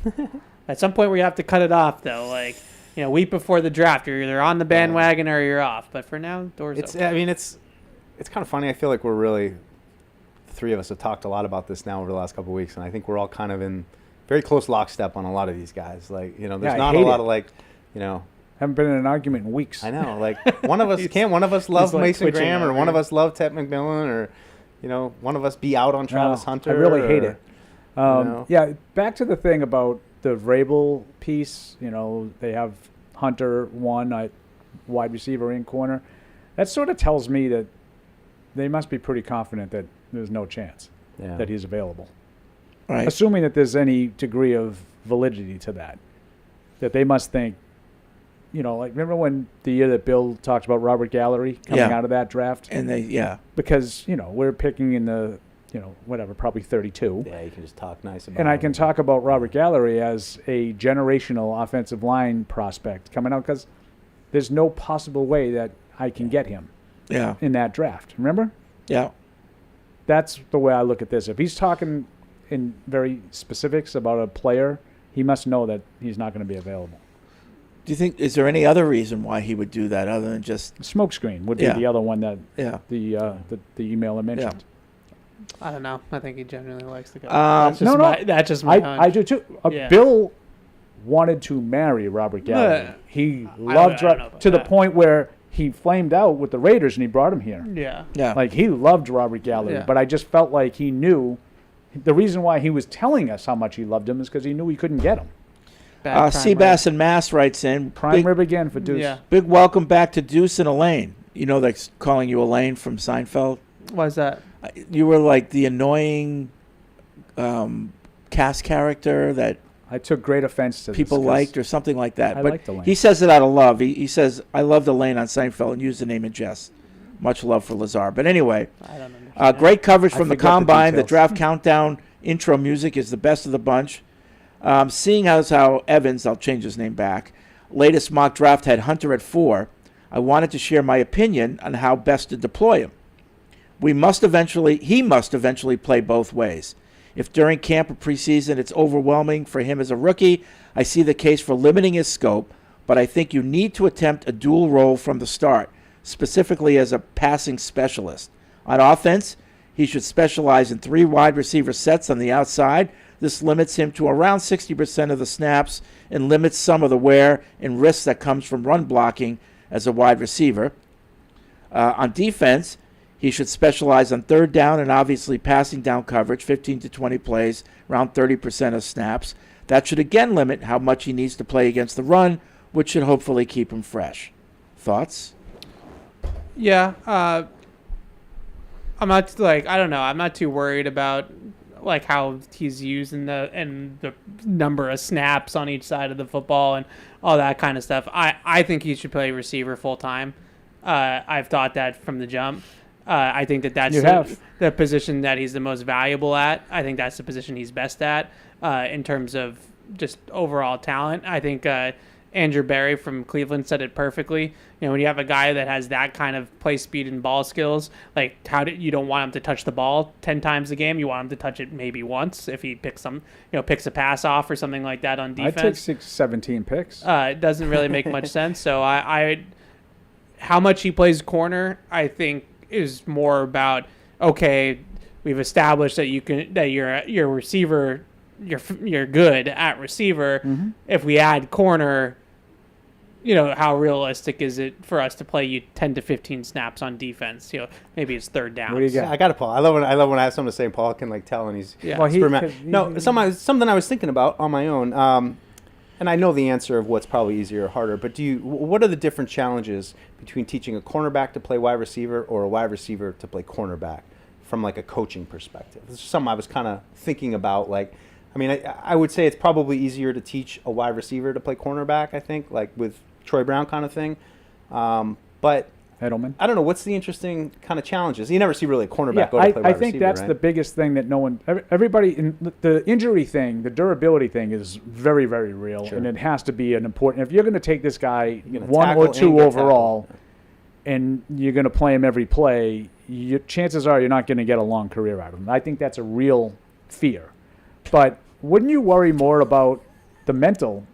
At some point, we have to cut it off, though. Like, week before the draft, you're either on the bandwagon or you're off. But for now, doors open. I mean, it's kind of funny. I feel like we're really, the three of us have talked a lot about this now over the last couple of weeks, and I think we're all kind of in very close lockstep on a lot of these guys. Like, there's not a lot of haven't been in an argument in weeks. I know. Like, one of us love Mason Graham, or one of us love Ted McMillan, or one of us be out on Travis Hunter. I really hate it. Yeah, back to the thing about the Vrabel piece. They have Hunter one at wide receiver in corner. That sort of tells me that they must be pretty confident that there's no chance that he's available. Right. Assuming that there's any degree of validity to that. That they must think, like, remember when the year that Bill talked about Robert Gallery coming out of that draft? And because, we're picking in the, probably 32. Yeah, you can just talk nice about And I can talk about Robert Gallery as a generational offensive line prospect coming out, because there's no possible way that I can get him in that draft. Remember? Yeah. That's the way I look at this. If he's talking in very specifics about a player, he must know that he's not going to be available. Do you think, is there any other reason why he would do that other than just... Smokescreen would be the other one that the emailer mentioned. I don't know. I think he genuinely likes the guy. That's just my hunch. I do too. Bill wanted to marry Robert Gallery. He loved to the point where he flamed out with the Raiders and he brought him here. Yeah. Like, he loved Robert Gallery, but I just felt like he knew the reason why he was telling us how much he loved him is because he knew he couldn't get him. Seabass and Mass writes in. Prime rib again for Deuce. Yeah. Big welcome back to Deuce and Elaine. They're calling you Elaine from Seinfeld. Why's that? You were like the annoying cast character that I took great offense to. People liked or something like that. I but liked Elaine. He says it out of love. He says, I loved Elaine on Seinfeld and used the name in jest. Much love for Lazar. But anyway, I don't understand. Great coverage from the forget the Combine. The details. draft countdown intro music is the best of the bunch. Seeing as how Evans, I'll change his name back, latest mock draft had Hunter at 4, I wanted to share my opinion on how best to deploy him. He must eventually play both ways. If during camp or preseason it's overwhelming for him as a rookie, I see the case for limiting his scope, but I think you need to attempt a dual role from the start, specifically as a passing specialist. On offense, he should specialize in 3 wide receiver sets on the outside. This limits him to around 60% of the snaps and limits some of the wear and risk that comes from run blocking as a wide receiver. On defense, he should specialize on third down and obviously passing down coverage, 15 to 20 plays, around 30% of snaps. That should again limit how much he needs to play against the run, which should hopefully keep him fresh. Thoughts? Yeah. I'm not I don't know. I'm not too worried about how he's used and the number of snaps on each side of the football and all that kind of stuff. I think he should play receiver full time. I've thought that from the jump. I think that's the position that he's the most valuable at. I think that's the position he's best at in terms of just overall talent. I think Andrew Berry from Cleveland said it perfectly. When you have a guy that has that kind of play speed and ball skills, you don't want him to touch the ball 10 times a game. You want him to touch it maybe once if he picks picks a pass off or something like that on defense. I take 17 picks. It doesn't really make much sense. So how much he plays corner, I think, is more about, okay, we've established that you're receiver, you're good at receiver. Mm-hmm. If we add corner, how realistic is it for us to play you 10 to 15 snaps on defense? Maybe it's third down. What do you got? I got it, Paul. I love when I have something to say. Paul can tell, and he's Yeah. Well, something I was thinking about on my own. And I know the answer of what's probably easier or harder, but what are the different challenges between teaching a cornerback to play wide receiver or a wide receiver to play cornerback from like a coaching perspective? This is something I was kind of thinking about. Like, I mean, I would say it's probably easier to teach a wide receiver to play cornerback, I think, like with Troy Brown kind of thing. But Edelman. I don't know. What's the interesting kind of challenges? You never see really a cornerback go to play wide I think receiver, that's right? the biggest thing that no one, everybody, the injury thing, the durability thing is very, very real. Sure. And it has to be an important, if you're going to take this guy gonna 1 tackle or and 2 get overall, and you're going to play him every play, chances are you're not going to get a long career out of him. I think that's a real fear. But wouldn't you worry more about the mental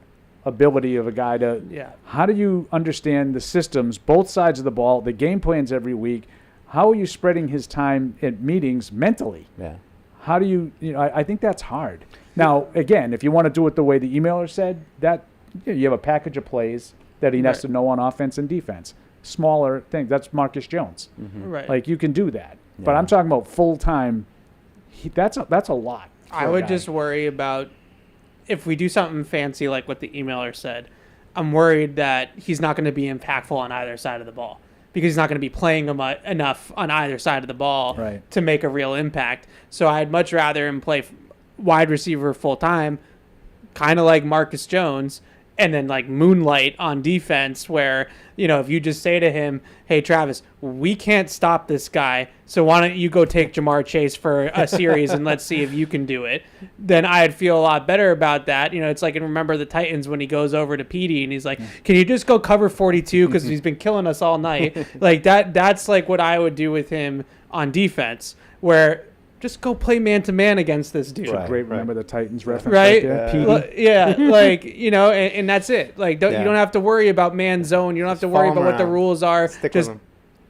ability of a guy to how do you understand the systems, both sides of the ball, the game plans every week? How are you spreading his time at meetings mentally? Yeah. How do you I think that's hard. Now, again, if you want to do it the way the emailer said, that you have a package of plays that he has to know on offense and defense. Smaller things. That's Marcus Jones. Right. Like, you can do that. But I'm talking about full-time. That's a lot. I would just worry about if we do something fancy like what the emailer said. I'm worried that he's not going to be impactful on either side of the ball because he's not going to be playing enough on either side of the ball to make a real impact. So I'd much rather him play wide receiver full-time, kind of like Marcus Jones, and then like moonlight on defense where, if you just say to him, hey, Travis, we can't stop this guy, so why don't you go take Jamar Chase for a series and let's see if you can do it, then I'd feel a lot better about that. It's like in Remember the Titans when he goes over to Petey and he's like, can you just go cover 42 because he's been killing us all night? Like that's like what I would do with him on defense, where just go play man-to-man against this dude. Great Remember the Titans reference. Right? Yeah. Like, and that's it. Like, you don't have to worry about man zone. You don't have to worry about what the rules are. Just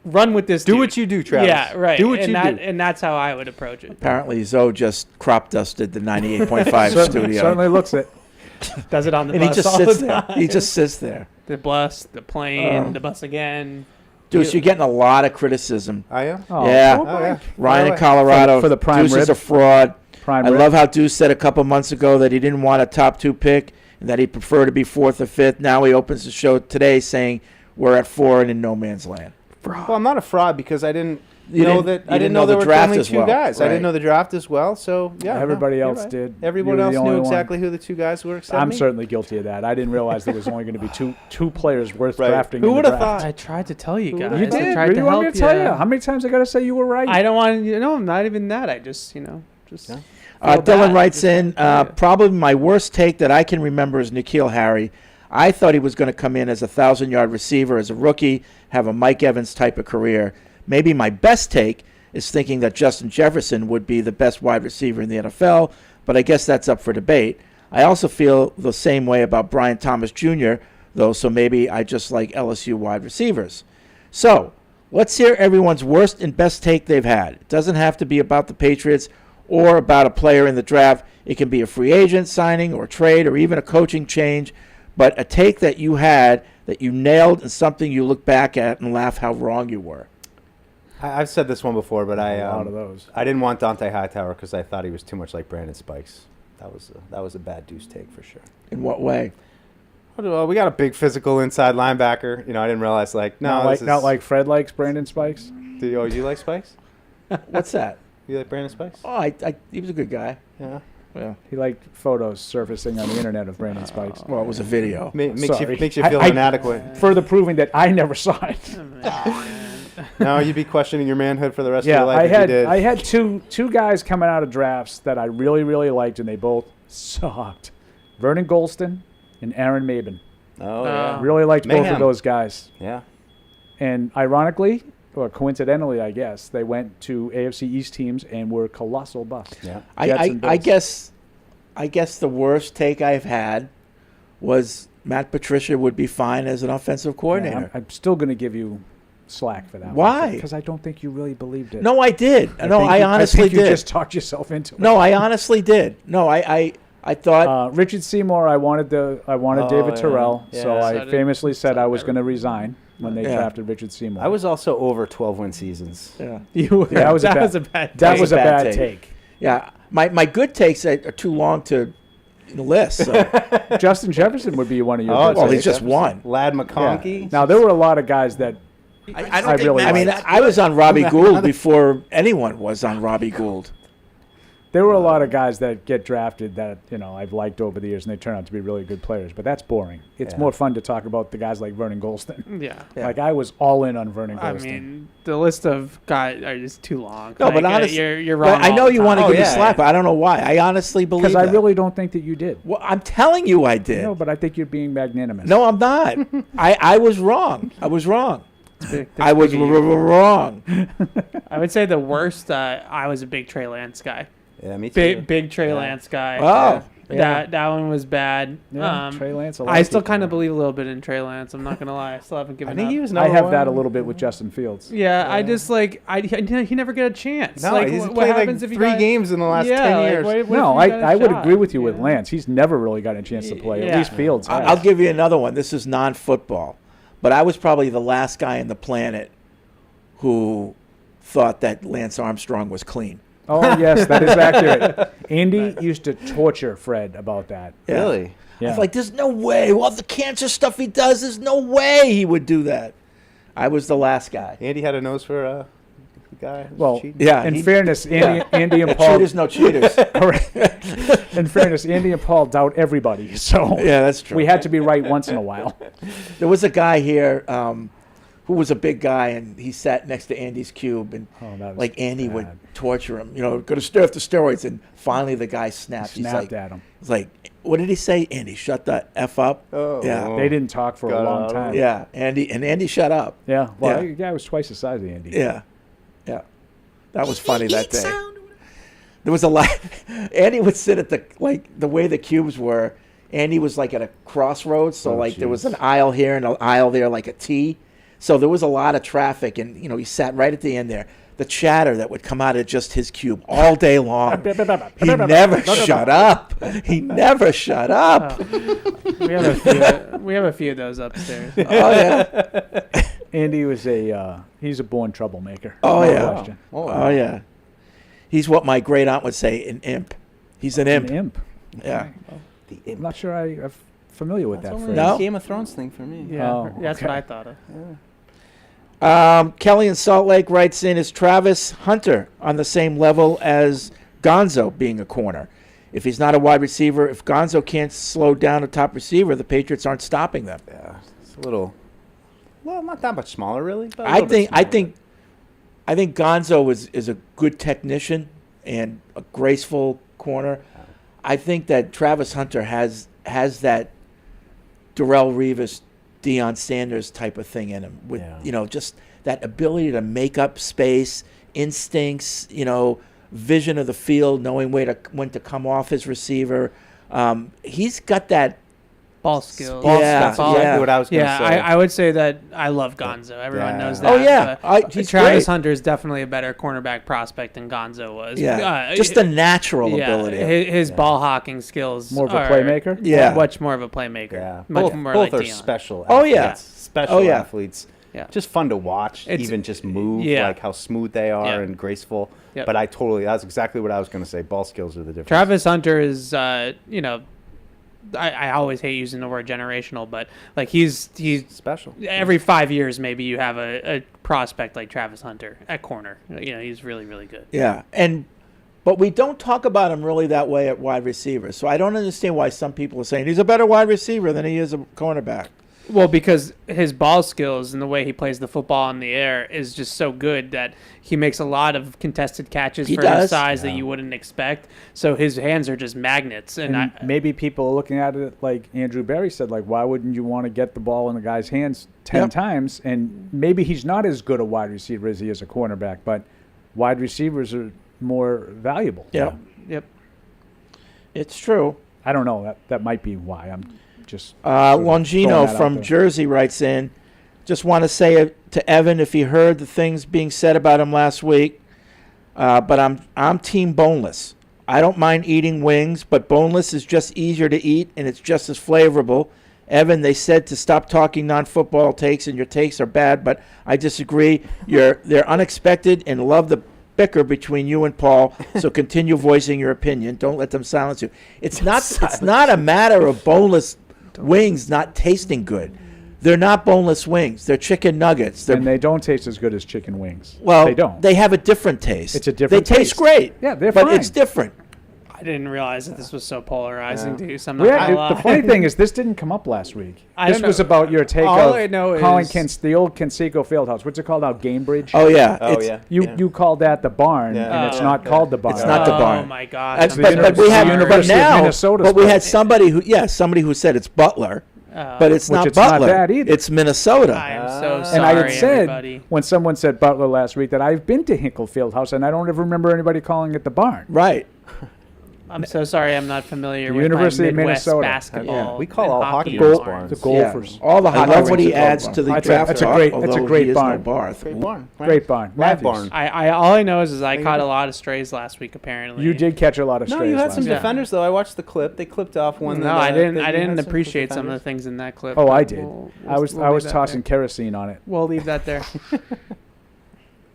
run with this dude. Do what you do, Travis. Yeah, right. Do what you do. And that's how I would approach it. Apparently, Zoe just crop dusted the 98.5 studio. Certainly looks it. Does it on the and bus he just all sits the there. time. He just sits there. The bus, the plane, the bus again. Deuce, you're getting a lot of criticism. I am? Yeah. Ryan in Colorado. For the prime Deuce rib. is a fraud. Prime I rib. love how Deuce said a couple months ago that he didn't want a top 2 pick and that he'd prefer to be 4th or 5th. Now he opens the show today saying we're at 4 and in no man's land. Well, I'm not a fraud because I didn't You know didn't- that. I you didn't know the there were draft only as 2 well. guys. I Right. didn't know the draft as well. So yeah, Everybody you're else right. did. Everyone You were else the knew only one. exactly who the 2 guys were. Except I'm me. certainly guilty of that. I didn't realize there was only going to be two players worth Right. drafting. Who in the would have draft. thought? I tried to tell you guys. You I did. tried to You want help me to tell you. you? How many times I got to say you were right? I don't want I'm not even that. I just, just. feel Dylan bad. writes Just in, probably my worst take that I can remember is N'Keal Harry. I thought he was going to come in as a 1,000-yard receiver as a rookie, have a Mike Evans type of career. Maybe my best take is thinking that Justin Jefferson would be the best wide receiver in the NFL, but I guess that's up for debate. I also feel the same way about Brian Thomas Jr., though, so maybe I just like LSU wide receivers. So, let's hear everyone's worst and best take they've had. It doesn't have to be about the Patriots or about a player in the draft. It can be a free agent signing or trade or even a coaching change, but a take that you had that you nailed and something you look back at and laugh how wrong you were. I've said this one before, but A lot of those. I didn't want Dante Hightower because I thought he was too much like Brandon Spikes. That was a bad Deuce take for sure. In what way? Well, we got a big physical inside linebacker. I didn't realize Not like Fred likes Brandon Spikes. Do you like Spikes? What's that? You like Brandon Spikes? Oh, he was a good guy. Yeah. Yeah. He liked photos surfacing on the internet of Brandon Spikes. Well, it was a video. Makes Sorry. you feel inadequate. Further proving that I never saw it. No, you'd be questioning your manhood for the rest of your life I if had you did. I had two guys coming out of drafts that I really, really liked, and they both sucked. Vernon Golston and Aaron Maben. Oh, yeah. Really liked both Mayhem. of those guys. Yeah. And ironically, or coincidentally, I guess, they went to AFC East teams and were colossal busts. Yeah. I guess the worst take I've had was Matt Patricia would be fine as an offensive coordinator. Yeah, I'm still going to give you slack for that. Why? Because I don't think you really believed it. No, I did. I honestly think did. You just talked yourself into it. No, I honestly did. No, I thought Richard Seymour. I wanted David Terrell, Yeah. so I Decided- famously said I was going to resign when they Yeah. drafted Richard Seymour. I was also over 12-win seasons. Yeah. That was a bad take. Yeah, my good takes are too long to list. So. Justin Jefferson would be one of your. Well, he's just one. Lad McConkey. Yeah. Now there were a lot of guys that I really. I mean, I was on Robbie Gould before anyone was on Robbie Gould. There were a lot of guys that get drafted that I've liked over the years, and they turn out to be really good players. But that's boring. It's more fun to talk about the guys like Vernon Gholston. Yeah. Like I was all in on Vernon Gholston. I mean, the list of guys are just too long. No, but honestly, you're wrong. I know you want to give me yeah. slack, but I don't know why. I honestly believe Because that. I really don't think that you did. Well, I'm telling you, I did. No, but I think you're being magnanimous. No, I'm not. I was wrong. I was wrong. I was wrong. I would say the worst. I was a big Trey Lance guy. Yeah, me too. Big Trey Lance guy. Oh, yeah. That one was bad. Yeah, Trey Lance. A lot I of still people kind of believe a little bit in Trey Lance. I'm not gonna lie. I still haven't given I think up. he was I have that a little bit with Justin Fields. Yeah, I just he never got a chance. No, like, he's what played happens like if he 3 got, games in the last 10 like, years. what No, if he got a I would shot? agree with you with Lance. He's never really got a chance to play. Yeah. At least Fields has. I'll give you another one. This is non-football, but I was probably the last guy on the planet who thought that Lance Armstrong was clean. Oh, yes, that is accurate. Andy used to torture Fred about that. Yeah. Really? I was like, there's no way. All the cancer stuff he does, there's no way he would do that. I was the last guy. Andy had a nose for a guy. who was Well, cheating. Yeah. in fairness, Andy and Yeah, Paul. cheaters, no cheaters. Correct. In fairness, Andy and Paul doubt everybody. So Yeah, that's true. we had to be right once in a while. There was a guy here who was a big guy, and he sat next to Andy's cube, and that was like Andy would bad. torture him. Go to stare after steroids, and finally the guy snapped. Snapped at him. He's like, "What did he say, Andy? Shut the f up." Oh. Yeah, They didn't talk for a long time. yeah. Andy shut up. Yeah. Well, Yeah. the guy was twice the size of Andy. Yeah, yeah. That was funny that day. There was a lot. Andy would sit at the way the cubes were. Andy was like at a crossroads, so there was an aisle here and an aisle there, like a T. So there was a lot of traffic, and he sat right at the end there. The chatter that would come out of just his cube all day long. He never shut up. He never shut up. We have a few of those upstairs. Oh yeah. Andy was he's a born troublemaker. Oh No yeah. question. Oh yeah. He's what my great aunt would say, an imp. He's an imp. An imp. Yeah. The I'm not sure I'm familiar with that That's phrase. only No? a Game of Thrones thing for me. Yeah, Oh, that's okay. what I thought of. Kelly in Salt Lake writes in, is Travis Hunter on the same level as Gonzo being a corner? If he's not a wide receiver, if Gonzo can't slow down a top receiver, the Patriots aren't stopping them. Yeah, it's a little. Well, not that much smaller, really. But a I little bit think Gonzo is a good technician and a graceful corner. I think that Travis Hunter has that Darrelle Revis, Deion Sanders type of thing in him, with just that ability to make up space, instincts, vision of the field, knowing when to come off his receiver. He's got that ball skills. That's exactly what I was going to say. I would say that I love Gonzo. Everyone knows that. Oh, yeah. He's Travis great. Hunter is definitely a better cornerback prospect than Gonzo was. Yeah, just a natural ability. His ball hawking skills. More of a are playmaker? Yeah. Much more of a playmaker. Yeah, Much both more both like are Deion. special. Oh, yeah. athletes. Special Oh, yeah. athletes. Yeah. Just fun to watch. It's- even just move, yeah. like how smooth they are Yeah. and graceful. Yep. But that's exactly what I was going to say. Ball skills are the difference. Travis Hunter is, I always hate using the word generational, but like he's special. Every 5 years, maybe you have a prospect like Travis Hunter at corner. He's really, really good. Yeah, but we don't talk about him really that way at wide receiver. So I don't understand why some people are saying he's a better wide receiver than he is a cornerback. Well, because his ball skills and the way he plays the football in the air is just so good that he makes a lot of contested catches for his size that you wouldn't expect. So his hands are just magnets. And maybe people are looking at it like Andrew Berry said, like, why wouldn't you want to get the ball in the guy's hands 10 times? And maybe he's not as good a wide receiver as he is a cornerback, but wide receivers are more valuable. Yep. Yep. It's true. I don't know. That might be why. I'm just Longino from Jersey writes in, just want to say to Evan if he heard the things being said about him last week, but I'm team boneless. I don't mind eating wings, but boneless is just easier to eat and it's just as flavorful. Evan, they said to stop talking non-football takes and your takes are bad, but I disagree. They're unexpected and love the bicker between you and Paul, so continue voicing your opinion. Don't let them silence you. It's not a matter of boneless wings not tasting good. They're not boneless wings. They're chicken nuggets. And they don't taste as good as chicken wings. Well, they don't. They have a different taste. It's a different They taste taste. great. Yeah, they're but fine. it's different. I didn't realize that this was so polarizing to you. So I'm Yeah, not gonna lie. the funny thing is, this didn't come up last week. I This don't was know. about your take All of I know calling is- the old Conseco Fieldhouse. What's it called now? Gamebridge? Oh, yeah. Oh, yeah. You called that the barn, Yeah. and it's Yeah. not called the barn. It's not the barn. Oh my gosh. That's, I'm but, so but we had, sorry. but University of now, Minnesota's but we barn. had somebody who said it's Butler, but it's Which not it's not Butler. that either. It's Minnesota. I am so sorry, And I had said, everybody. when someone said Butler last week, that I've been to Hinkle Fieldhouse, and I don't ever remember anybody calling it the barn. Right. I'm so sorry. I'm not familiar The with University my of Midwest Minnesota. basketball. Yeah. We call and all hockey hockey games barns. barns. The Gophers. All the I hot love what he it. adds to the That's draft a talk, great. although It's a he great is barn. no Barth. Great barn. Right. Great barn. Lab Matthews. barn. I all I know is I caught a lot of strays last week. Apparently, You did catch a lot of No, strays you had last some week. defenders though. I watched the clip. They clipped off one. No, that, I didn't. that I you didn't had some appreciate some of the defenders. things in that clip. Oh, but I did. we'll I was leave that tossing there. kerosene on it. We'll leave that there.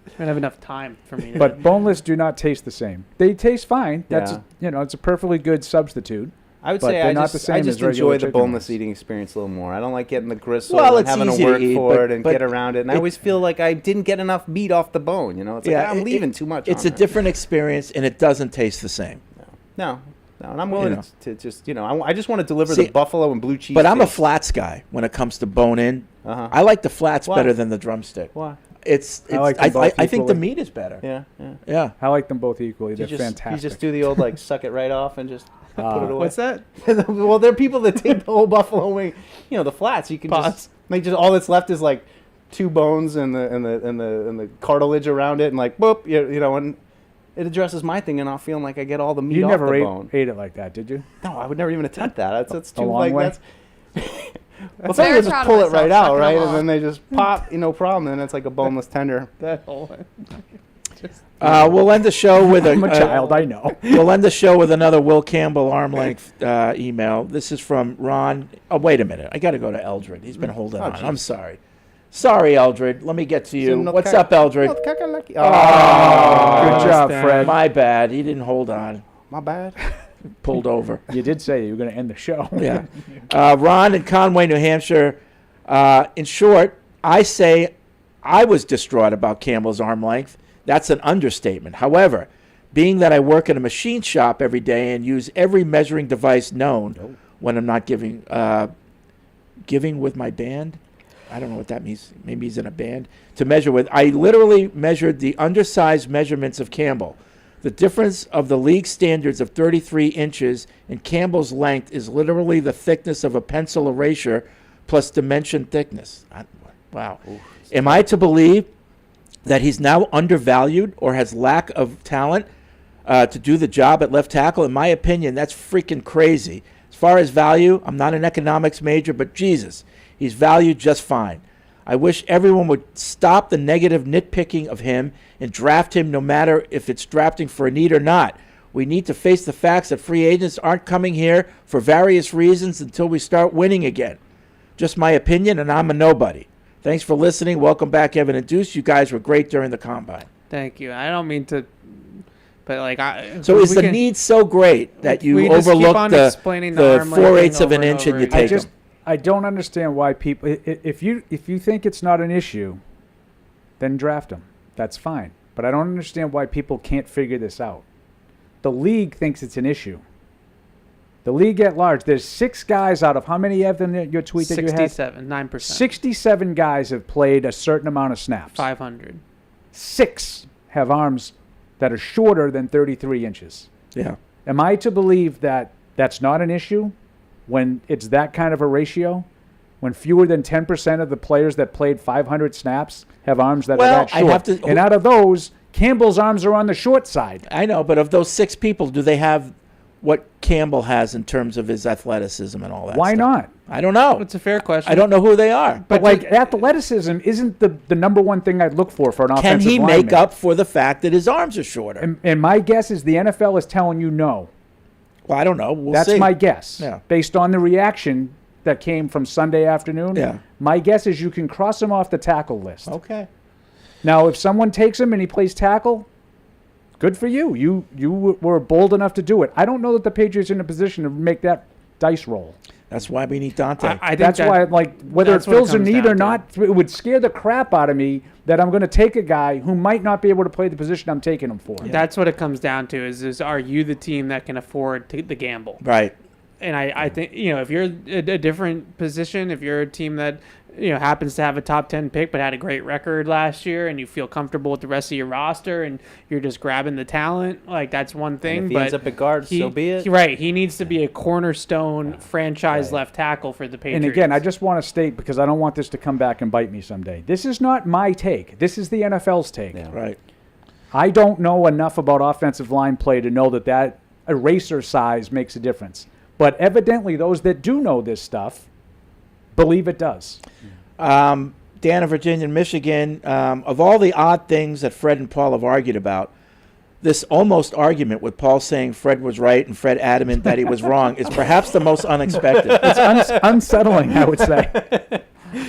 I don't have enough time for me. But boneless do not taste the same. They taste fine. That's Yeah. it's a perfectly good substitute. I would but say they're I not just, the same I as just regular enjoy the chicken boneless wings. eating experience a little more. I don't like getting the gristle Well, and it's having easy to to work eat, for it but- and but get around it. And I always feel like I didn't get enough meat off the bone. You know, it's like I'm leaving too much. It's on a it. different experience, and it doesn't taste the same. No, and I'm willing You know. to just I just want to deliver See, the buffalo and blue cheese. But I'm a taste. flats guy when it comes to bone in. Uh-huh. I like the flats Why? better than the drumstick. Why? It's I like them both I think the equally. meat is better. Yeah. Yeah. I like them both equally. They're You fantastic. just do the old like suck it right off and just put it away. What's that? Well, there are people that take the whole buffalo wing. You know, the flats. You can Pause. just all that's left is like two bones and the cartilage around it, and like boop, you know, and it addresses my thing, and not feeling like I get all the meat You off never the ate, bone. ate it like that, did you? No, I would never even attempt that. That's too long like way? that's. Well, Very some people just proud of pull it myself, right out, sucking right, them and off. then they just pop, no problem. Then it's like a boneless tender. That whole. We'll end the show with I'm a child, I know. We'll end the show with another Will Campbell arm length email. This is from Ron. Oh, wait a minute. I got to go to Eldred. He's been holding on. geez. I'm sorry. Sorry, Eldred. Let me get to you. North What's Car- up, Eldred? North Carolina. Oh, Good job, Fred. My bad. He didn't hold on. My bad. Pulled over. You did say you were going to end the show. Yeah. Ron in Conway, New Hampshire. In short, I say I was distraught about Campbell's arm length. That's an understatement. However, being that I work in a machine shop every day and use every measuring device known when I'm not giving with my band, I don't know what that means. Maybe he's in a band to measure with. I literally measured the undersized measurements of Campbell. The difference of the league standards of 33 inches and Campbell's length is literally the thickness of a pencil erasure plus dimension thickness. Wow. Am I to believe that he's now undervalued or has lack of talent to do the job at left tackle? In my opinion, that's freaking crazy. As far as value, I'm not an economics major, but Jesus, he's valued just fine. I wish everyone would stop the negative nitpicking of him and draft him no matter if it's drafting for a need or not. We need to face the facts that free agents aren't coming here for various reasons until we start winning again. Just my opinion, and I'm a nobody. Thanks for listening. Welcome back, Evan and Deuce. You guys were great during the Combine. Thank you. I don't mean to, but like So is the need so great that you we just keep overlook on the explaining the arm length 4/8 of thing an over inch and and you over take again. them? I don't understand why people. If you think it's not an issue, then draft them. That's fine. But I don't understand why people can't figure this out. The league thinks it's an issue. The league at large. There's 6 guys out of how many of them? Your tweet that you had. 67, 9%. 67 guys have played a certain amount of snaps. 500. 6 have arms that are shorter than 33 inches. Yeah. Am I to believe that that's not an issue when it's that kind of a ratio? When fewer than 10% of the players that played 500 snaps have arms that are that short? I have to, and out of those, Campbell's arms are on the short side. I know, but of those 6 people, do they have what Campbell has in terms of his athleticism and all that Why stuff? not? I don't know. It's a fair question. I don't know who they are. But like athleticism isn't the number one thing I'd look for an Can offensive he lineman. make up for the fact that his arms are shorter? And my guess is the NFL is telling you no. Well, I don't know. We'll That's see. my guess. Yeah. Based on the reaction that came from Sunday afternoon. Yeah. My guess is you can cross him off the tackle list. Okay. Now, if someone takes him and he plays tackle, Good for you. You were bold enough to do it. I don't know that the Patriots are in a position to make that dice roll. That's why we need Dante. I think That's why, like, whether it that's what it fills a comes need down or to. not, it would scare the crap out of me that I'm going to take a guy who might not be able to play the position I'm taking him for. That's what it comes down to is are you the team that can afford the gamble? Right. And I think, if you're a different position, if you're a team that, happens to have a top 10 pick but had a great record last year and you feel comfortable with the rest of your roster and you're just grabbing the talent, like that's one thing. And if he but ends up at guard, so be it. Right. He needs to be a cornerstone franchise left tackle for the Patriots. And again, I just want to state, because I don't want this to come back and bite me someday, this is not my take. This is the NFL's take. Yeah. Right. I don't know enough about offensive line play to know that eraser size makes a difference. But evidently those that do know this stuff believe it does. Dan of Virginia and Michigan, of all the odd things that Fred and Paul have argued about, this almost argument with Paul saying Fred was right and Fred adamant that he was wrong is perhaps the most unexpected. It's unsettling, I would say.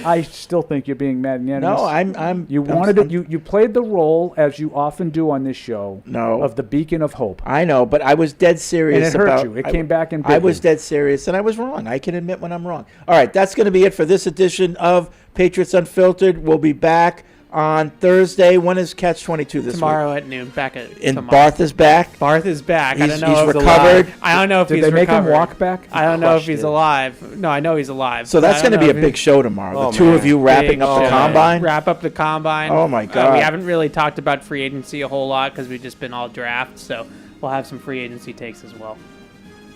I still think you're being magnanimous. No, You played the role, as you often do on this show, of the beacon of hope. I know, but I was dead serious And it hurt about you. It came back and bit I was you. dead serious, and I was wrong. I can admit when I'm wrong. All right, that's going to be it for this edition of Patriots Unfiltered. We'll be back on Thursday. When is Catch 22 this tomorrow week? at noon. Back at And tomorrow. Barth is back? Barth is back. I He's don't know if recovered? I don't know if Did he's they make him recovered. walk back? I don't know if crushed he's it. alive. No, I know he's alive. So that's I don't going to be a know if big show tomorrow. Oh, The two man. of you wrapping Big up the show. combine? Wrap up the combine. Oh, my God. We haven't really talked about free agency a whole lot because we've just been all draft. So we'll have some free agency takes as well.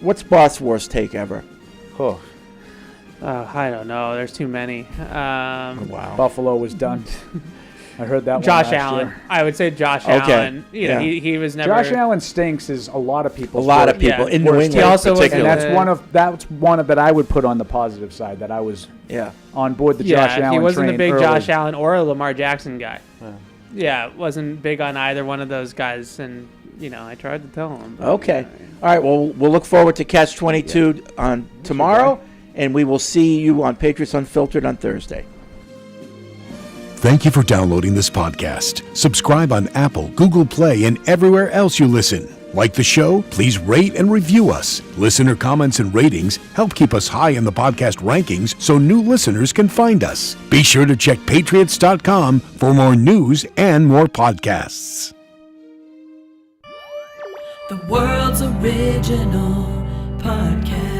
What's Barth's worst take ever? Oh. I don't know. There's too many. Wow. Buffalo was done. I heard that Josh one last Allen. year. I would say Josh Okay. Allen. Yeah. He was never. Josh Allen stinks is a lot of people's A lot of worst- people in Yeah. New worst England. He also was And particularly. that's one of that I would put on the positive side, that I was on board the Josh Allen he wasn't a train big early. Josh Allen or a Lamar Jackson guy. Yeah, wasn't big on either one of those guys, and I tried to tell him. but, Okay. All right. Well, we'll look forward to Catch 22 on tomorrow, and we will see you on Patriots Unfiltered on Thursday. Thank you for downloading this podcast. Subscribe on Apple, Google Play, and everywhere else you listen. Like the show? Please rate and review us. Listener comments and ratings help keep us high in the podcast rankings so new listeners can find us. Be sure to check Patriots.com for more news and more podcasts. The world's original podcast.